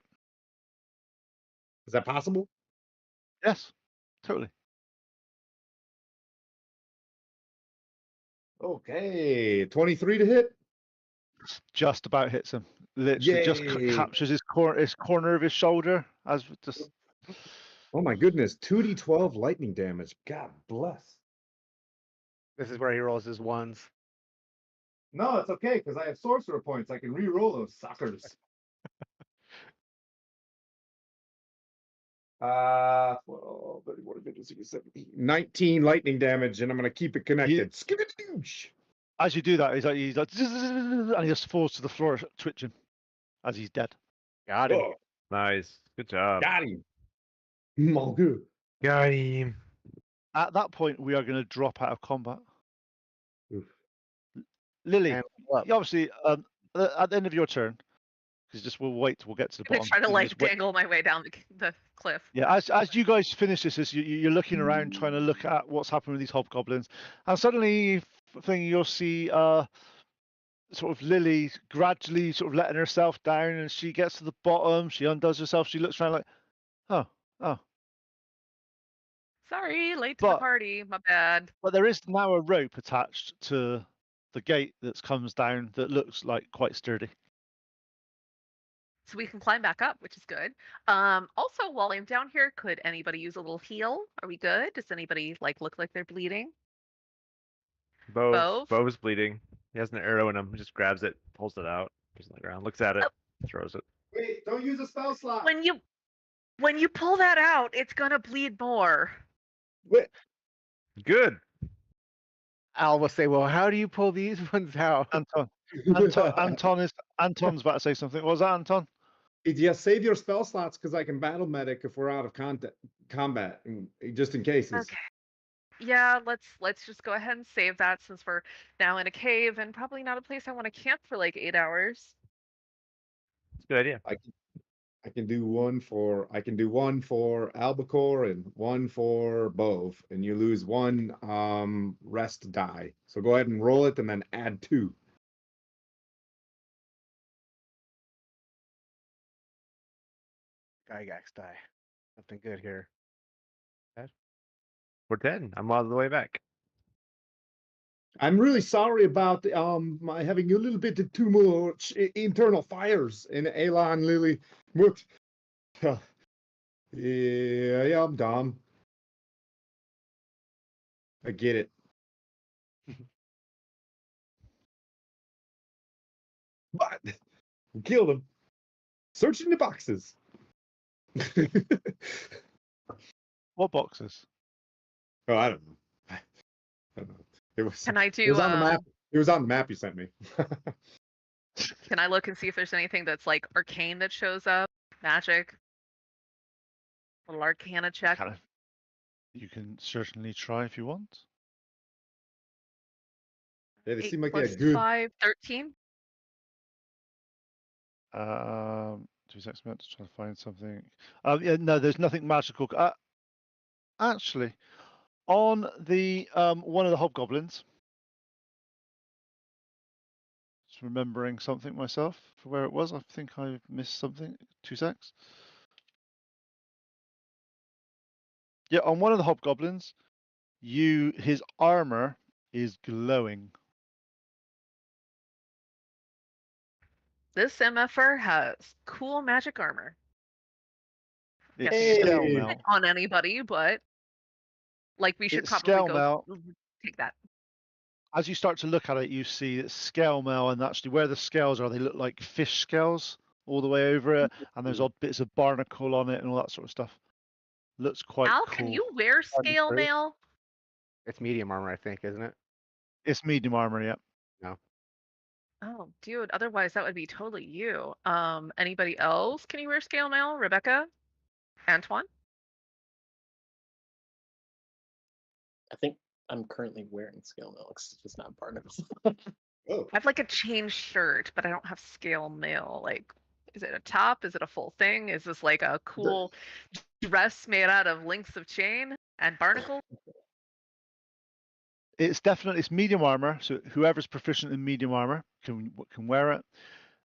Is that possible? Yes, totally. Okay, 23 to hit. Just about hits him. Literally, just Yay. captures his corner of his shoulder as just. Oh my goodness, 2d12 lightning damage. God bless. This is where he rolls his ones. No, it's okay because I have sorcerer points. I can re-roll those suckers. 12, 31, 56, 17, 19 lightning damage, and I'm gonna keep it connected. Skibidi-doosh. As you do that, he's like, and he just falls to the floor, twitching, as he's dead. Got him. Oh, Nice. Good job. got him. Mon Dieu. Got him. At that point, we are going to drop out of combat. Oof. Lily, And what? you obviously, at the end of your turn, because we'll wait, we'll get to the I'm bottom. gonna try to you like just wait. dangle my way down the cliff. Yeah, as you guys finish this, you're looking around, trying to look at what's happening with these hobgoblins, and suddenly, you'll see sort of Lily gradually sort of letting herself down, and she gets to the bottom. She undoes herself. She looks around like, oh. Sorry, late to the But- party. My bad. But there is now a rope attached to the gate that comes down that looks like quite sturdy. So we can climb back up, which is good. Also, while I'm down here, could anybody use a little heal? Are we good? Does anybody look like they're bleeding? Bove? Bove's bleeding. He has an arrow in him. He just grabs it, pulls it out, puts it on the ground, looks at it, throws it. Wait, don't use a spell slot. When you pull that out, it's gonna bleed more. Wait, Good. Al will say, "Well, how do you pull these ones out?" Anton's about to say something. What was that, Anton? Yeah, save your spell slots because I can battle medic if we're out of combat, just in case. Okay. Yeah, let's just go ahead and save that since we're now in a cave and probably not a place I want to camp for like 8 hours. It's a good idea. I can do one for Albacore and one for Bove, and you lose one rest die. So go ahead and roll it and then add 2. Gygax die. Something good here. We're 10. I'm all the way back. I'm really sorry about my having a little bit of too much internal fires in Elan Lily. But yeah, I'm dumb. I get it. But we killed him. Searching the boxes. What boxes? Oh, I don't know. I don't know. It was. Can I It do? was on the map. It was on the map you sent me. Can I look and see if there's anything that's like arcane that shows up? Magic. Little arcana check. Kind of. You can certainly try if you want. Yeah, they 8 seem like plus they had good. 5, 13. 2 seconds, I'm to try to find something. Yeah, no, there's nothing magical. Actually, on the one of the hobgoblins, just remembering something myself for where it was. I think I missed something. 2 secs. Yeah, on one of the hobgoblins, his armor is glowing. This MFR has cool magic armor. It's Guessing it doesn't scale Hey. mail. fit on anybody, but like we should It's probably scale go mail. take that. As you start to look at it, you see it's scale mail, and actually where the scales are, they look like fish scales all the way over it, and there's odd bits of barnacle on it and all that sort of stuff. Looks quite Al, cool. can you wear scale great. mail? It's medium armor, I think, isn't it? It's medium armor, yeah. No. Oh, dude, otherwise that would be totally you. Anybody else? Can you wear scale mail? Rebecca? Antoine? I think I'm currently wearing scale mail. It's just not part of it. Oh, I have like a chain shirt, but I don't have scale mail. Like, is it a top? Is it a full thing? Is this like a cool dress made out of links of chain and barnacle? It's medium armor, so whoever's proficient in medium armor can wear it.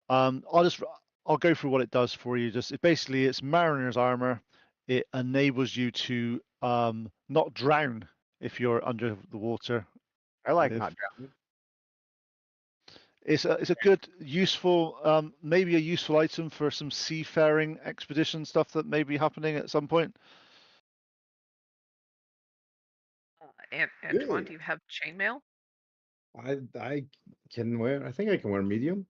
I'll go through what it does for you. Basically it's mariner's armor. It enables you to not drown if you're under the water. I like If- not drowning. It's a good, useful, maybe a useful item for some seafaring expedition stuff that may be happening at some point. Antoine, Really? do you have chainmail? I can wear. I think I can wear medium.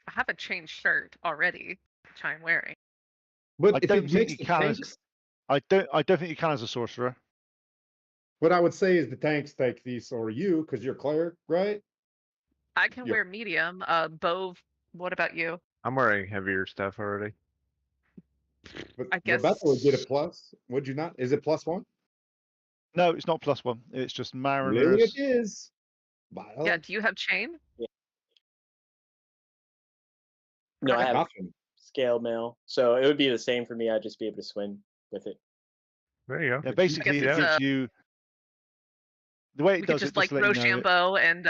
I have a chain shirt already, which I'm wearing. But I if don't it think makes you the can as- tanks, I don't think you can as a sorcerer. what I would say is the tanks take these, or you, because you're cleric, right? I can Yeah. wear medium. Bove, what about you? I'm wearing heavier stuff already. But I guess- Rebecca would get a plus. Would you not? Is it +1? No, it's not +1. It's just Really, mariners. it is. Well, Yeah, do you have chain? No, I have nothing. scale mail, so it would be the same for me. I'd just be able to swim with it. There you go. Yeah, basically it it's, gives you the way it We could does just it. like Just to let you know, Rochambeau and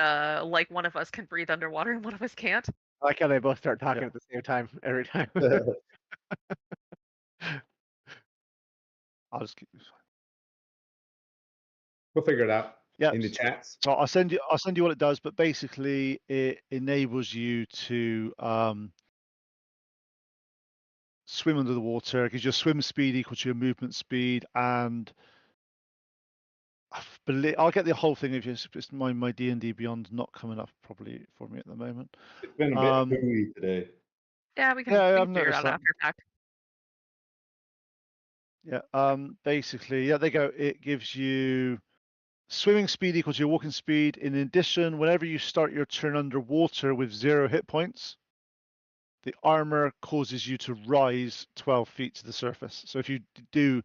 like one of us can breathe underwater and one of us can't. I like how they both start talking Yeah. at the same time every time. I'll just keep. We'll figure it out Yeah. in the chats. So I'll send you what it does, but basically it enables you to swim under the water because your swim speed equals your movement speed, and I'll get the whole thing if it's my D&D Beyond not coming up properly for me at the moment. It's been a bit booey today. Yeah, we can, Yeah, we I've can figure it noticed out that. after fact. Yeah. Basically, yeah, they go. It gives you swimming speed equals your walking speed. In addition, whenever you start your turn underwater with 0 hit points, the armor causes you to rise 12 feet to the surface. So if you do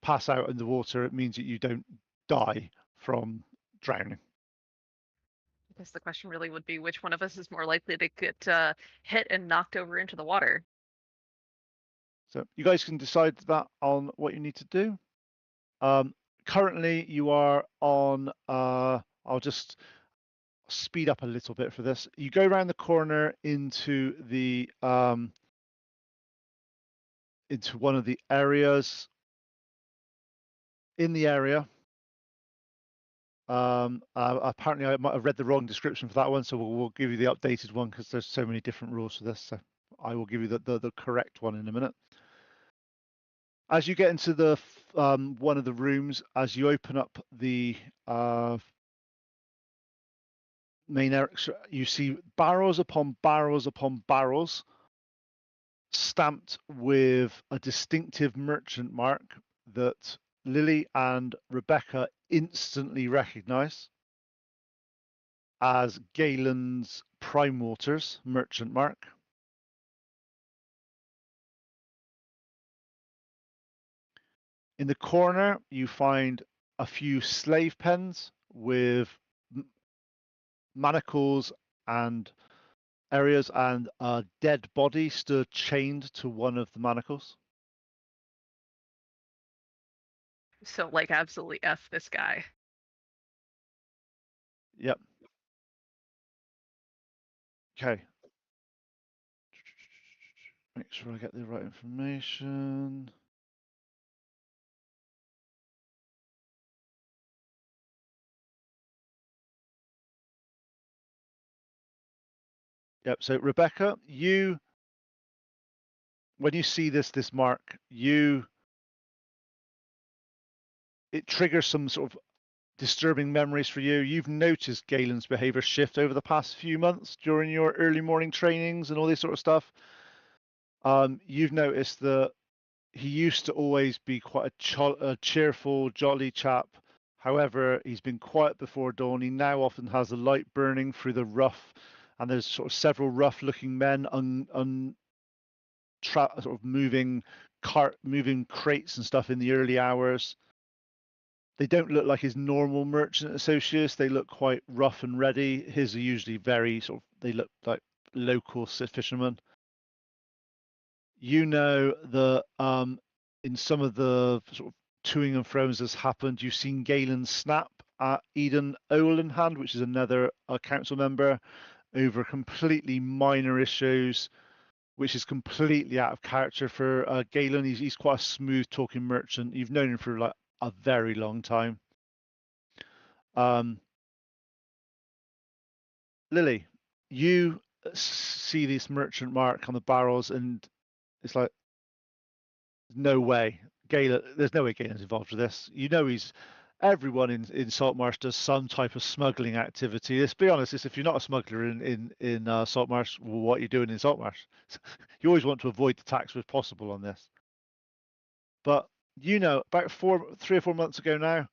pass out in the water, it means that you don't die from drowning. I guess the question really would be which one of us is more likely to get hit and knocked over into the water. So you guys can decide that on what you need to do. Currently, you are on. I'll just speed up a little bit for this. You go around the corner into the into one of the areas. In the area, apparently I might have read the wrong description for that one, so we'll give you the updated one because there's so many different rules for this. So I will give you the correct one in a minute. As you get into the one of the rooms, as you open up the main area, you see barrels upon barrels upon barrels stamped with a distinctive merchant mark that Lily and Rebecca instantly recognize as Galen's Prime Waters merchant mark. In the corner, you find a few slave pens with manacles and areas, and a dead body stood chained to one of the manacles. So like absolutely F this guy. Yep. Okay. Make sure I get the right information. Yep. So Rebecca, when you see this mark, it triggers some sort of disturbing memories for you. You've noticed Galen's behavior shift over the past few months during your early morning trainings and all this sort of stuff. You've noticed that he used to always be quite a cheerful, jolly chap. However, he's been quiet before dawn. He now often has a light burning through the rough, and there's sort of several rough-looking men sort of moving crates and stuff in the early hours. They don't look like his normal merchant associates. They look quite rough and ready. His are usually very sort of, they look like local fishermen. You know that in some of the sort of toing and fro's has happened, you've seen Galen snap at Eden Olenhand, which is another council member, over completely minor issues, which is completely out of character for Galen. He's quite a smooth talking merchant. You've known him for like a very long time. Lily, you see this merchant mark on the barrels, and it's like, no way, Galen. There's no way Galen's involved with this. You know, everyone in Saltmarsh does some type of smuggling activity. Let's be honest, if you're not a smuggler in Saltmarsh, well, what are you doing in Saltmarsh? You always want to avoid the tax if possible on this. But you know, about 3 or 4 months ago now,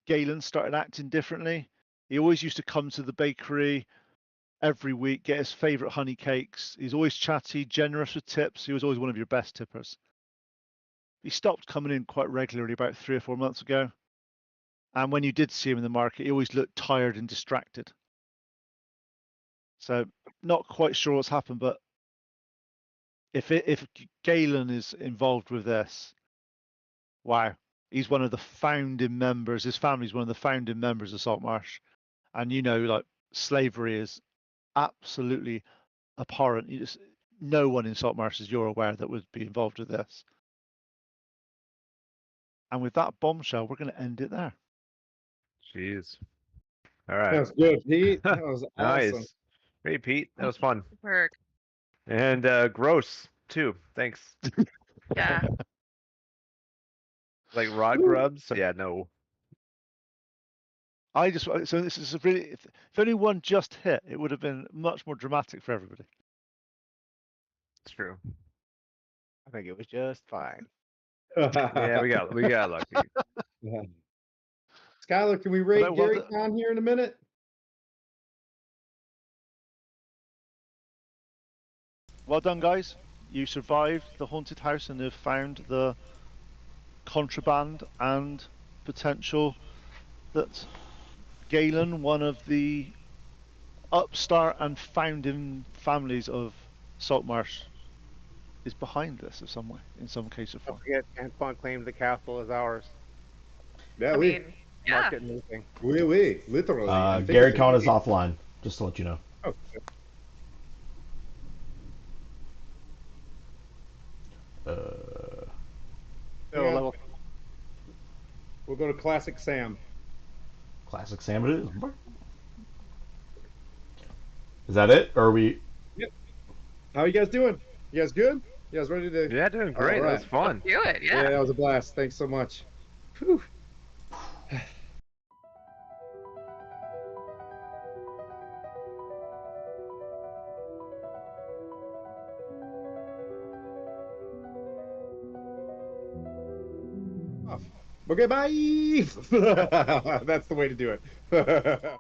Galen started acting differently. He always used to come to the bakery every week, get his favourite honey cakes. He's always chatty, generous with tips. He was always one of your best tippers. He stopped coming in quite regularly about 3 or 4 months ago. And when you did see him in the market, he always looked tired and distracted. So not quite sure what's happened, but if Galen is involved with this, wow. He's one of the founding members. His family's one of the founding members of Saltmarsh. And you know, like, slavery is absolutely abhorrent. No one in Saltmarsh, as you're aware, that would be involved with this. And with that bombshell, we're going to end it there. Jeez. All right. That was good, Pete. That was Nice. awesome. Great, Pete. That was fun. Work. And gross too. Thanks. Yeah. Like raw grubs. So yeah, no. So this is a really, if only one just hit, it would have been much more dramatic for everybody. It's true. I think it was just fine. Yeah, we got lucky. Yeah. Skylar, can we raid Well, Gary Con here in a minute? Well done, guys. You survived the haunted house and have found the contraband and potential that Galen, one of the upstart and founding families of Saltmarsh, is behind this in some way, in some case or Don't form. forget, Antoine claimed the castle as ours. Yeah, I mean, yeah. Market and everything. we literally. and Gary Con is figuratively. offline, just to let you know. Oh, So Yeah. level we'll go to Classic Sam. Classic Sam it is. Is that it? Or are we... How you guys doing? You guys good? You guys ready to? Yeah, doing great. That was fun. Do it. Yeah, Yeah. that was a blast. Thanks so much. Whew. Okay, bye. That's the way to do it.